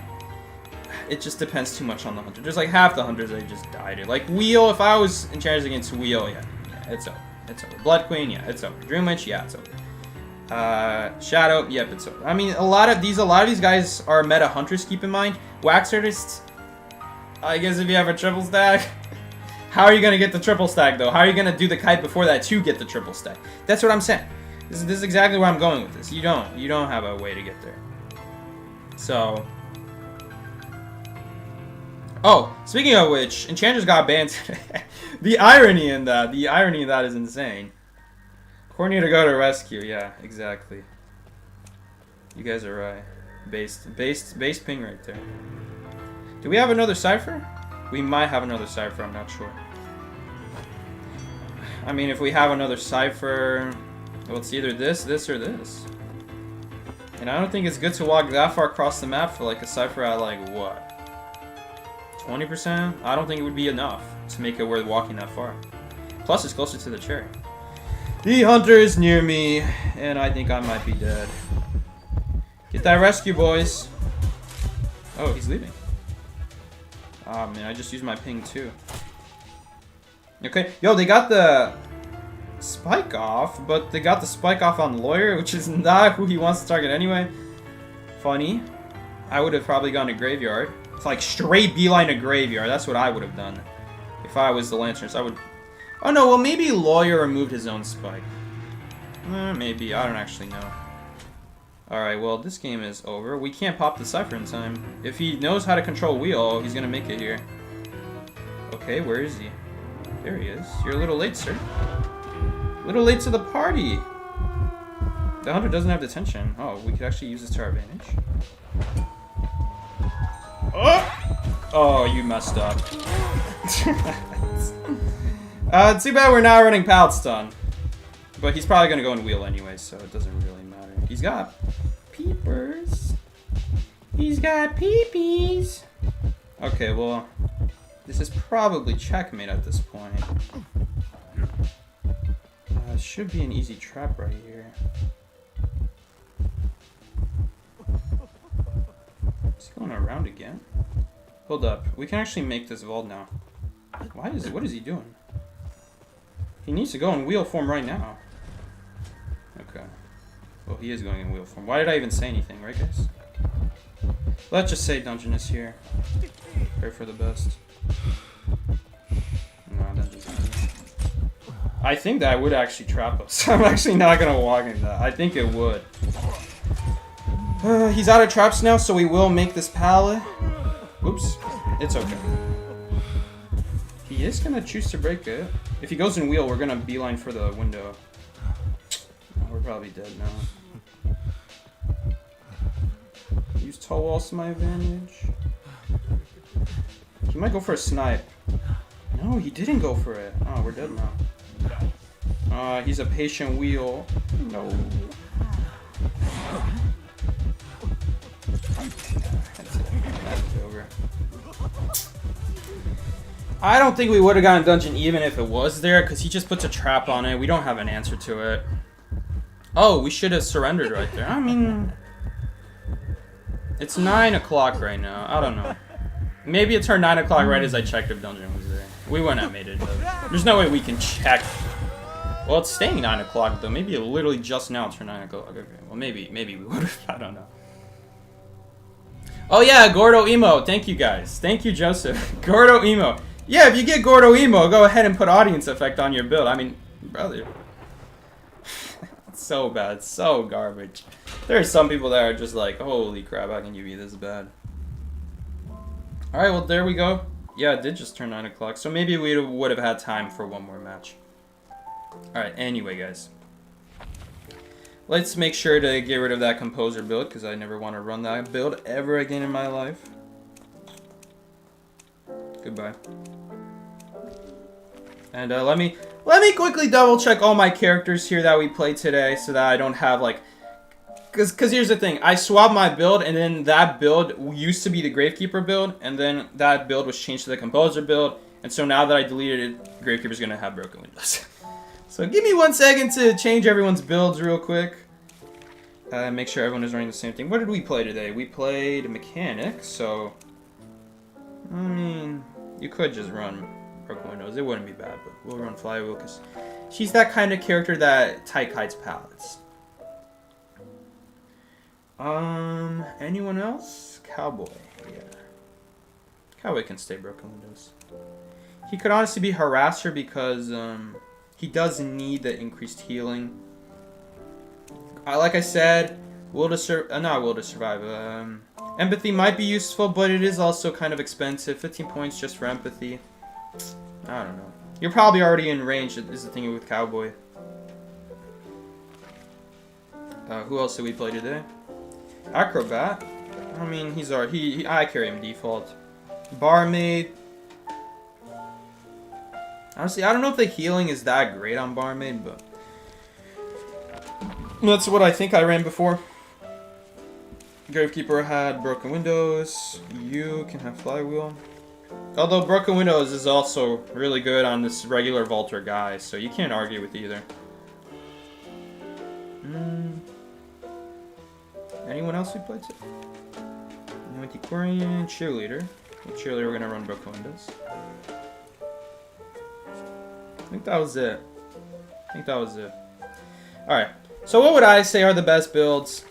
B: it just depends too much on the hunter. There's like half the hunters that just died. Like Wheel, if I was Enchantress against Wheel, yeah, it's over. It's over. Blood Queen, yeah, it's over. Dream Witch, yeah, it's over. Shadow, yep, it's over. I mean, a lot of these guys are meta hunters, keep in mind. Wax Artists, I guess if you have a triple stack, how are you gonna get the triple stack though? How are you gonna do the kite before that to get the triple stack? That's what I'm saying. This is exactly where I'm going with this. You don't have a way to get there. So, oh, speaking of which, Enchantress got banned today. The irony in that is insane. Coordinator go to rescue, yeah, exactly. You guys are right. Base ping right there. Do we have another cipher? We might have another cipher, I'm not sure. I mean, if we have another cipher, well, it's either this, or this. And I don't think it's good to walk that far across the map for like a cipher at like, what? 20%? I don't think it would be enough to make it worth walking that far. Plus, it's closer to the cherry. The hunter is near me, and I think I might be dead. Get that rescue, boys. Oh, he's leaving. Oh man, I just used my ping too. Okay, yo, they got the spike off, but they got the spike off on Lawyer, which is not who he wants to target anyway. Funny. I would have probably gone to Graveyard. It's like straight beeline to Graveyard. That's what I would have done. If I was the Lanternist, I would... Oh no, well maybe Lawyer removed his own spike. Maybe, I don't actually know. Alright, well this game is over. We can't pop the cipher in time. If he knows how to control Wheel, he's gonna make it here. Okay, where is he? There he is. You're a little late, sir. A little late to the party. The hunter doesn't have detention. Oh, we could actually use this to our advantage. Oh, you messed up. Too bad we're not running Pallet Stun. But he's probably gonna go in Wheel anyway, so it doesn't really matter. He's got peepers. He's got peepees. Okay, well, this is probably checkmate at this point. Should be an easy trap right here. Is he going around again? Hold up. We can actually make this vault now. What is he doing? He needs to go in Wheel form right now. Okay. Well, he is going in Wheel form. Why did I even say anything, right, guys? Let's just say Dungeon is here. Pray for the best. No, Dungeon's not here. I think that would actually trap us. I'm actually not going to walk in that. I think it would. He's out of traps now, so we will make this pallet. Oops. It's okay. He is going to choose to break it. If he goes in Wheel, we're going to beeline for the window. We're probably dead now. Use tall walls to my advantage. He might go for a snipe. No, he didn't go for it. Oh, we're dead now. He's a patient Wheel. No. That's over. I don't think we would have gotten Dungeon even if it was there, because he just puts a trap on it. We don't have an answer to it. Oh, we should have surrendered right there. I mean... It's 9 o'clock right now. I don't know. Maybe it turned 9 o'clock right as I checked if Dungeon was there. We wouldn't have made it, though. There's no way we can check. Well, it's staying 9 o'clock, though. Maybe it literally just now turned 9 o'clock. Okay, well, maybe we would have. I don't know. Oh, yeah, Gordo Emo. Thank you, guys. Thank you, Joseph. Gordo Emo. Yeah, if you get Gordo Emo, go ahead and put audience effect on your build. I mean, brother. It's so bad. So garbage. There are some people that are just like, holy crap, how can you be this bad? Alright, well, there we go. Yeah, it did just turn 9 o'clock, so maybe we would have had time for one more match. Alright, anyway, guys. Let's make sure to get rid of that Composer build, because I never want to run that build ever again in my life. Goodbye. And let me quickly double check all my characters here that we played today, so that I don't have, like, Because here's the thing, I swapped my build, and then that build used to be the Gravekeeper build, and then that build was changed to the Composer build, and so now that I deleted it, Gravekeeper's gonna have broken windows. So give me 1 second to change everyone's builds real quick. Make sure everyone is running the same thing. What did we play today? We played Mechanic, so... I mean, you could just run broken windows. It wouldn't be bad, but we'll run Flywheel, because she's that kind of character that tight kites pallets. Anyone else? Cowboy, yeah. Cowboy can stay broken windows. He could honestly be Harasser because, he does need the increased healing. Like I said, not Will to Survive. Empathy might be useful, but it is also kind of expensive. 15 points just for empathy. I don't know. You're probably already in range, is the thing with Cowboy. Who else did we play today? Acrobat. I mean, I carry him default. Barmaid. Honestly, I don't know if the healing is that great on Barmaid, but that's what I think I ran before. Gravekeeper had broken windows. You can have Flywheel. Although broken windows is also really good on this regular Vaulter guy, so you can't argue with either. Anyone else we played today? Antiquarian, Cheerleader. With Cheerleader, we're gonna run broken windows. I think that was it. Alright, so what would I say are the best builds?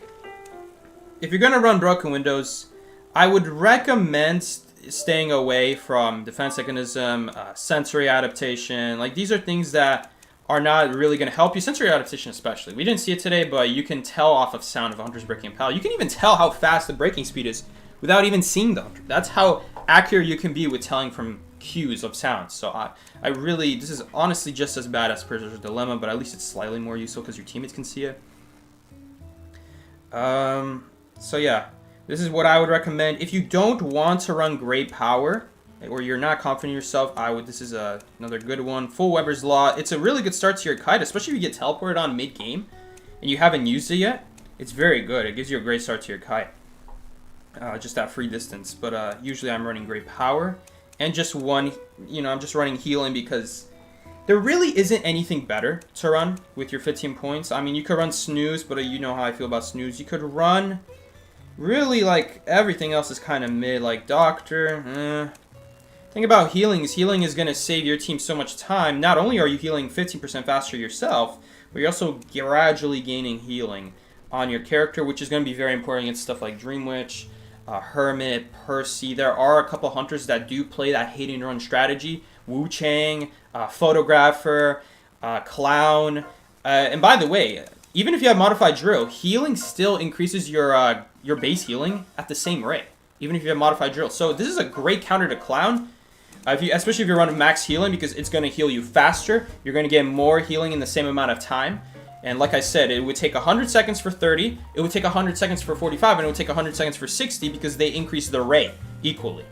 B: If you're gonna run broken windows, I would recommend staying away from defense mechanism, sensory adaptation. Like, these are things that are not really going to help you. Sensory adaptation especially. We didn't see it today, but you can tell off of sound if a hunter's breaking a pallet. You can even tell how fast the breaking speed is without even seeing the hunter. That's how accurate you can be with telling from cues of sounds. So I really, this is honestly just as bad as Prisoner's Dilemma, but at least it's slightly more useful because your teammates can see it. So yeah, this is what I would recommend. If you don't want to run great power, or you're not confident in yourself, this is another good one. Full Weber's Law. It's a really good start to your kite, especially if you get teleported on mid-game and you haven't used it yet. It's very good. It gives you a great start to your kite. Just that free distance. But usually I'm running great power. And just one, I'm just running healing because there really isn't anything better to run with your 15 points. I mean, you could run Snooze, but you know how I feel about Snooze. You could run, really, like, everything else is kind of mid, like Doctor, Thing about healing is going to save your team so much time. Not only are you healing 15% faster yourself, but you're also gradually gaining healing on your character, which is going to be very important against stuff like Dream Witch, Hermit, Percy. There are a couple hunters that do play that hit and run strategy. Wu Chang, Photographer, Clown. And by the way, even if you have Modified Drill, healing still increases your base healing at the same rate, even if you have Modified Drill. So this is a great counter to Clown. Especially if you're running max healing, because it's going to heal you faster. You're going to get more healing in the same amount of time. And like I said, it would take 100 seconds for 30, it would take 100 seconds for 45, and it would take 100 seconds for 60 because they increase the rate equally.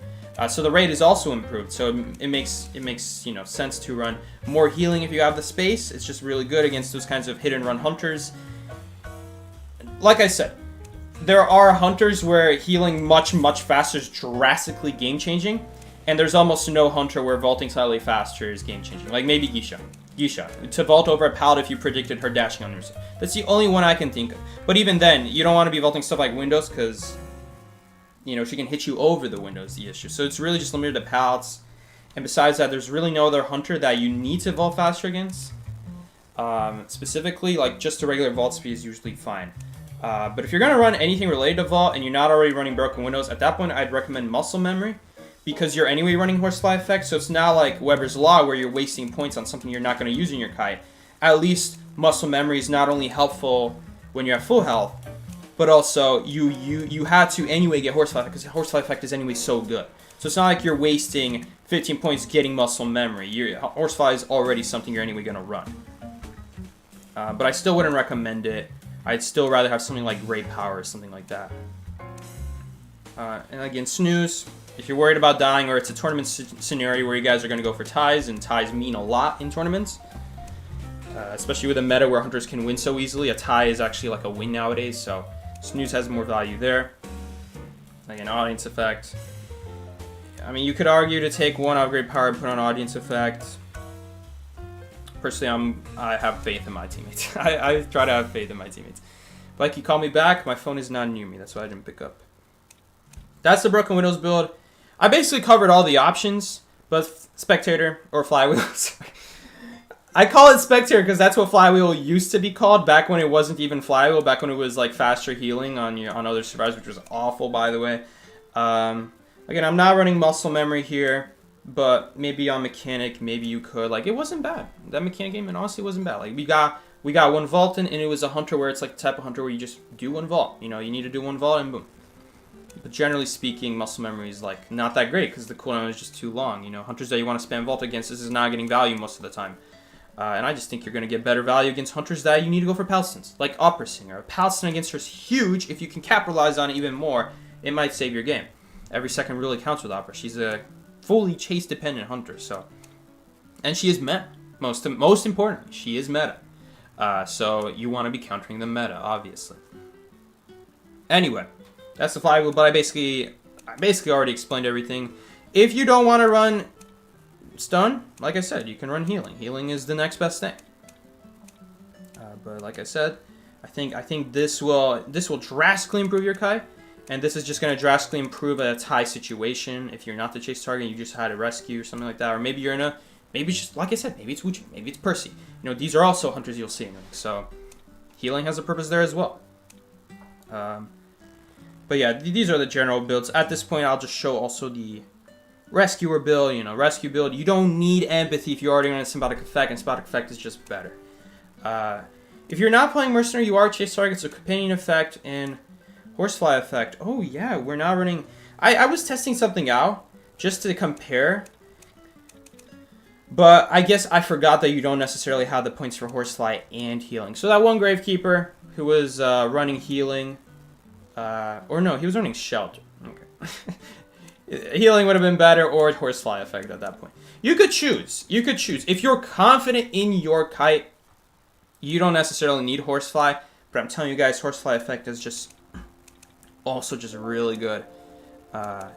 B: So the rate is also improved. So it makes sense to run more healing if you have the space. It's just really good against those kinds of hit and run hunters. Like I said, there are hunters where healing much faster is drastically game changing. And there's almost no hunter where vaulting slightly faster is game-changing. Like maybe Gisha. To vault over a pallet if you predicted her dashing on yourself. That's the only one I can think of. But even then, you don't want to be vaulting stuff like windows because, she can hit you over the windows, the issue. So it's really just limited to pallets. And besides that, there's really no other hunter that you need to vault faster against. Specifically, like just a regular vault speed is usually fine. But if you're going to run anything related to vault and you're not already running broken windows, at that point I'd recommend muscle memory. Because you're anyway running Horsefly Effect, so it's not like Weber's Law where you're wasting points on something you're not going to use in your kite. At least muscle memory is not only helpful when you're at full health, but also you had to anyway get Horsefly Effect because Horsefly Effect is anyway so good. So it's not like you're wasting 15 points getting muscle memory. Horsefly is already something you're anyway going to run. But I still wouldn't recommend it. I'd still rather have something like Great Power or something like that. And again, Snooze. If you're worried about dying or it's a tournament scenario where you guys are going to go for ties, and ties mean a lot in tournaments, especially with a meta where hunters can win so easily, a tie is actually like a win nowadays, so Snooze has more value there. Like an audience effect. I mean, you could argue to take one upgrade power and put on audience effect. Personally, I have faith in my teammates. I try to have faith in my teammates. Like, you call me back, my phone is not near me. That's why I didn't pick up. That's the Broken Widows build. I basically covered all the options, but Spectator or Flywheel. I call it Spectator because that's what Flywheel used to be called back when it wasn't even Flywheel, back when it was like faster healing on other survivors, which was awful, by the way. Again, I'm not running muscle memory here, but maybe on mechanic, maybe you could. Like, it wasn't bad. That mechanic game, and honestly, wasn't bad. Like, we got one vault in, and it was a hunter where it's like the type of hunter where you just do one vault. You know, you need to do one vault, and boom. But generally speaking, muscle memory is like not that great because the cooldown is just too long. You know, hunters that you want to spam vault against, this is not getting value most of the time. And I just think you're going to get better value against hunters that you need to go for Palestins, like Opera Singer. A Palestin against her is huge. If you can capitalize on it even more, it might save your game. Every second really counts with Opera. She's a fully chase-dependent hunter, so. And she is meta. Most importantly, she is meta. So you want to be countering the meta, obviously. Anyway, that's the Flywheel, but I basically already explained everything. If you don't want to run stun, like I said, you can run healing. Healing is the next best thing. But like I said, I think this will drastically improve your Kai, and this is just going to drastically improve a tie situation. If you're not the chase target, you just had a rescue or something like that, or maybe you're in a just like I said, maybe it's Wuchi, maybe it's Percy. You know, these are also hunters you'll see in them. So healing has a purpose there as well. But yeah, these are the general builds. At this point, I'll just show also the rescuer build. You know, rescue build. You don't need empathy if you're already on a symbiotic effect, and symbiotic effect is just better. If you're not playing mercenary, you are chase targets, so companion effect and horsefly effect. Oh yeah, we're not running. I was testing something out just to compare, but I guess I forgot that you don't necessarily have the points for horsefly and healing. So that one gravekeeper who was running healing, or no, he was running shelter. Okay. Healing would have been better, or horsefly effect at that point. You could choose. If you're confident in your kite, you don't necessarily need horsefly, but I'm telling you guys, horsefly effect is just also just really good.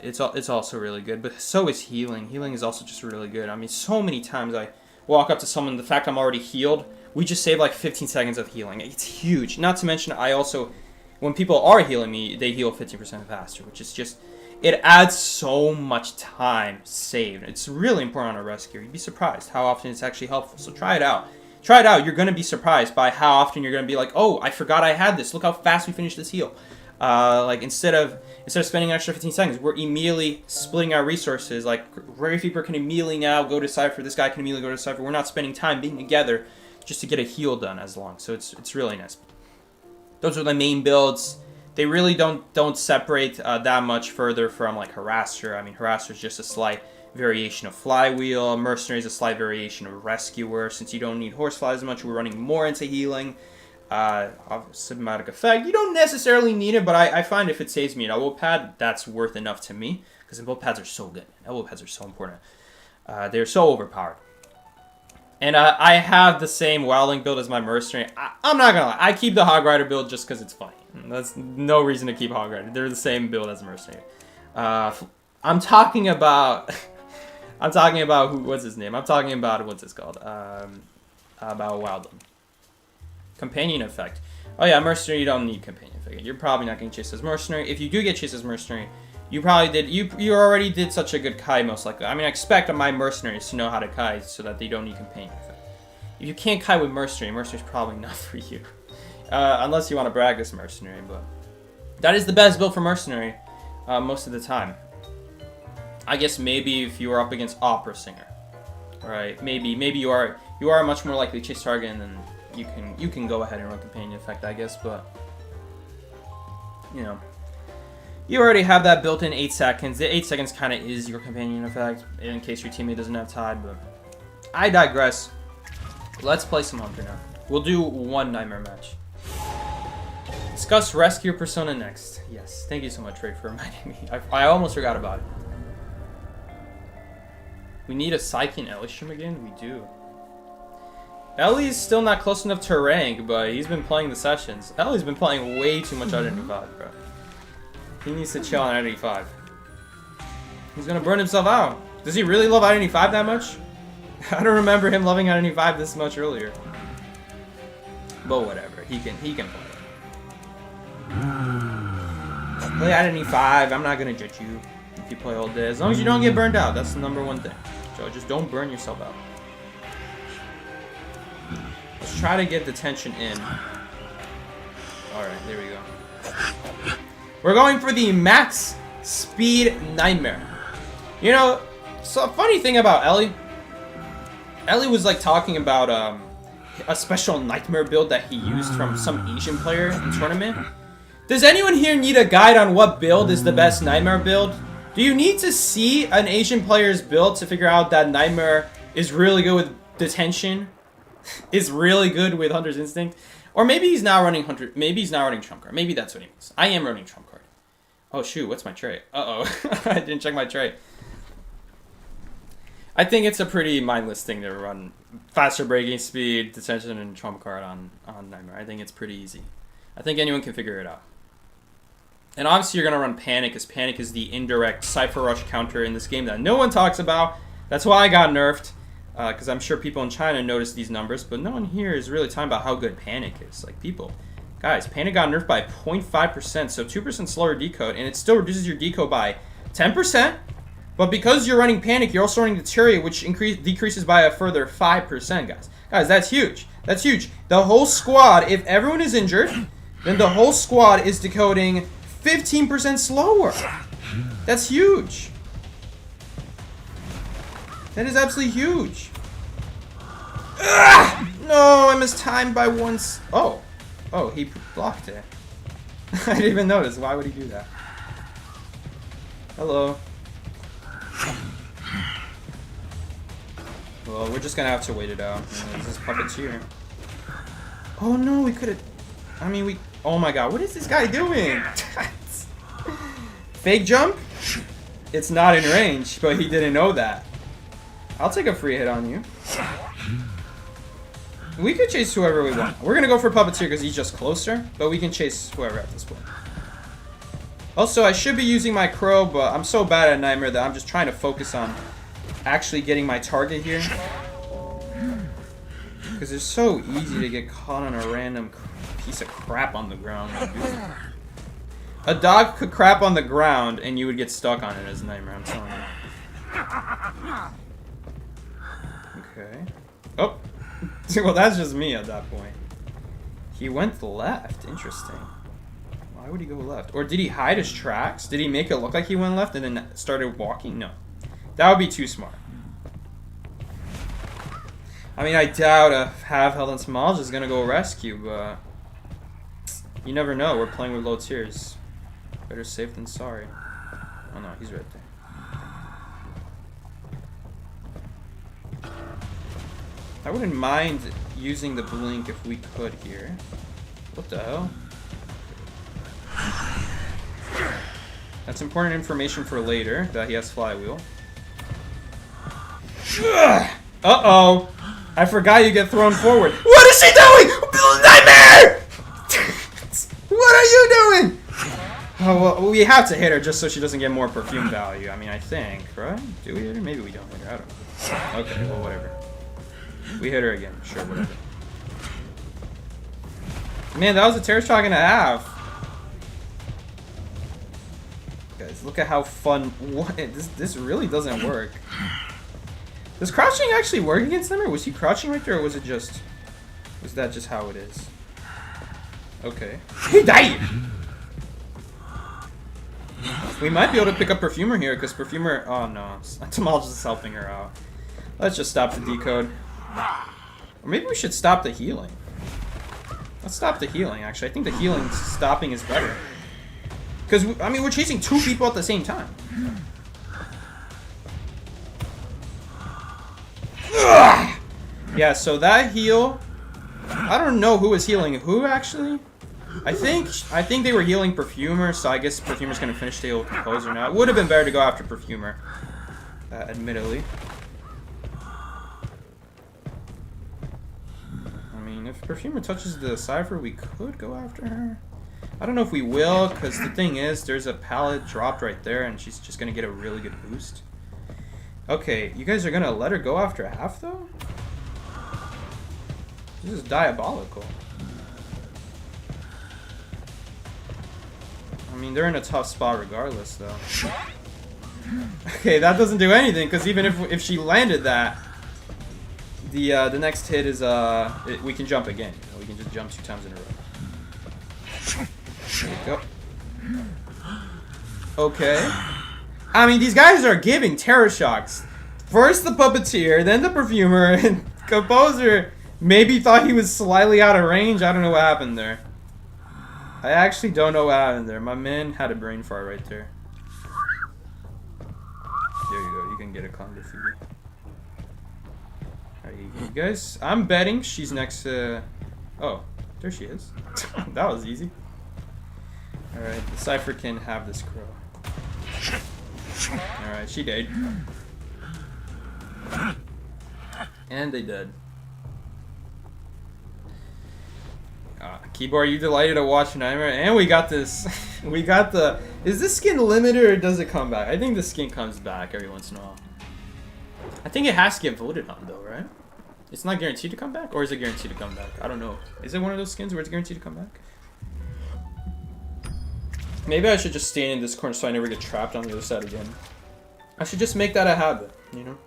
B: It's also really good, but so is healing. Healing is also just really good. I mean, so many times I walk up to someone, the fact I'm already healed, we just save like 15 seconds of healing. It's huge. Not to mention, I also, when people are healing me, they heal 15% faster, which is just, it adds so much time saved. It's really important on a rescue. You'd be surprised how often it's actually helpful. So try it out. Try it out. You're going to be surprised by how often you're going to be like, oh, I forgot I had this. Look how fast we finished this heal. Like instead of spending an extra 15 seconds, we're immediately splitting our resources. Like Gravekeeper can immediately now go to Cypher. This guy can immediately go to Cypher. We're not spending time being together just to get a heal done as long. So it's really nice. Those are the main builds. They really don't separate that much further from like Harasser. I mean, Harasser is just a slight variation of Flywheel. Mercenary is a slight variation of Rescuer. Since you don't need Horsefly as much, we're running more into healing. Symbiotic effect, you don't necessarily need it, but I find if it saves me an elbow pad, that's worth enough to me, because elbow pads are so good. Elbow pads are so important. They're so overpowered. And I have the same Wildling build as my Mercenary. I'm not gonna lie, I keep the Hog Rider build just because it's funny. That's no reason to keep Hog Rider. They're the same build as Mercenary. I'm talking about what's his name? I'm talking about, what's this called? About Wildling. Companion effect. Oh yeah, Mercenary, you don't need companion effect. You're probably not getting chased as Mercenary. If you do get chased as Mercenary, you probably did. You already did such a good Kai, most likely. I mean, I expect my Mercenaries to know how to Kai so that they don't need companion effect. If you can't Kai with Mercenary's probably not for you, unless you want to brag this Mercenary. But that is the best build for Mercenary most of the time. I guess maybe if you are up against Opera Singer, right? Maybe you are much more likely to chase target, and then you can go ahead and run companion effect, I guess, but you know, you already have that built in 8 seconds. The 8 seconds kind of is your companion effect in case your teammate doesn't have tide, but I digress. Let's play some Hunter now. We'll do one Nightmare match. Discuss Rescue Persona next. Yes, thank you so much, Ray, for reminding me. I almost forgot about it. We need a Psyche and Elisham again? We do. Ellie's still not close enough to rank, but he's been playing the sessions. Ellie's been playing way too much Identity 5, bro. He needs to chill on Identity 5. He's gonna burn himself out. Does he really love Identity 5 that much? I don't remember him loving Identity 5 this much earlier. But whatever, he can play it. Play Identity 5, I'm not gonna judge you if you play all day. As long as you don't get burned out, that's the number one thing. So just don't burn yourself out. Let's try to get the tension in. Alright, there we go. We're going for the max speed nightmare. You know, so a funny thing about Ellie. Ellie was like talking about a special nightmare build that he used from some Asian player in tournament. Does anyone here need a guide on what build is the best nightmare build? Do you need to see an Asian player's build to figure out that nightmare is really good with detention? Is really good with Hunter's Instinct? Or maybe he's now running Hunter. Maybe he's now running Trump Card. Maybe that's what he means. I am running Trump Card. Oh shoot, what's my trait? Uh-oh. I didn't check my trait. I think it's a pretty mindless thing to run faster breaking speed, detention, and Trump Card on Nightmare. I think it's pretty easy. I think anyone can figure it out. And obviously you're going to run Panic, because Panic is the indirect Cypher Rush counter in this game that no one talks about. That's why I got nerfed. Because I'm sure people in China notice these numbers, but no one here is really talking about how good Panic is. Like, people, guys, Panic got nerfed by 0.5%, so 2% slower decode, and it still reduces your decode by 10%. But because you're running Panic, you're also running Deteriorate, which decreases by a further 5%, guys. Guys, that's huge. That's huge. The whole squad, if everyone is injured, then the whole squad is decoding 15% slower. That's huge. That is absolutely huge. Ugh! No, I mistimed by once. Oh, he blocked it. I didn't even notice. Why would he do that? Hello. Well, we're just gonna have to wait it out. This is Puppeteer. Oh no, we could have. I mean, we. Oh my god, what is this guy doing? Fake jump? It's not in range, but he didn't know that. I'll take a free hit on you. We could chase whoever we want. We're gonna go for Puppeteer because he's just closer, but we can chase whoever at this point. Also, I should be using my Crow, but I'm so bad at Nightmare that I'm just trying to focus on actually getting my target here. Because it's so easy to get caught on a random piece of crap on the ground. A dog could crap on the ground and you would get stuck on it as a Nightmare, I'm telling you. Okay. Oh. Well, that's just me at that point. He went left. Interesting. Why would he go left? Or did he hide his tracks? Did he make it look like he went left and then started walking? No. That would be too smart. I mean, I doubt a half health and Smalls is going to go rescue, but you never know. We're playing with low tiers. Better safe than sorry. Oh no, he's right there. I wouldn't mind using the blink if we could here. What the hell? That's important information for later, that he has flywheel. Uh-oh! I forgot you get thrown forward. What is she doing? Nightmare! What are you doing? Oh, well, we have to hit her just so she doesn't get more perfume value. I mean, I think, right? Do we hit her? Maybe we don't hit her. I don't know. Okay, well, whatever. We hit her again. Sure, whatever. Man, that was a terror shotgun and a half. Guys, look at how fun. What? This really doesn't work. Does crouching actually work against them, or was he crouching right there, or was it just? Was that just how it is? Okay. He died. We might be able to pick up Perfumer here, because Perfumer. Oh no, Tamal just helping her out. Let's just stop the decode. Or maybe we should stop the healing. Let's stop the healing, actually. I think the healing stopping is better. Because, I mean, we're chasing two people at the same time. Ugh! Yeah, so that heal... I don't know who was healing who, actually. I think they were healing Perfumer, so I guess Perfumer's going to finish the heal with Composer now. It would have been better to go after Perfumer, admittedly. mean, if Perfumer touches the Cypher, we could go after her. I don't know if we will, because the thing is, there's a pallet dropped right there, and she's just going to get a really good boost. Okay, you guys are going to let her go after half, though? This is diabolical. I mean, they're in a tough spot regardless, though. Okay, that doesn't do anything, because even if she landed that, the next hit is, we can jump again. You know, we can just jump 2 times in a row. There we go. Okay. I mean, these guys are giving terror shocks. First the Puppeteer, then the Perfumer, and Composer maybe thought he was slightly out of range. I don't know what happened there. I actually don't know what happened there. My man had a brain fart right there. There you go. You can get a clown graffiti. Alright, you guys. I'm betting she's next to... Oh, there she is. That was easy. Alright, the Cypher can have this crow. Alright, she died. And they dead. Keyboard, are you delighted to watch Nightmare? And we got this. We got the... Is this skin limited or does it come back? I think the skin comes back every once in a while. I think it has to get voted on though, right? It's not guaranteed to come back? Or is it guaranteed to come back? I don't know. Is it one of those skins where it's guaranteed to come back? Maybe I should just stay in this corner so I never get trapped on the other side again. I should just make that a habit, you know?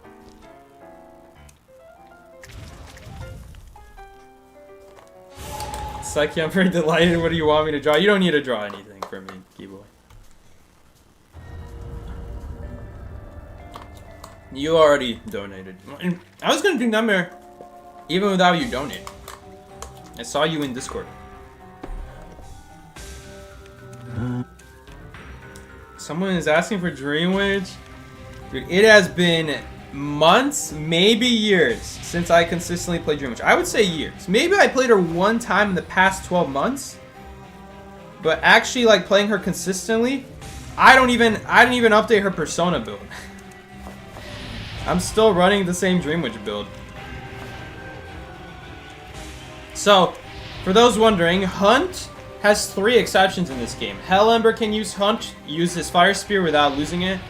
B: Psyche, I'm very delighted. What do you want me to draw? You don't need to draw anything for me, Keyboy. You already donated. I was gonna do Nightmare even without you donating. I saw you in Discord. Someone is asking for Dream Witch. Dude, it has been months, maybe years, since I consistently played Dream Witch. I would say years. Maybe I played her one time in the past 12 months. But actually, like, playing her consistently, I didn't even update her Persona build. I'm still running the same Dream Witch build. So, for those wondering, Hunt has 3 exceptions in this game. Hell Ember can use Hunt, use his Fire Spear without losing it.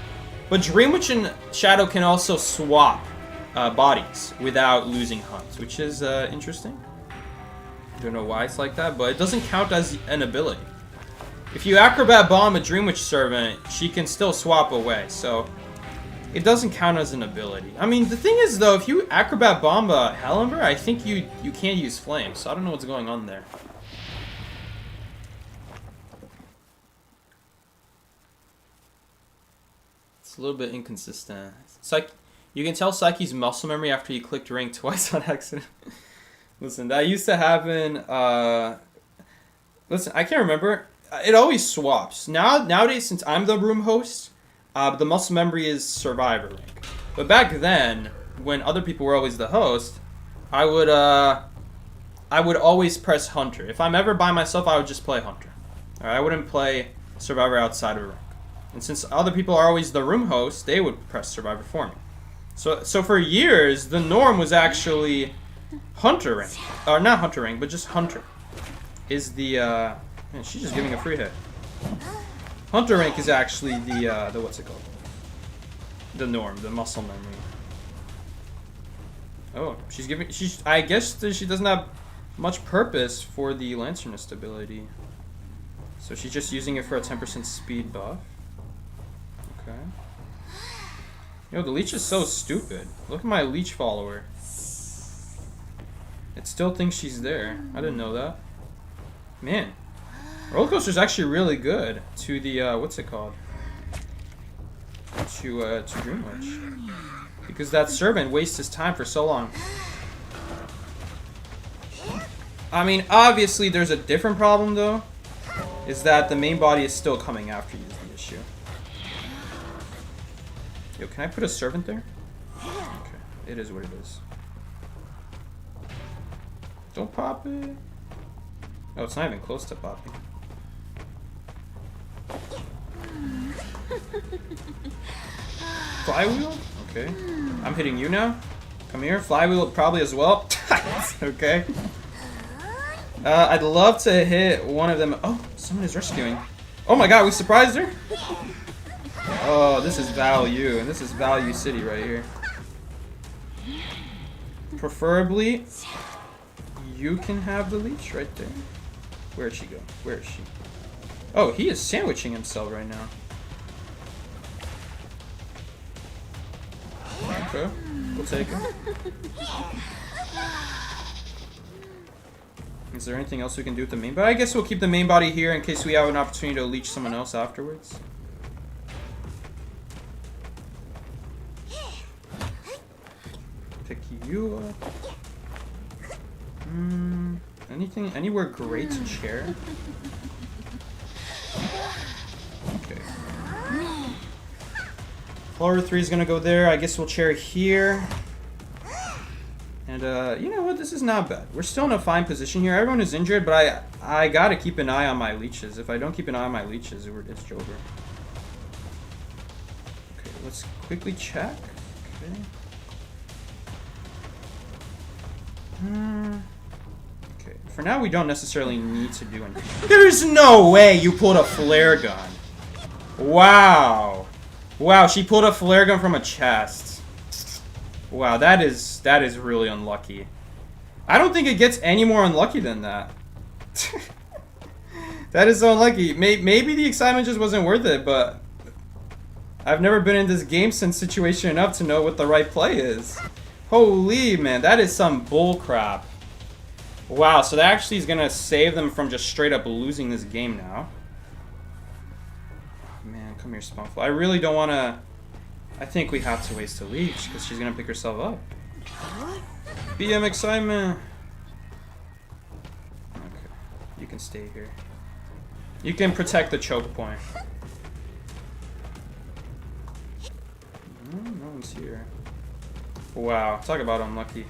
B: But Dream Witch and Shadow can also swap bodies without losing Hunt, which is interesting. Don't know why it's like that, but it doesn't count as an ability. If you Acrobat Bomb a Dream Witch Servant, she can still swap away, so it doesn't count as an ability. I mean, the thing is, though, if you Acrobat Bomb a Hell Ember, I think you can't use Flame, so I don't know what's going on there. It's a little bit inconsistent. You can tell Psyche's muscle memory after you clicked rank twice on accident. Listen, that used to happen. Listen, I can't remember. It always swaps. Nowadays, since I'm the room host, the muscle memory is survivor rank. But back then, when other people were always the host, I would always press Hunter. If I'm ever by myself, I would just play Hunter. I wouldn't play survivor outside of rank. And since other people are always the room host, they would press survivor for me. So for years, the norm was actually Hunter rank. Or not Hunter rank, but just Hunter. Is the, man, she's just giving a free hit. Hunter rank is actually the what's it called? The norm, the muscle memory. Oh, I guess that she doesn't have much purpose for the Lanternist ability. So she's just using it for a 10% speed buff. Okay. Yo, the leech is so stupid. Look at my leech follower. It still thinks she's there. I didn't know that. Man. Roller Coaster's actually really good to the, what's it called? To Dream Witch. Because that servant wastes his time for so long. I mean, obviously there's a different problem, though. Is that the main body is still coming after you is the issue. Yo, can I put a servant there? Okay, it is what it is. Don't pop it. Oh, it's not even close to popping. Flywheel? Okay. I'm hitting you now. Come here. Flywheel probably as well. Okay. I'd love to hit one of them. Oh, someone is rescuing. Oh my god, we surprised her? Oh, this is value, and this is Value City right here. Preferably, you can have the leech right there. Where'd she go? Where is she? Oh, he is sandwiching himself right now. Okay, we'll take him. Is there anything else we can do with the main body? I guess we'll keep the main body here in case we have an opportunity to leech someone else afterwards. Pick you up. Anything, anywhere great to chair? Okay. Floor 3 is gonna go there. I guess we'll chair here. And you know what? This is not bad. We're still in a fine position here. Everyone is injured, but I gotta keep an eye on my leeches. If I don't keep an eye on my leeches, it's over. Okay, let's quickly check. Okay. Okay. For now, we don't necessarily need to do anything. There's no way you pulled a flare gun. Wow. Wow, she pulled a flare gun from a chest. Wow, that is really unlucky. I don't think it gets any more unlucky than that. That is so unlucky. Maybe the excitement just wasn't worth it, but I've never been in this game since situation enough to know what the right play is. Holy man, that is some bull crap. Wow, so that actually is gonna save them from just straight up losing this game now. Man, come here, Spawnfly. I really don't wanna... I think we have to waste a leech because she's gonna pick herself up. BM excitement. Okay, you can stay here. You can protect the choke point. No one's here. Wow, talk about unlucky.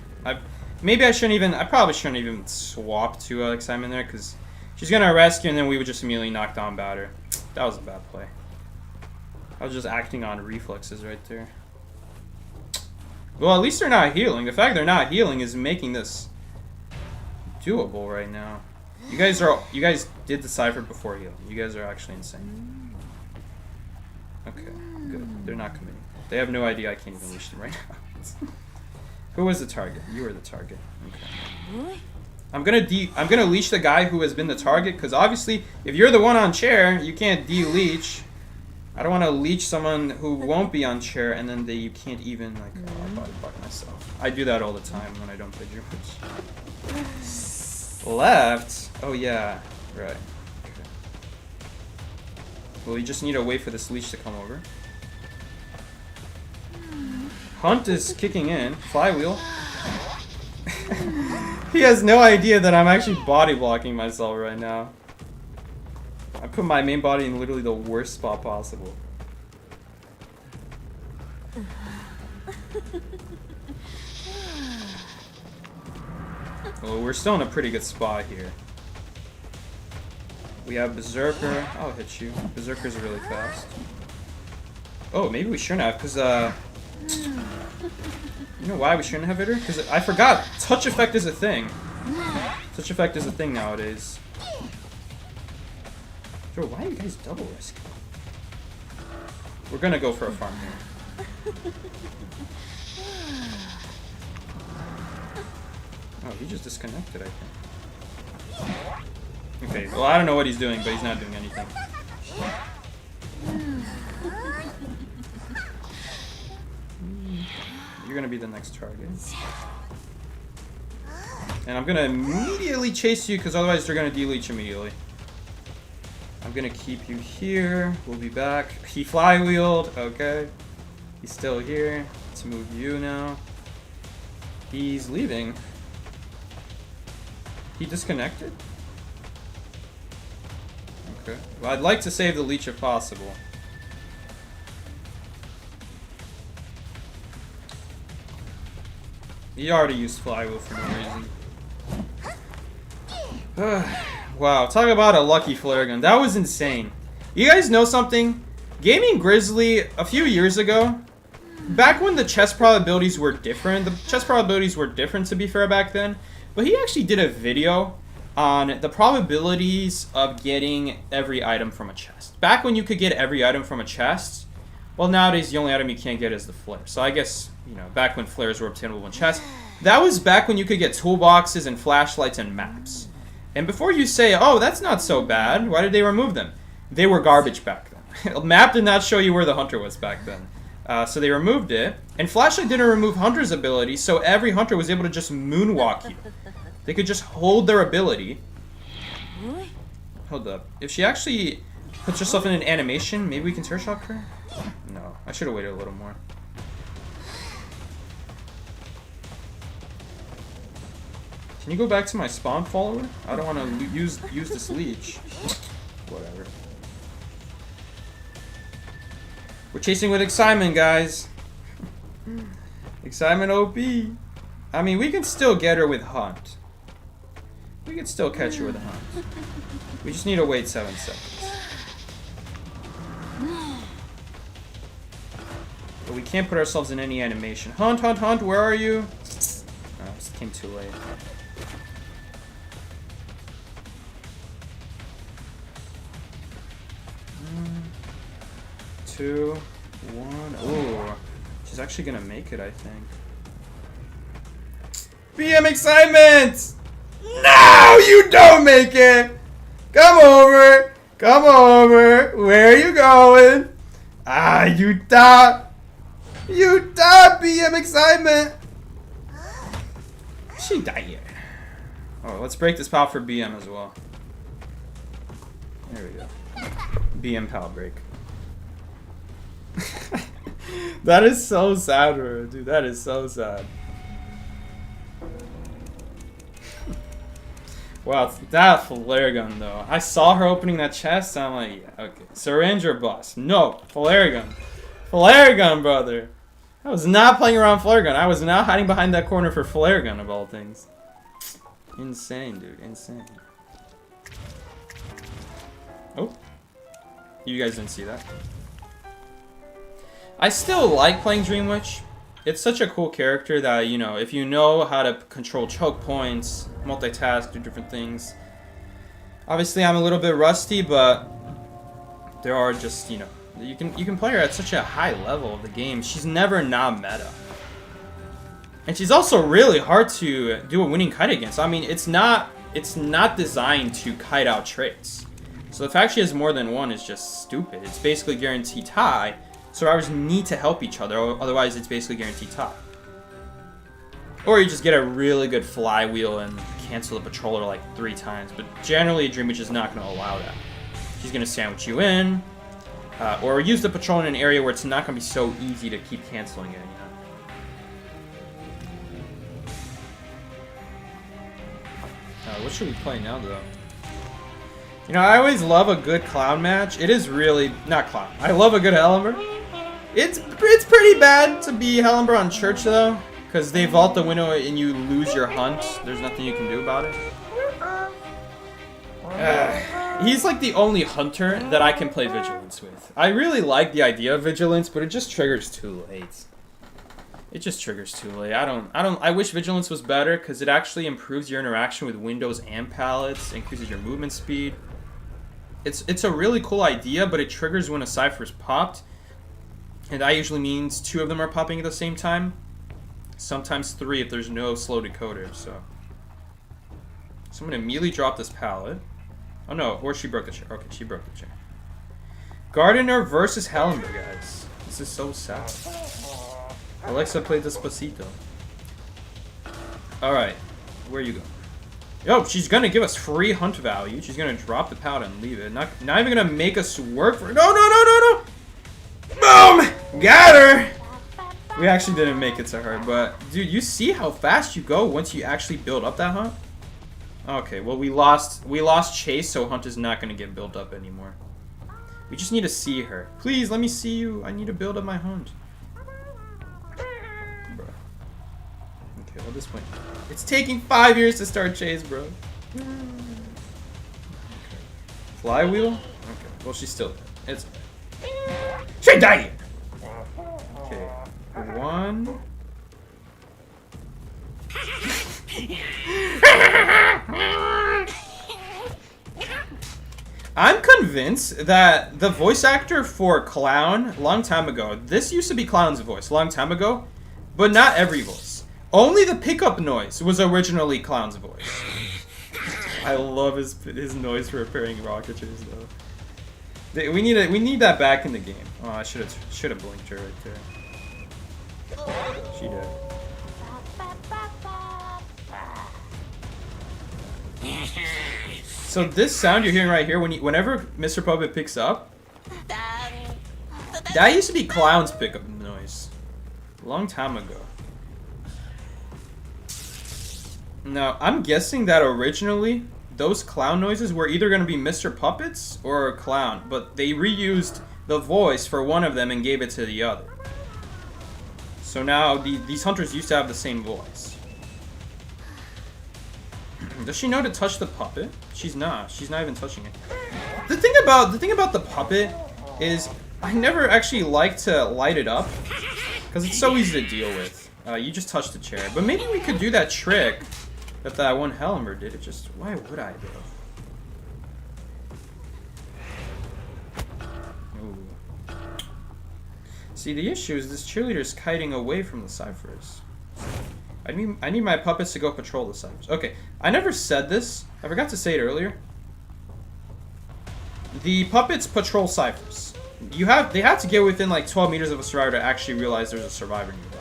B: Maybe I shouldn't even. I probably shouldn't even swap to excitement there because she's gonna rescue and then we would just immediately knock down batter. That was a bad play. I was just acting on reflexes right there. Well, at least they're not healing. The fact they're not healing is making this doable right now. You guys did the cipher before healing. You guys are actually insane. Okay, good. They're not committing. They have no idea I can't even leash them right now. Who was the target? You were the target. Okay. I'm gonna leash the guy who has been the target because obviously if you're the one on chair, you can't de-leech. I don't want to leech someone who won't be on chair and then you can't even like body block myself. I do that all the time when I don't play Druids. Left? Oh yeah, right. Okay. Well, you just need to wait for this leech to come over. Hunt is kicking in. Flywheel. He has no idea that I'm actually body blocking myself right now. I put my main body in literally the worst spot possible. Well, we're still in a pretty good spot here. We have Berserker. I'll hit you. Berserker's really fast. Oh, maybe we shouldn't have, because, you know why we shouldn't have hit her? Because I forgot. Touch effect is a thing. Touch effect is a thing nowadays. Bro, why are you guys double risk? We're gonna go for a farm here. Oh, he just disconnected, I think. Okay, well, I don't know what he's doing, but he's not doing anything. You're gonna be the next target. And I'm gonna immediately chase you, because otherwise they're gonna de-leech immediately. I'm gonna keep you here. We'll be back. He flywheeled. Okay. He's still here. Let's move you now. He's leaving. He disconnected? Okay. Well, I'd like to save the leech if possible. He already used flywheel for no reason. Wow, talk about a lucky flare gun. That was insane. You guys know something? Gaming Grizzly, a few years ago, back when the chest probabilities were different, to be fair back then, but he actually did a video on the probabilities of getting every item from a chest. Back when you could get every item from a chest, well, nowadays the only item you can't get is the flare. So I guess, you know, back when flares were obtainable in chests, that was back when you could get toolboxes and flashlights and maps. And before you say, oh, that's not so bad, why did they remove them? They were garbage back then. Map did not show you where the hunter was back then. So they removed it. And flashlight didn't remove hunter's ability, so every hunter was able to just moonwalk you. They could just hold their ability. Hold up. If she actually puts herself in an animation, maybe we can tear shock her? No, I should have waited a little more. Can you go back to my spawn follower? I don't want to use this leech. Whatever. We're chasing with excitement, guys. Excitement OP. I mean, we can still get her with hunt. We can still catch her with a hunt. We just need to wait 7 seconds. But we can't put ourselves in any animation. Hunt, hunt, hunt, where are you? Oh, it came too late. Two, one. Ooh, she's actually gonna make it, I think. BM excitement! No, you don't make it! Come over! Come over! Where are you going? Ah, you thought! You thought, BM excitement! She died. Oh, let's break this pal for BM as well. There we go. BM pal break. That is so sad, bro. Dude, that is so sad. Wow, that flare gun though. I saw her opening that chest, and I'm like, yeah, okay. Syringe or bust? No, flare gun. Flare gun, brother. I was not playing around flare gun. I was not hiding behind that corner for flare gun of all things. Insane, dude. Insane. Oh. You guys didn't see that. I still like playing Dream Witch. It's such a cool character that, you know, if you know how to control choke points, multitask, do different things. Obviously, I'm a little bit rusty, but there are just, you know, you can play her at such a high level of the game. She's never not meta. And she's also really hard to do a winning kite against. I mean, it's not designed to kite out traits. So the fact she has more than one is just stupid. It's basically guaranteed tie. Survivors need to help each other, otherwise it's basically guaranteed tie. Or you just get a really good flywheel and cancel the patroller like 3 times. But generally, Dream Witch is not going to allow that. She's going to sandwich you in, or use the patrol in an area where it's not going to be so easy to keep canceling it. What should we play now, though? You know, I always love a good clown match. It is really not clown. I love a good Hellenberg. It's pretty bad to be Hellenberg on Church though, because they vault the window and you lose your hunt. There's nothing you can do about it. He's like the only hunter that I can play Vigilance with. I really like the idea of Vigilance, but it just triggers too late. It just triggers too late. I wish Vigilance was better because it actually improves your interaction with windows and palettes, increases your movement speed. It's a really cool idea, but it triggers when a cipher is popped. And that usually means 2 of them are popping at the same time. Sometimes 3 if there's no slow decoder, so. So I'm gonna immediately drop this pallet. Oh no, or she broke the chair. Okay, she broke the chair. Gardener versus Hellenberg, guys. This is so sad. Alexa played Despacito. Alright, where you go? Yo, she's gonna give us free hunt value. She's gonna drop the pallet and leave it. Not even gonna make us work for it. No, no, no, no, no! Boom! Got her! We actually didn't make it to her, but dude, you see how fast you go once you actually build up that hunt? Okay, well we lost chase, so hunt is not gonna get built up anymore. We just need to see her. Please let me see you. I need to build up my hunt. Bro. Okay, well at this point, it's taking 5 years to start chase, bro. Okay. Flywheel? Okay, well she's still dead. It's she died! Okay. 1. I'm convinced that the voice actor for Clown, long time ago, this used to be Clown's voice, long time ago, but not every voice. Only the pickup noise was originally Clown's voice. I love his noise for repairing rocketers, though. We need that back in the game. Oh, I should have blinked her right there. She did. So this sound you're hearing right here, whenever Mr. Puppet picks up, that used to be Clown's pickup noise, a long time ago. Now I'm guessing that originally those Clown noises were either going to be Mr. Puppet's or Clown, but they reused the voice for one of them and gave it to the other. So now these hunters used to have the same voice. Does she know to touch the puppet? She's not. She's not even touching it. The thing about the puppet is I never actually like to light it up because it's so easy to deal with. You just touch the chair. But maybe we could do that trick that one Helmer did. It just, why would I though? Ooh. See, the issue is this cheerleader's kiting away from the ciphers. I need my puppets to go patrol the ciphers. Okay, I never said this. I forgot to say it earlier. The puppets patrol ciphers. They have to get within like 12 meters of a survivor to actually realize there's a survivor nearby.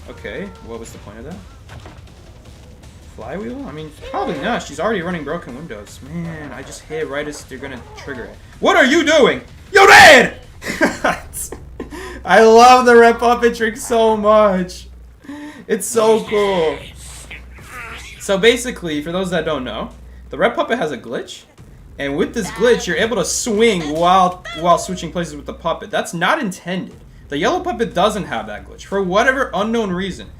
B: Okay, what was the point of that? Flywheel? I mean, probably not. She's already running broken windows. Man, I just hit right as they're gonna trigger it. What are you doing? Yo, Dad! I love the red puppet trick so much. It's so cool. So basically, for those that don't know, the red puppet has a glitch, and with this glitch, you're able to swing while switching places with the puppet. That's not intended. The yellow puppet doesn't have that glitch for whatever unknown reason.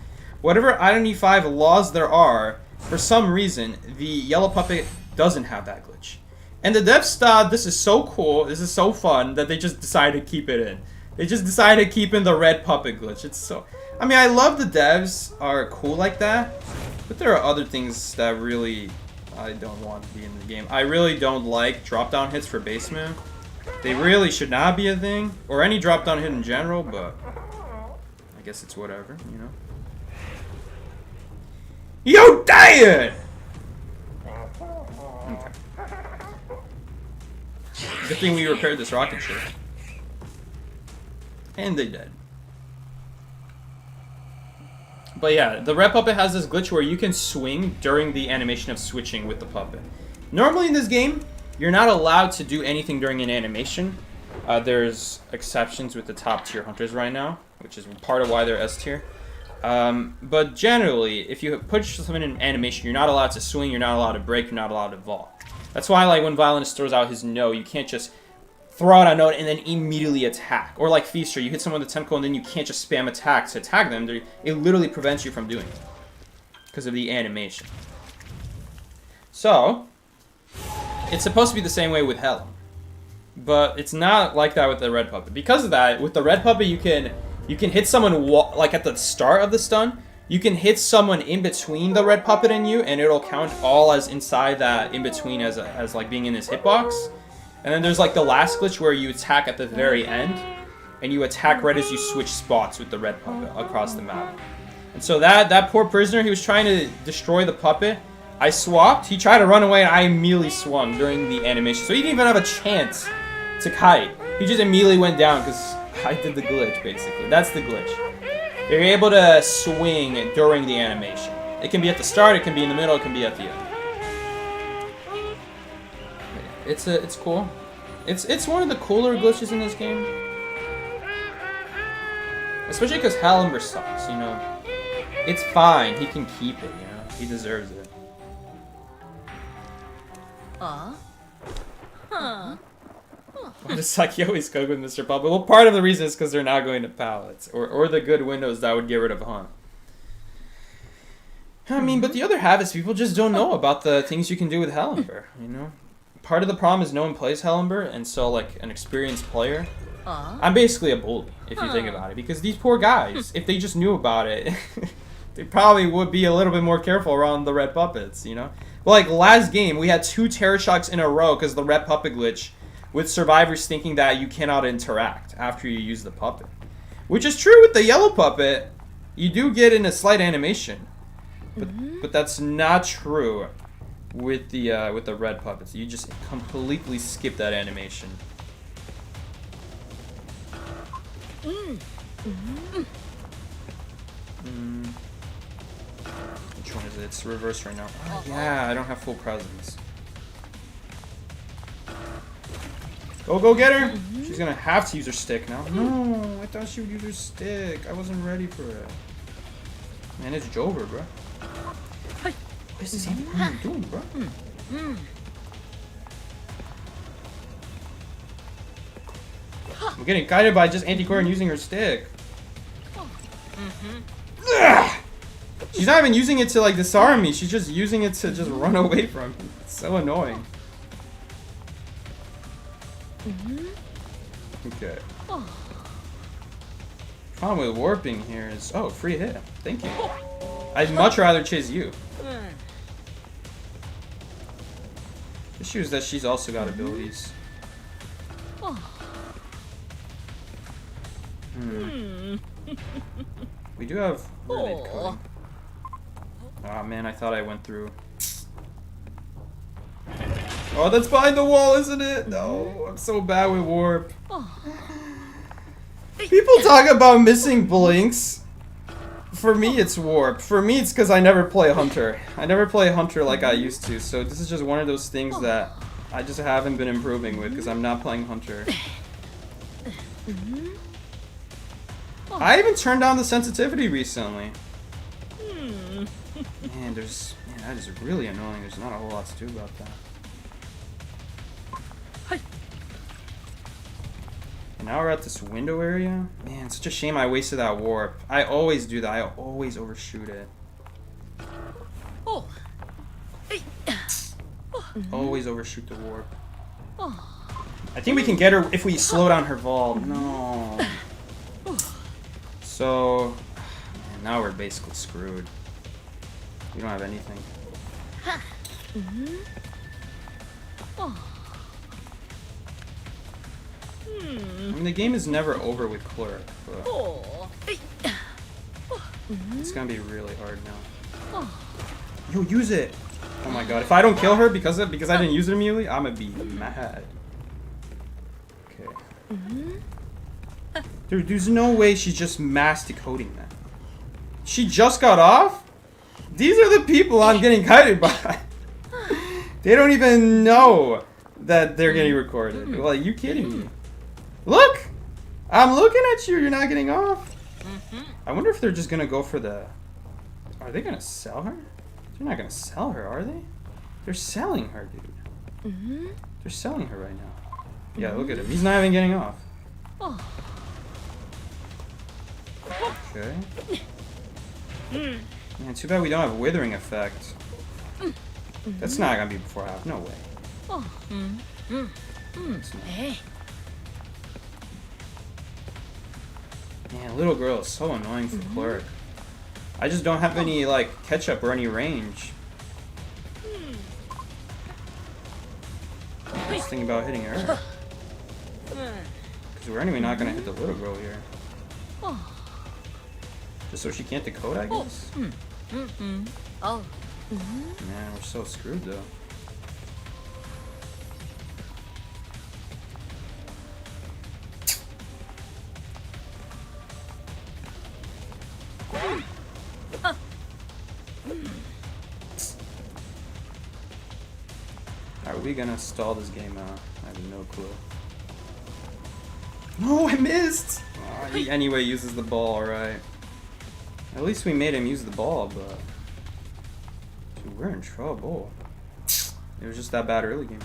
B: Whatever Identity 5 laws there are, for some reason, the yellow puppet doesn't have that glitch. And the devs thought this is so cool, this is so fun, that they just decided to keep it in. They just decided to keep in the red puppet glitch. It's so... I mean, I love the devs are cool like that, but there are other things that really I don't want to be in the game. I really don't like drop-down hits for basement. They really should not be a thing, or any drop-down hit in general, but I guess it's whatever, you know? Yo, Dad! Okay. Good thing we repaired this rocket ship. And they did. But yeah, the red puppet has this glitch where you can swing during the animation of switching with the puppet. Normally in this game, you're not allowed to do anything during an animation. There's exceptions with the top tier hunters right now, which is part of why they're S tier. But generally, if you put something in animation, you're not allowed to swing, you're not allowed to break, you're not allowed to vault. That's why, like, when Violinist throws out his no, you can't just throw out a note and then immediately attack. Or like Feaster, you hit someone with a tentacle and then you can't just spam attack to tag them. It literally prevents you from doing it because of the animation. So, it's supposed to be the same way with Helen. But it's not like that with the red puppet. Because of that, with the red puppet, you can hit someone, like at the start of the stun, you can hit someone in between the red puppet and you, and it'll count all as inside that in-between as like being in his hitbox. And then there's like the last glitch where you attack at the very end, and you attack right as you switch spots with the red puppet across the map. And so that poor prisoner, he was trying to destroy the puppet. I swapped, he tried to run away, and I immediately swung during the animation. So he didn't even have a chance to kite. He just immediately went down because I did the glitch, basically. That's the glitch. You're able to swing during the animation. It can be at the start, it can be in the middle, it can be at the end. It's cool. It's one of the cooler glitches in this game. Especially because Hallenber sucks, you know. It's fine, he can keep it, you know. He deserves it.
C: Huh?
B: Why does Saki always cook with Mr. Puppet? Well, part of the reason is because they're not going to pallets. Or the good windows that would get rid of Hunt. I mean, but the other half is people just don't know about the things you can do with Hallenber, you know? Part of the problem is no one plays Hallenber, and so, like, an experienced player... I'm basically a bully, if you think about it, because these poor guys, if they just knew about it, they probably would be a little bit more careful around the red puppets, you know? But like last game, we had 2 Terror Shocks in a row because the red puppet glitch, with survivors thinking that you cannot interact after you use the puppet. Which is true with the yellow puppet. You do get in a slight animation. But that's not true with the red puppets. You just completely skip that animation. Which one is it? It's reverse right now. Oh, yeah, I don't have full presence. Go get her! She's gonna have to use her stick now. No, I thought she would use her stick. I wasn't ready for it. Man, it's Jover, bro. What is this Andy doing, bro? I'm getting guided by just anti-Corin using her stick. She's not even using it to like disarm me. She's just using it to just run away from me. It's so annoying. Okay. Problem with warping here is free hit. Thank you. I'd much rather chase you. Issue is that she's also got abilities. We do have mermaid coding. Ah man, I thought I went through. Oh, that's behind the wall, isn't it? No, I'm so bad with warp. People talk about missing blinks. For me, it's warp. For me, it's because I never play Hunter. I never play Hunter like I used to, so this is just one of those things that I just haven't been improving with because I'm not playing Hunter. I even turned down the sensitivity recently. Man, that is really annoying. There's not a whole lot to do about that. And now we're at this window area. Man, it's such a shame I wasted that warp. I always do that. I always overshoot it. Always overshoot the warp. I think we can get her if we slow down her vault. No. So, man, now we're basically screwed. We don't have anything. I mean, the game is never over with Clerk, but it's gonna be really hard now. Yo, use it! Oh my god, if I don't kill her because I didn't use it immediately, I'm gonna be mad. Okay. Dude, there's no way she's just mass decoding that. She just got off? These are the people I'm getting guided by. They don't even know that they're getting recorded. Like, you kidding me? Look! I'm looking at you, you're not getting off. I wonder if they're just gonna go for the... Are they gonna sell her? They're not gonna sell her, are they? They're selling her, dude. They're selling her right now. Yeah, look at him. He's not even getting off. Okay. Man, too bad we don't have a withering effect. That's not gonna be before half. No way. Man, little girl is so annoying for Clerk. I just don't have any, like, catch-up or any range. I was thinking about hitting her. Because we're anyway not gonna hit the little girl here. Just so she can't decode, I guess? Man, we're so screwed, though. Are we gonna stall this game out? I have no clue. No, I missed! Oh, he anyway uses the ball, right? At least we made him use the ball, but... Dude, we're in trouble. It was just that bad early game.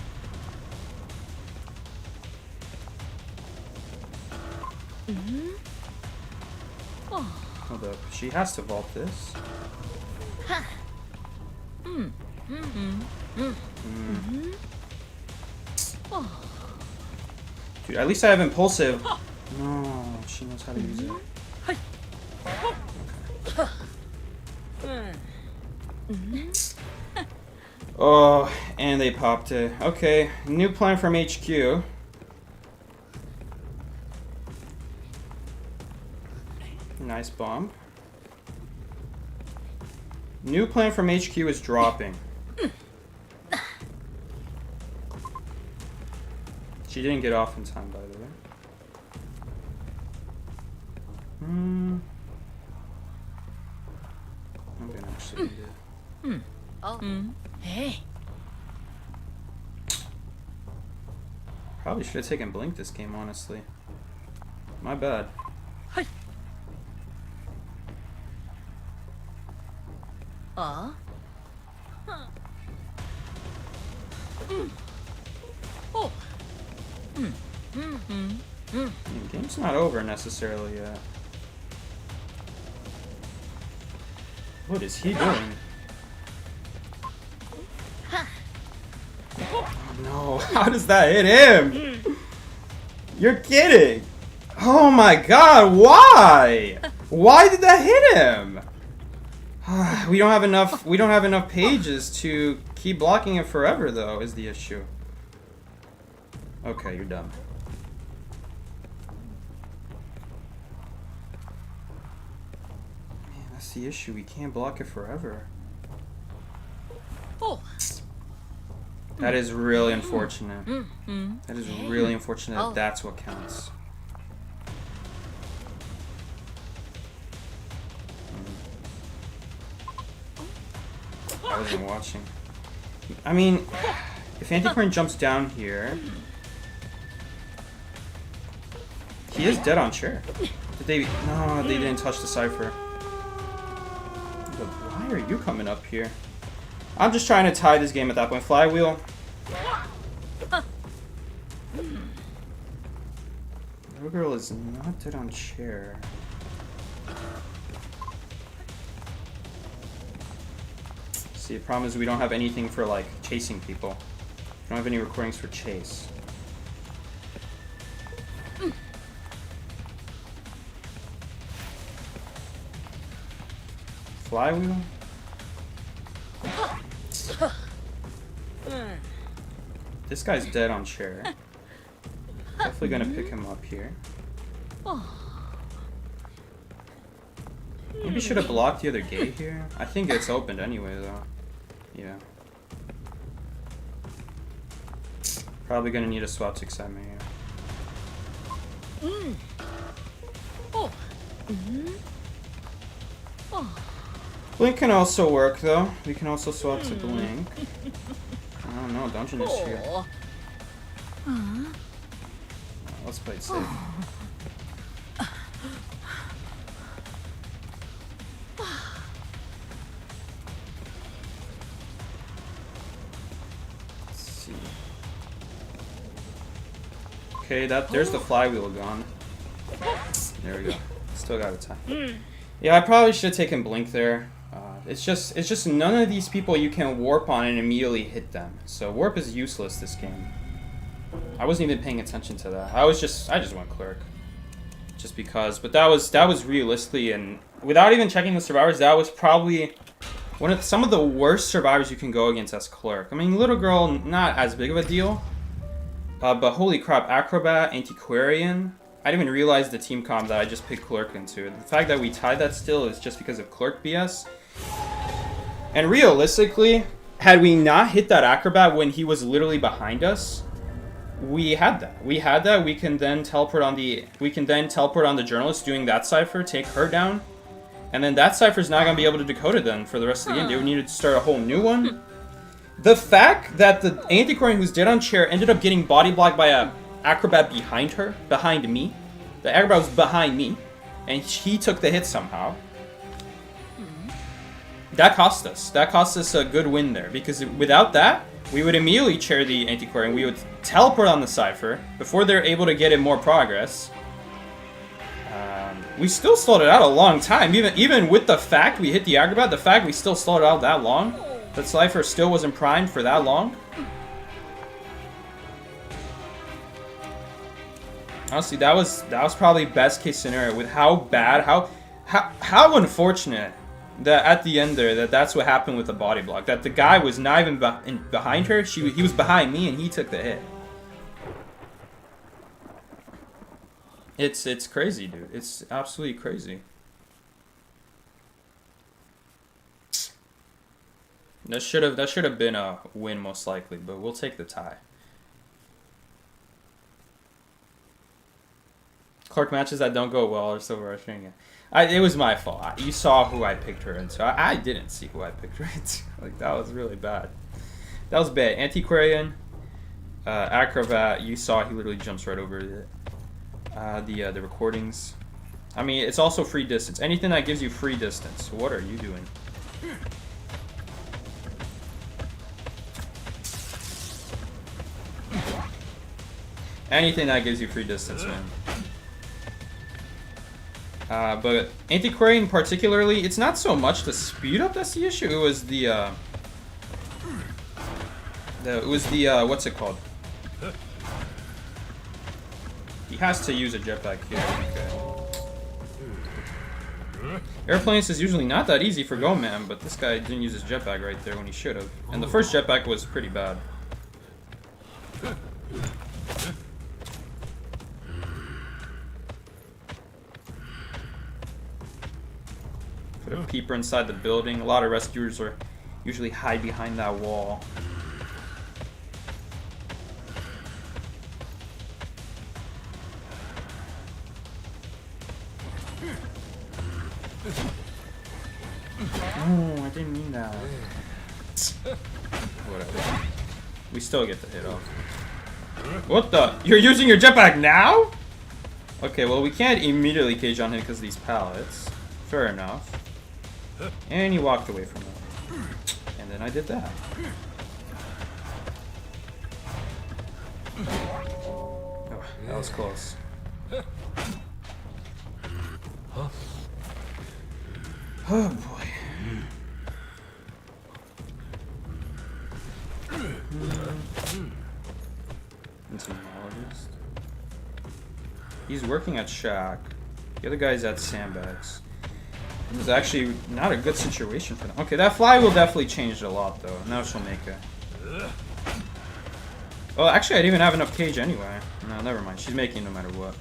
B: Hold up. She has to vault this. Dude, at least I have impulsive. No, she knows how to use it. Oh, and they popped it. Okay, new plan from HQ. Nice bomb. New plan from HQ is dropping. She didn't get off in time, by the way. I'm gonna actually do it.
C: Hey.
B: Probably should have taken Blink this game, honestly. My bad.
C: Oh.
B: The game's not over necessarily yet. What is he doing? Oh no, how does that hit him? You're kidding! Oh my god, why? Why did that hit him? We don't have enough pages to keep blocking it forever though, is the issue. Okay, you're done. Man, that's the issue. We can't block it forever.
C: Oh.
B: That is really unfortunate. That is really unfortunate that that's what counts. I wasn't watching. I mean, if Anticorn jumps down here, he is dead on chair. Did they? No, they didn't touch the cipher. But why are you coming up here? I'm just trying to tie this game at that point. Flywheel. Little girl is not dead on chair. See, the problem is we don't have anything for like chasing people. We don't have any recordings for chase. Flywheel? This guy's dead on chair. Definitely gonna pick him up here. Maybe should have blocked the other gate here. I think it's opened anyway though. Yeah. Probably gonna need a swap to excitement here. Blink can also work though. We can also swap to Blink. I don't know, Dungeon is here. Let's play it safe. Let's see. Okay, there's the flywheel gone. There we go. Still got a time. Yeah, I probably should have taken Blink there. It's just none of these people you can warp on and immediately hit them. So warp is useless this game. I wasn't even paying attention to that. I just went clerk, just because. But that was realistically, and without even checking the survivors, that was probably some of the worst survivors you can go against as clerk. I mean, little girl, not as big of a deal, but holy crap, acrobat, antiquarian. I didn't even realize the team comp that I just picked clerk into. The fact that we tied that still is just because of clerk BS. And realistically, had we not hit that acrobat when he was literally behind us, we had that. We had that. We can then teleport on the journalist doing that cipher, take her down, and then that cipher's not gonna be able to decode it then for the rest of the game. They would need to start a whole new one. The fact that the antiquarian who's dead on chair ended up getting body blocked by a acrobat behind me. The acrobat was behind me, and he took the hit somehow. That cost us. That cost us a good win there, because without that, we would immediately chair the antiquarian. We would teleport on the cipher before they're able to get in more progress. We still stalled it out a long time, even with the fact we hit the acrobat. The fact we still stalled it out that long, that cipher still wasn't primed for that long. Honestly, that was probably best case scenario with how bad, how unfortunate that at the end there, that's what happened with the body block. That the guy was not even behind her. He was behind me, and he took the hit. It's crazy, dude. It's absolutely crazy. That should have been a win most likely, but we'll take the tie. Clark matches that don't go well are so rushing. It was my fault. You saw who I picked her into. I didn't see who I picked her into. Like, that was really bad. That was bad. Antiquarian, acrobat. You saw he literally jumps right over it. The recordings. I mean, it's also free distance. Anything that gives you free distance. What are you doing? Anything that gives you free distance, man. But Antiquarian particularly, it's not so much the speed up that's the issue. It was what's it called? He has to use a jetpack here. Okay. Airplanes is usually not that easy for Go Man, but this guy didn't use his jetpack right there when he should have. And the first jetpack was pretty bad. Put a peeper inside the building. A lot of rescuers are usually hide behind that wall. Oh, I didn't mean that. Whatever. We still get the hit off. What the? You're using your jetpack now? Okay, well, we can't immediately cage on him because of these pallets. Fair enough. And he walked away from it. And then I did that. Oh, that was close. Oh boy. Entomologist. He's working at Shack. The other guy's at Sandbags. This is actually not a good situation for them. Okay, that fly will definitely change a lot though. Now she'll make it. Well, actually I didn't even have enough cage anyway. No, never mind. She's making no matter what.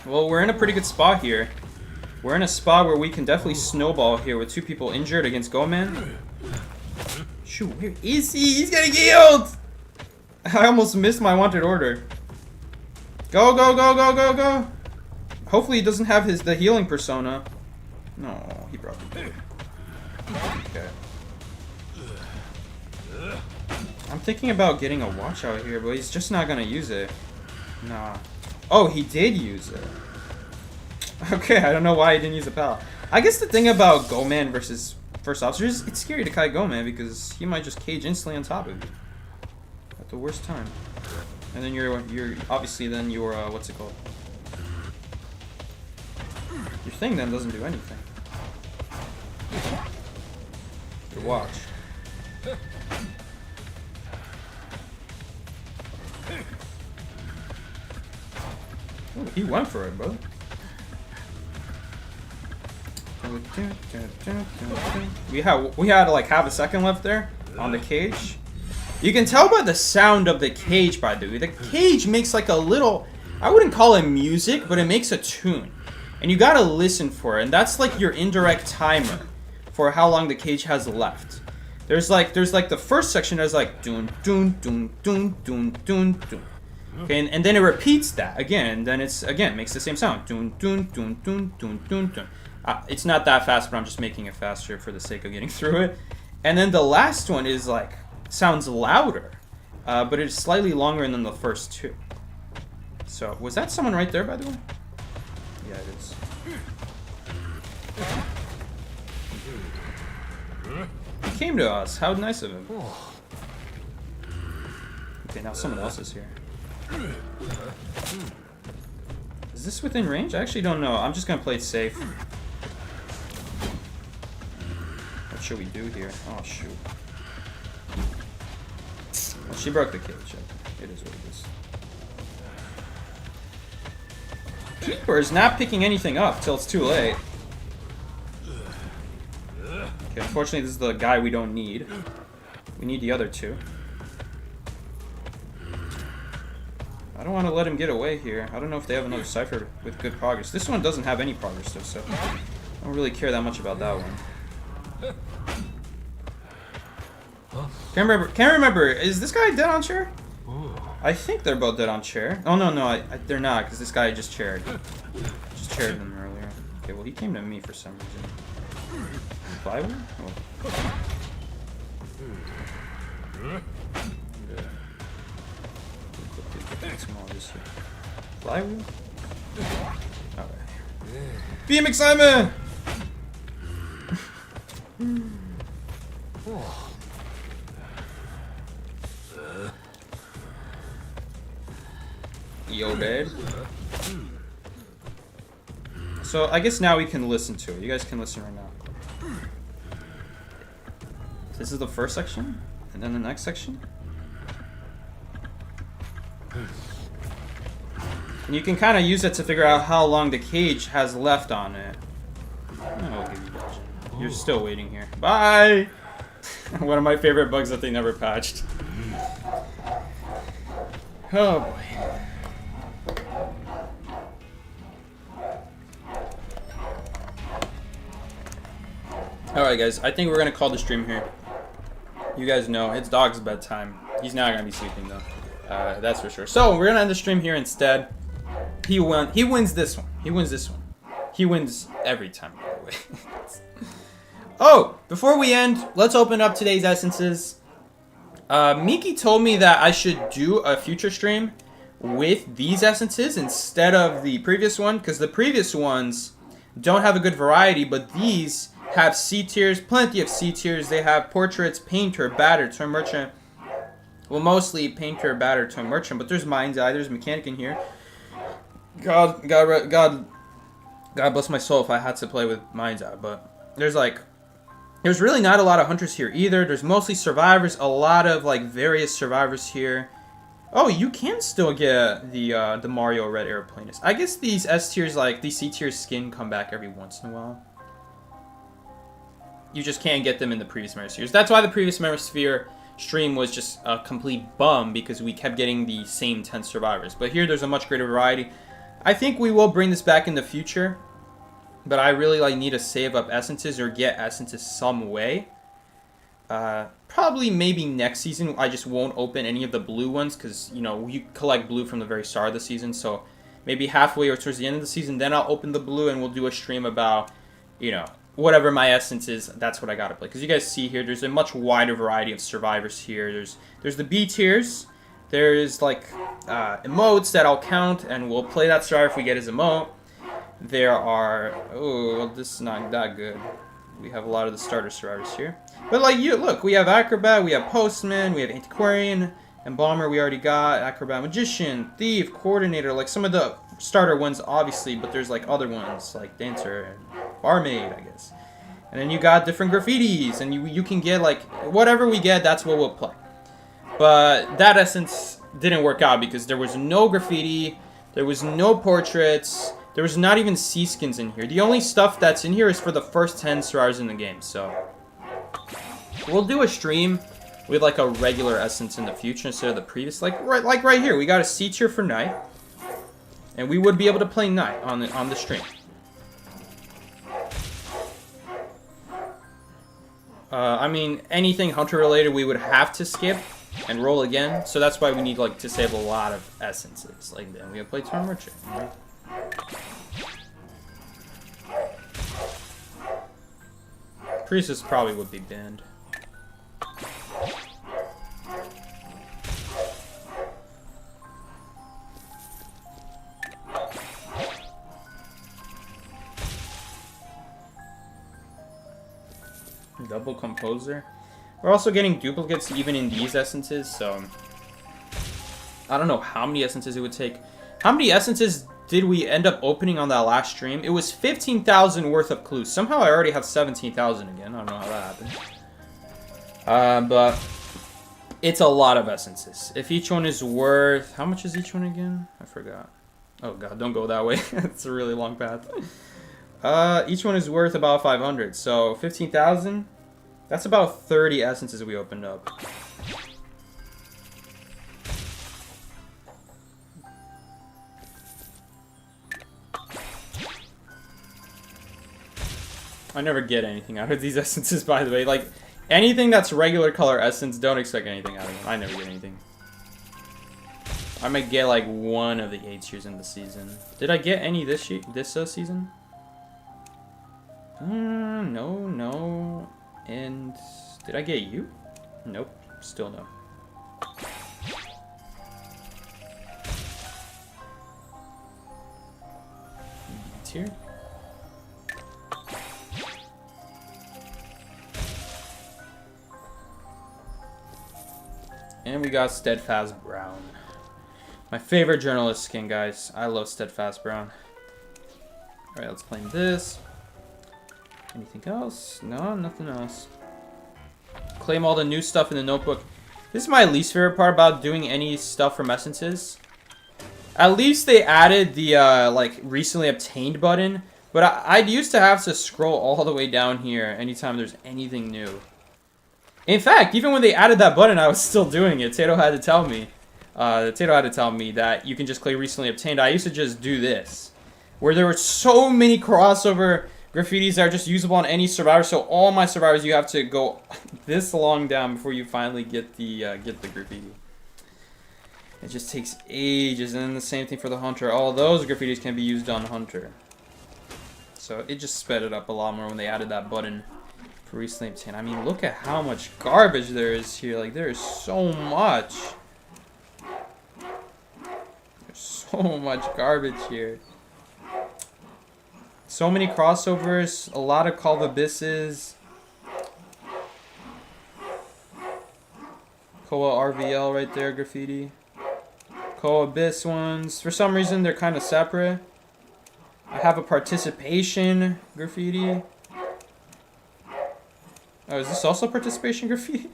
B: Well, we're in a pretty good spot here. We're in a spot where we can definitely snowball here with 2 people injured against Goman. Shoot, where is he? He's getting healed! I almost missed my wanted order. Go, go, go, go, go, go! Hopefully he doesn't have the healing persona. No, he probably did. Okay. I'm thinking about getting a watch out here, but he's just not gonna use it. Nah. Oh, he did use it. Okay, I don't know why he didn't use a pal. I guess the thing about Go-Man versus First Officer is it's scary to kite Go-Man because he might just cage instantly on top of you. At the worst time. And then you're obviously then your, what's it called? Your thing then doesn't do anything. Your watch. Ooh, he went for it, bro. We had like half a second left there on the cage. You can tell by the sound of the cage, by the way. The cage makes like a little, I wouldn't call it music, but it makes a tune. And you gotta listen for it. And that's like your indirect timer for how long the cage has left. There's like the first section that's like dun dun dun dun dun dun dun. Okay, and then it repeats that again, and then it's again makes the same sound. Dun dun dun dun dun dun dun. It's not that fast, but I'm just making it faster for the sake of getting through it. And then the last one is like sounds louder, but it's slightly longer than the first 2. So was that someone right there, by the way? Yeah, it is. He came to us. How nice of him. Okay, now someone else is here. Is this within range? I actually don't know. I'm just gonna play it safe. What should we do here? Oh shoot. What She broke the cage. It is what it is. Keeper is not picking anything up till it's too late. Okay, unfortunately, this is the guy we don't need. We need the other two. I don't want to let him get away here. I don't know if they have another cipher with good progress. This one doesn't have any progress, though, so I don't really care that much about that one. Can't remember. Is this guy dead on chair? I think they're both dead on chair. Oh, no, they're not, because this guy just chaired. Just chaired them earlier. Okay, well, he came to me for some reason. Flywheel? Oh. Flywheel? Okay. Beam excitement! Yo, dead. So I guess now we can listen to it. You guys can listen right now. This is the first section, and then the next section. And you can kind of use it to figure out how long the cage has left on it. Oh, you're still waiting here. Bye! One of my favorite bugs that they never patched. Oh boy. Alright guys, I think we're going to call the stream here. You guys know, it's dog's bedtime. He's not going to be sleeping though. That's for sure. So, we're going to end the stream here instead. He wins this one. He wins this one. He wins every time, by the way. Oh, before we end, let's open up today's essences. Miki told me that I should do a future stream with these essences instead of the previous one, because the previous ones don't have a good variety, but these have C tiers, plenty of C tiers. They have portraits, painter, batter, toy merchant. Well, mostly painter, batter, toy merchant, but there's mind's eye, there's mechanic in here. God bless my soul if I had to play with mind's eye, but there's really not a lot of hunters here either. There's mostly survivors, a lot of like various survivors here. Oh, you can still get the Mario Red Airplanist. I guess these S tiers, like these C tier skin, come back every once in a while. You just can't get them in the previous Memospheres. That's why the previous Memosphere stream was just a complete bum, because we kept getting the same 10 survivors. But here there's a much greater variety. I think we will bring this back in the future, but I really need to save up essences or get essences some way. Probably maybe next season I just won't open any of the blue ones, because you know you collect blue from the very start of the season. So maybe halfway or towards the end of the season, then I'll open the blue and we'll do a stream about, you know, whatever my essence is. That's what I gotta play, because you guys see here there's a much wider variety of survivors here. There's the B tiers. There's like emotes that I'll count, and we'll play that survivor if we get his emote. There are, oh, well, this is not that good. We have a lot of the starter survivors here. But like, look, we have acrobat, we have postman, we have antiquarian, embalmer we already got, acrobat, magician, thief, coordinator, like some of the starter ones obviously, but there's like other ones like dancer and barmaid, I guess. And then you got different graffitis, and you can get like whatever we get, that's what we'll play. But that essence didn't work out because there was no graffiti, there was no portraits, there was not even sea skins in here. The only stuff that's in here is for the first 10 survivors in the game. So we'll do a stream with like a regular essence in the future instead of the previous. Like right here, we got a C tier for night, and we would be able to play night on the stream. I mean, anything hunter related we would have to skip and roll again, so that's why we need like to save a lot of essences. Like then we have played Toy Merchant, right? Priestess probably would be banned. Double composer. We're also getting duplicates even in these essences, so I don't know how many essences it would take. How many essences did we end up opening on that last stream? It was 15,000 worth of clues. Somehow I already have 17,000 again. I don't know how that happened. But It's a lot of essences. If each one is worth... How much is each one again? I forgot. Oh god, don't go that way. It's a really long path. Each one is worth about 500. So 15,000. That's about 30 essences we opened up. I never get anything out of these essences, by the way. Like, anything that's regular color essence, don't expect anything out of them. I never get anything. I might get, like, one of the 8 tiers in the season. Did I get any this season? No. And did I get you? Nope. Still no. Tier. And we got Steadfast Brown. My favorite journalist skin, guys. I love Steadfast Brown. Alright, let's claim this. Anything else? No, nothing else. Claim all the new stuff in the notebook. This is my least favorite part about doing any stuff from essences. At least they added the, like, recently obtained button. But I used to have to scroll all the way down here anytime there's anything new. In fact, even when they added that button, I was still doing it. Tato had to tell me. Tato had to tell me that you can just claim recently obtained. I used to just do this. Where there were so many crossover graffitis that are just usable on any survivor. So all my survivors, you have to go this long down before you finally get the graffiti. It just takes ages. And then the same thing for the Hunter. All those graffitis can be used on Hunter. So it just sped it up a lot more when they added that button. Recently obtained. I mean, look at how much garbage there is here. Like, there is so much. There's so much garbage here. So many crossovers. A lot of Call of Abysses. Koa RVL right there, graffiti. Koa Abyss ones. For some reason, they're kind of separate. I have a participation graffiti. Oh, is this also participation graffiti?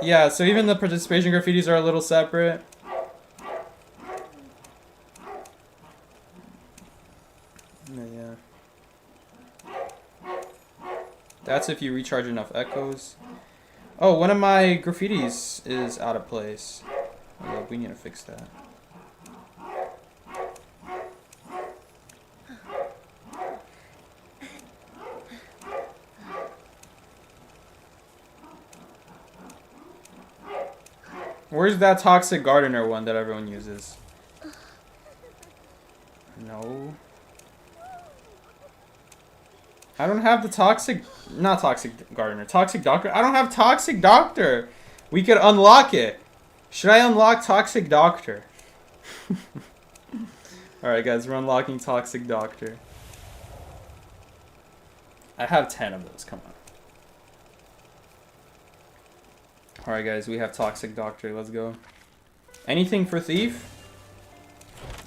B: Yeah, so even the participation graffitis are a little separate. Yeah. That's if you recharge enough echoes. Oh, one of my graffitis is out of place. Oh, we need to fix that. Where's that Toxic Gardener one that everyone uses? No. I don't have the Toxic... Not Toxic Gardener. Toxic Doctor. I don't have Toxic Doctor. We could unlock it. Should I unlock Toxic Doctor? Alright, guys. We're unlocking Toxic Doctor. I have 10 of those. Come on. Alright guys, we have Toxic Doctor, let's go. Anything for Thief?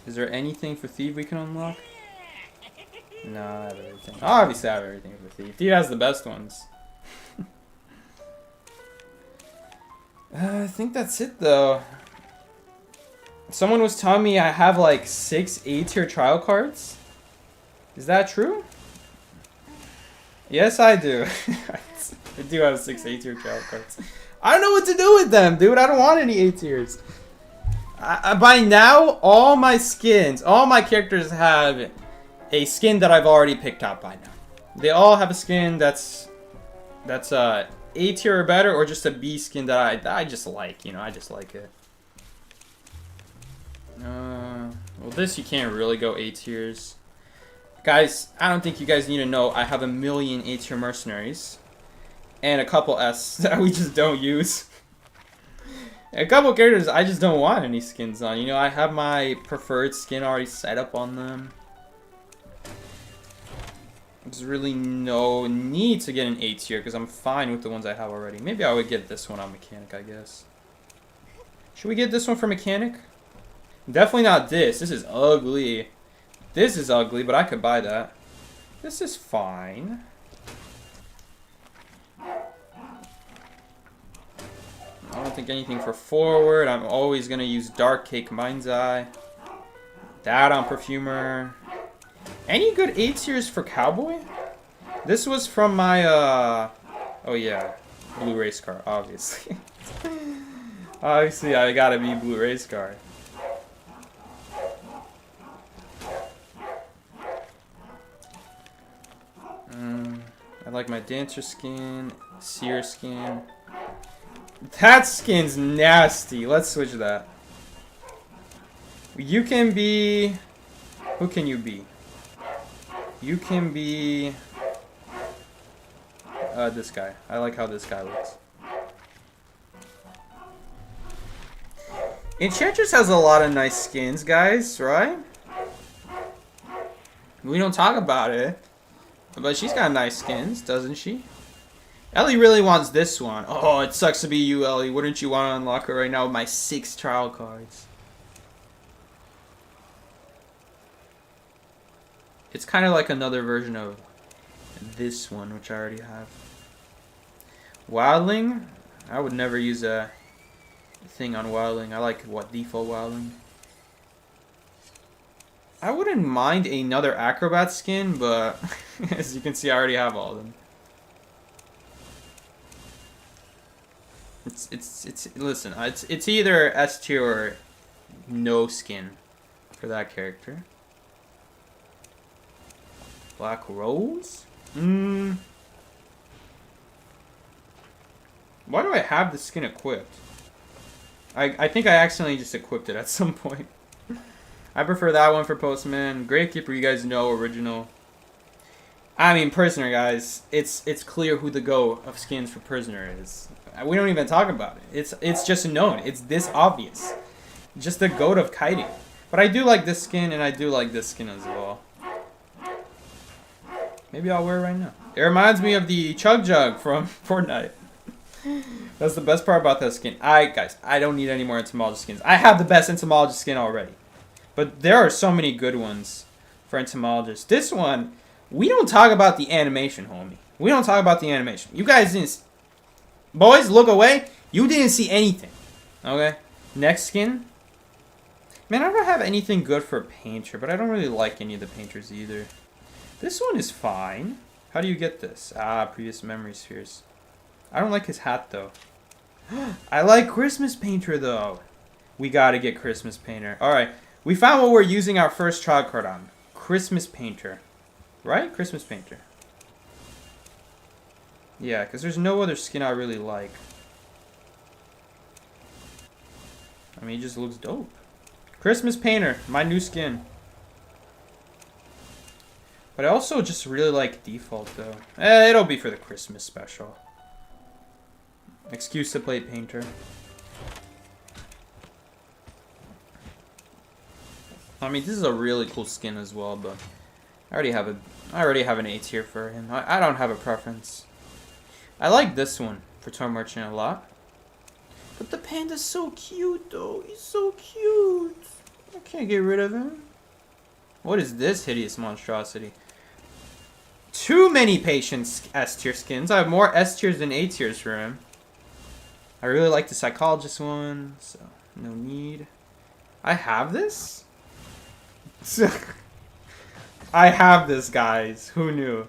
B: Is there anything for Thief we can unlock? No, I have everything. Obviously I have everything for Thief. Thief has the best ones. I think that's it though. Someone was telling me I have like 6 A-tier trial cards. Is that true? Yes, I do. I do have 6 A-tier trial cards. I don't know what to do with them, dude. I don't want any A tiers. By now, all my skins, all my characters have a skin that I've already picked out by now. They all have a skin that's A tier or better, or just a B skin that I just like. You know, I just like it. Well, this you can't really go A tiers. Guys, I don't think you guys need to know I have a million A tier mercenaries. And a couple S that we just don't use. A couple characters I just don't want any skins on. You know, I have my preferred skin already set up on them. There's really no need to get an A tier because I'm fine with the ones I have already. Maybe I would get this one on Mechanic, I guess. Should we get this one for Mechanic? Definitely not this. This is ugly. This is ugly, but I could buy that. This is fine. don't think anything for forward. I'm always gonna use Dark Cake Mind's Eye. That on Perfumer. Any good 8 tiers for Cowboy? This was from my, oh yeah, Blue Race Car, obviously. Obviously, I gotta be Blue Race Car. I like my Dancer skin, Seer skin. That skin's nasty. Let's switch that. You can be... Who can you be? You can be... this guy. I like how this guy looks. Enchantress has a lot of nice skins, guys, right? We don't talk about it. But she's got nice skins, doesn't she? Ellie really wants this one. Oh, it sucks to be you, Ellie. Wouldn't you want to unlock her right now with my 6 trial cards? It's kind of like another version of this one, which I already have. Wildling? I would never use a thing on Wildling. I like, what, default Wildling? I wouldn't mind another acrobat skin, but as you can see, I already have all of them. Listen, it's either S tier or no skin for that character. Black Rose? Why do I have the skin equipped? I think I accidentally just equipped it at some point. I prefer that one for Postman. Gravekeeper, you guys know, original. I mean, Prisoner, guys. It's clear who the GOAT of skins for Prisoner is. We don't even talk about it. It's just known. It's this obvious. Just the GOAT of kiting. But I do like this skin, and I do like this skin as well. Maybe I'll wear it right now. It reminds me of the Chug Jug from Fortnite. That's the best part about that skin. Guys, I don't need any more entomologist skins. I have the best entomologist skin already. But there are so many good ones for entomologists. This one, we don't talk about the animation, homie. We don't talk about the animation. You guys didn't... Boys, look away. You didn't see anything. Okay? Next skin. Man, I don't have anything good for Painter, but I don't really like any of the Painters either. This one is fine. How do you get this? Previous memory spheres. I don't like his hat, though. I like Christmas Painter, though. We gotta get Christmas Painter. Alright. We found what we're using our first trial card on. Christmas Painter. Right? Christmas Painter. Yeah, because there's no other skin I really like. I mean, he just looks dope. Christmas Painter. My new skin. But I also just really like default, though. It'll be for the Christmas special. Excuse to play Painter. I mean, this is a really cool skin as well, but I already have an A tier for him. I don't have a preference. I like this one for Toy Merchant a lot. But the panda's so cute, though. He's so cute. I can't get rid of him. What is this hideous monstrosity? Too many Patience S tier skins. I have more S tiers than A tiers for him. I really like the Psychologist one, so no need. I have this? I have this, guys. Who knew?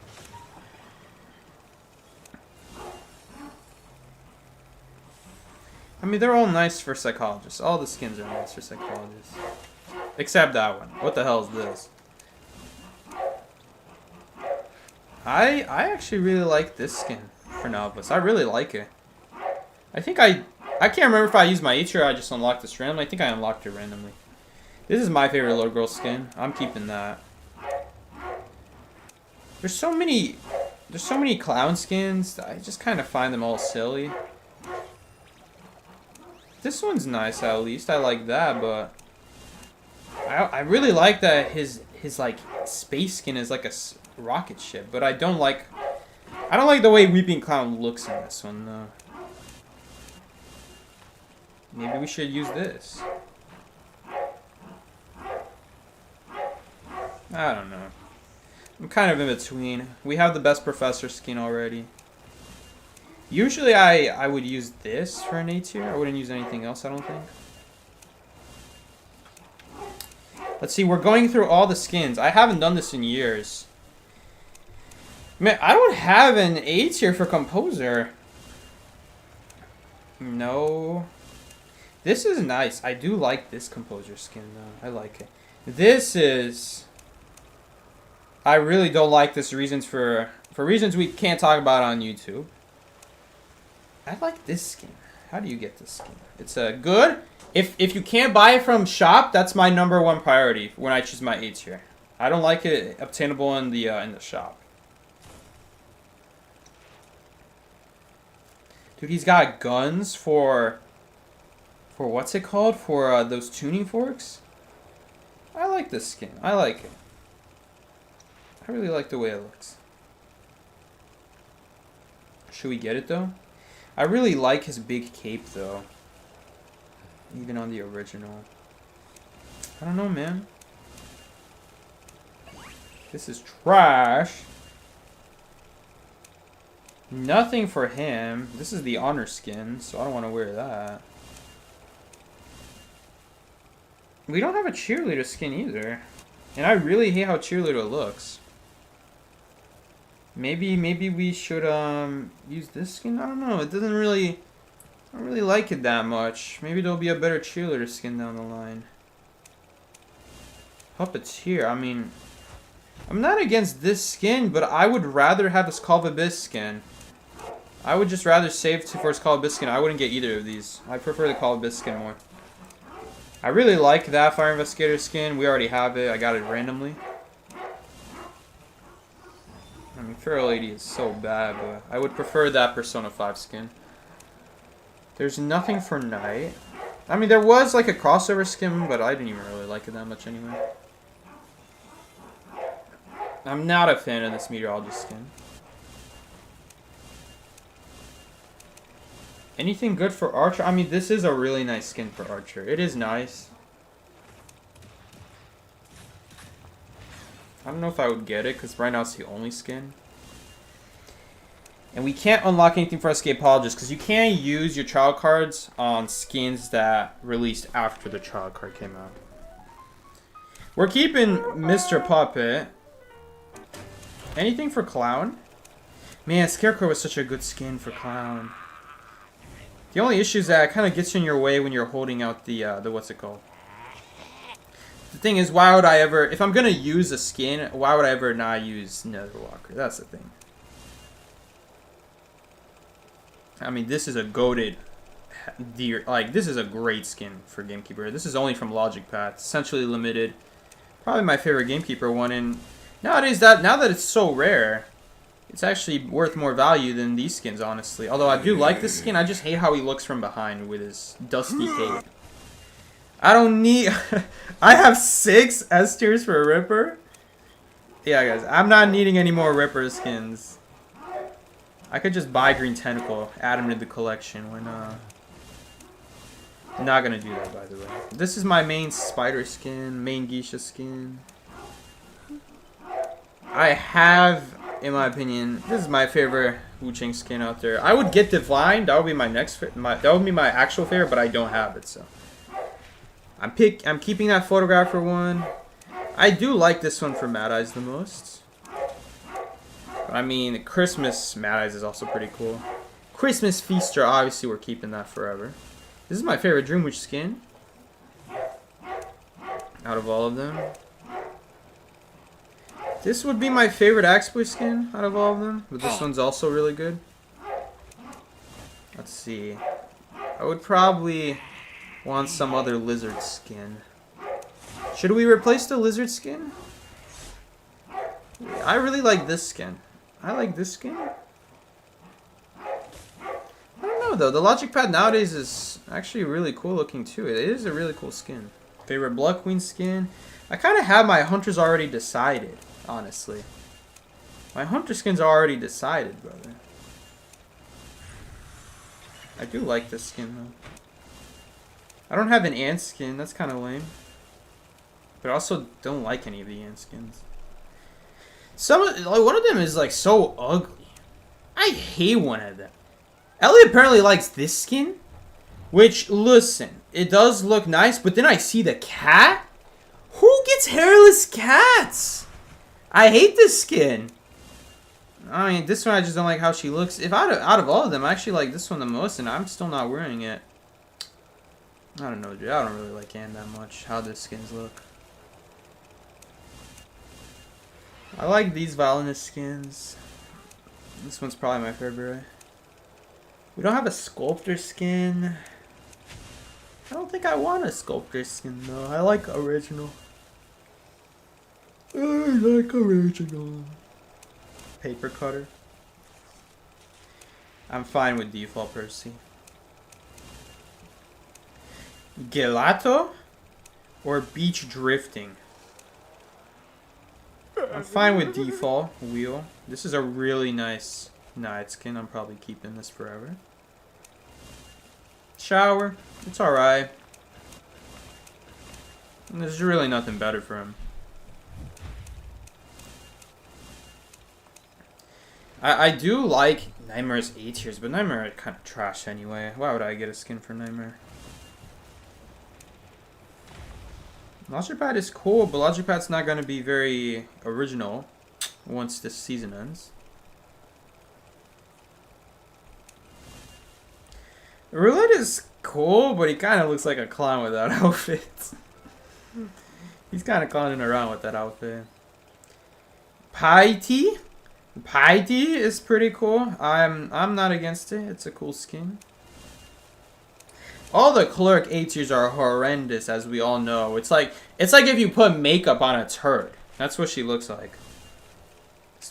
B: I mean, they're all nice for Psychologists. All the skins are nice for Psychologists. Except that one. What the hell is this? I actually really like this skin for Novice. I really like it. I think I can't remember if I used my H or I just unlocked this randomly. I think I unlocked it randomly. This is my favorite little girl skin. I'm keeping that. There's so many clown skins. I just kind of find them all silly. This one's nice at least. I like that, but I really like that his like space skin is like a rocket ship, but I don't like the way Weeping Clown looks in this one though. Maybe we should use this. I don't know. I'm kind of in between. We have the best Professor skin already.
A: Usually I would use this for an A tier. I wouldn't use anything else, I don't think. Let's see, we're going through all the skins. I haven't done this in years. Man, I don't have an A tier for Composer. No. This is nice. I do like this Composer skin, though. I like it. This is... I really don't like this for reasons we can't talk about on YouTube. I like this skin. How do you get this skin? It's a good... If you can't buy it from shop, that's my #1 priority when I choose my A tier. I don't like it obtainable in the shop. Dude, he's got guns for what's it called? For those tuning forks? I like this skin. I like it. I really like the way it looks. Should we get it though? I really like his big cape though. Even on the original. I don't know, man. This is trash. Nothing for him. This is the honor skin, so I don't want to wear that. We don't have a cheerleader skin either. And I really hate how cheerleader looks. Maybe we should use this skin? I don't know. It doesn't really... I don't really like it that much. Maybe there'll be a better cheerleader skin down the line. Puppeteer, I mean... I'm not against this skin, but I would rather have a Skull of Abyss skin. I would just rather save for a Skull of Abyss skin. I wouldn't get either of these. I prefer the Skull of Abyss skin more. I really like that Fire Investigator skin. We already have it. I got it randomly. I mean, Feral Lady is so bad, but I would prefer that Persona 5 skin. There's nothing for Knight. I mean, there was like a crossover skin, but I didn't even really like it that much anyway. I'm not a fan of this Meteorologist skin. Anything good for Archer? I mean, this is a really nice skin for Archer. It is nice. I don't know if I would get it, because right now it's the only skin. And we can't unlock anything for Escapologist, because you can't use your child cards on skins that released after the child card came out. We're keeping Mr. Puppet. Anything for Clown? Man, Scarecrow was such a good skin for Clown. The only issue is that it kind of gets in your way when you're holding out the what's it called? The thing is, why would I ever... If I'm going to use a skin, why would I ever not use Netherwalker? That's the thing. I mean, this is a goated deer. Like, this is a great skin for Gamekeeper. This is only from Logic Path. Essentially limited. Probably my favorite Gamekeeper one. And nowadays, now that it's so rare, it's actually worth more value than these skins, honestly. Although I do like this skin, I just hate how he looks from behind with his dusty cape. I don't need... I have 6 S tiers for a Ripper. Yeah, guys, I'm not needing any more Ripper skins. I could just buy Green Tentacle, add him to the collection when, I'm not gonna do that, by the way. This is my main Spider skin, main Geisha skin. I have, in my opinion, this is my favorite Wu-Chang skin out there. I would get Divine, that would be my next, that would be my actual favorite, but I don't have it, so. I'm keeping that Photographer one. I do like this one for Mad Eyes the most. I mean, Christmas Mad Eyes is also pretty cool. Christmas Feaster, obviously we're keeping that forever. This is my favorite Dream Witch skin. Out of all of them. This would be my favorite Axeboy skin out of all of them. But this one's also really good. Let's see. I would probably want some other Lizard skin. Should we replace the Lizard skin? I really like this skin. I like this skin. I don't know though. The Logic Pad nowadays is actually really cool looking too. It is a really cool skin. Favorite Blood Queen skin. I kind of have my Hunters already decided, honestly. My Hunter skins are already decided, brother. I do like this skin though. I don't have an Ant skin. That's kind of lame. But I also don't like any of the Ant skins. One of them is like so ugly. I hate one of them. Ellie apparently likes this skin. Which, listen, it does look nice, but then I see the cat? Who gets hairless cats? I hate this skin. I mean, this one I just don't like how she looks. If out of all of them, I actually like this one the most, and I'm still not wearing it. I don't know, dude. I don't really like Anne that much, how the skins look. I like these violinist skins. This one's probably my favorite. We don't have a sculptor skin. I don't think I want a sculptor skin though. I like original. I like original. Paper cutter. I'm fine with default, Percy. Gelato or beach drifting? I'm fine with default. Wheel. This is a really nice night skin. I'm probably keeping this forever. Shower. It's alright. There's really nothing better for him. I do like Nightmare's A tiers, but Nightmare is kind of trash anyway. Why would I get a skin for Nightmare? Launcher Pad is cool, but Launcher Pad's not going to be very original once this season ends. Roulette is cool, but he kind of looks like a clown with that outfit. He's kind of clowning around with that outfit. Piety? Piety is pretty cool. I'm not against it. It's a cool skin. All the Clerk A tiers are horrendous, as we all know. It's like if you put makeup on a turd. That's what she looks like.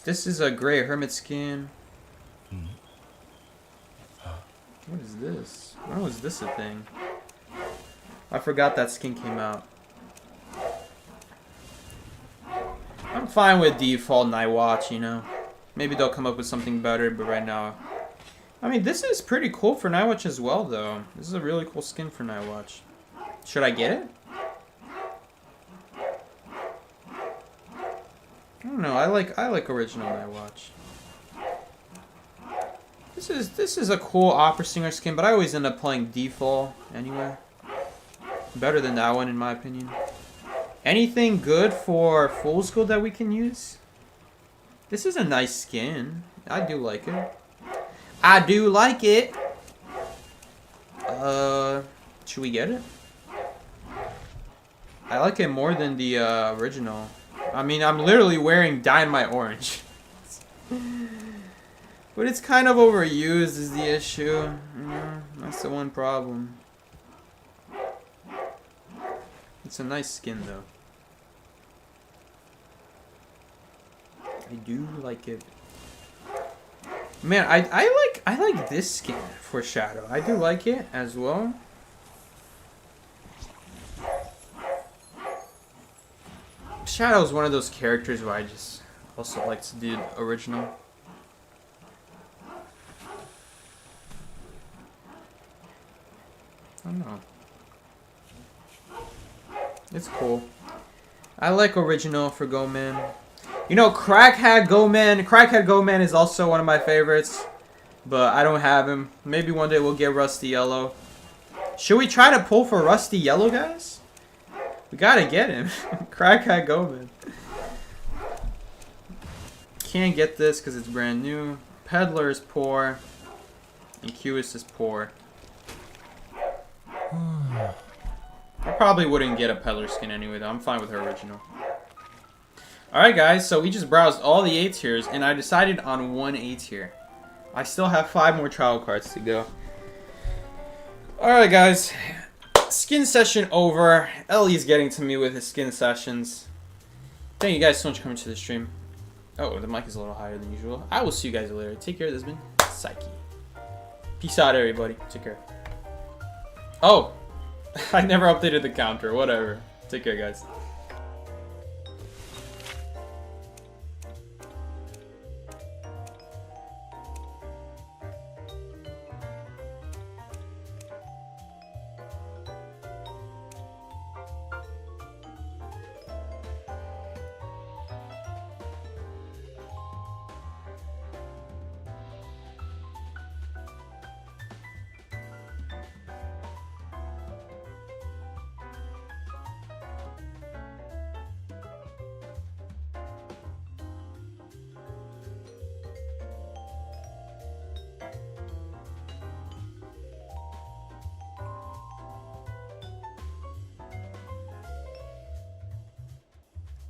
A: This is a gray hermit skin. What is this? When was this a thing? I forgot that skin came out. I'm fine with default Night Watch, you know. Maybe they'll come up with something better, but right now... I mean, this is pretty cool for Night Watch as well, though. This is a really cool skin for Night Watch. Should I get it? I don't know. I like original Night Watch. This is a cool opera singer skin, but I always end up playing default anyway. Better than that one, in my opinion. Anything good for Fool's Gold that we can use? This is a nice skin. I do like it. I do like it. Should we get it? I like it more than the original. I mean, I'm literally wearing Dynamite Orange. But it's kind of overused is the issue. Yeah, that's the one problem. It's a nice skin though. I do like it. Man, I like this skin for Shadow. I do like it as well. Shadow's one of those characters where I just also like to do the original. I don't know. It's cool. I like original for Go-Man. You know, Crackhead Go-Man. Crackhead Go-Man is also one of my favorites. But I don't have him. Maybe one day we'll get Rusty Yellow. Should we try to pull for Rusty Yellow, guys? We gotta get him. Crackhead Go-Man. Can't get this because it's brand new. Peddler is poor. And Cubist is poor. I probably wouldn't get a Peddler skin anyway, though. I'm fine with her original. Alright, guys. So we just browsed all the A tiers, and I decided on one A tier. I still have 5 more trial cards to go. Alright, guys. Skin session over. Ellie's getting to me with his skin sessions. Thank you guys so much for coming to the stream. Oh, the mic is a little higher than usual. I will see you guys later. Take care. This has been Psyche. Peace out, everybody. Take care. Oh, I never updated the counter. Whatever. Take care, guys.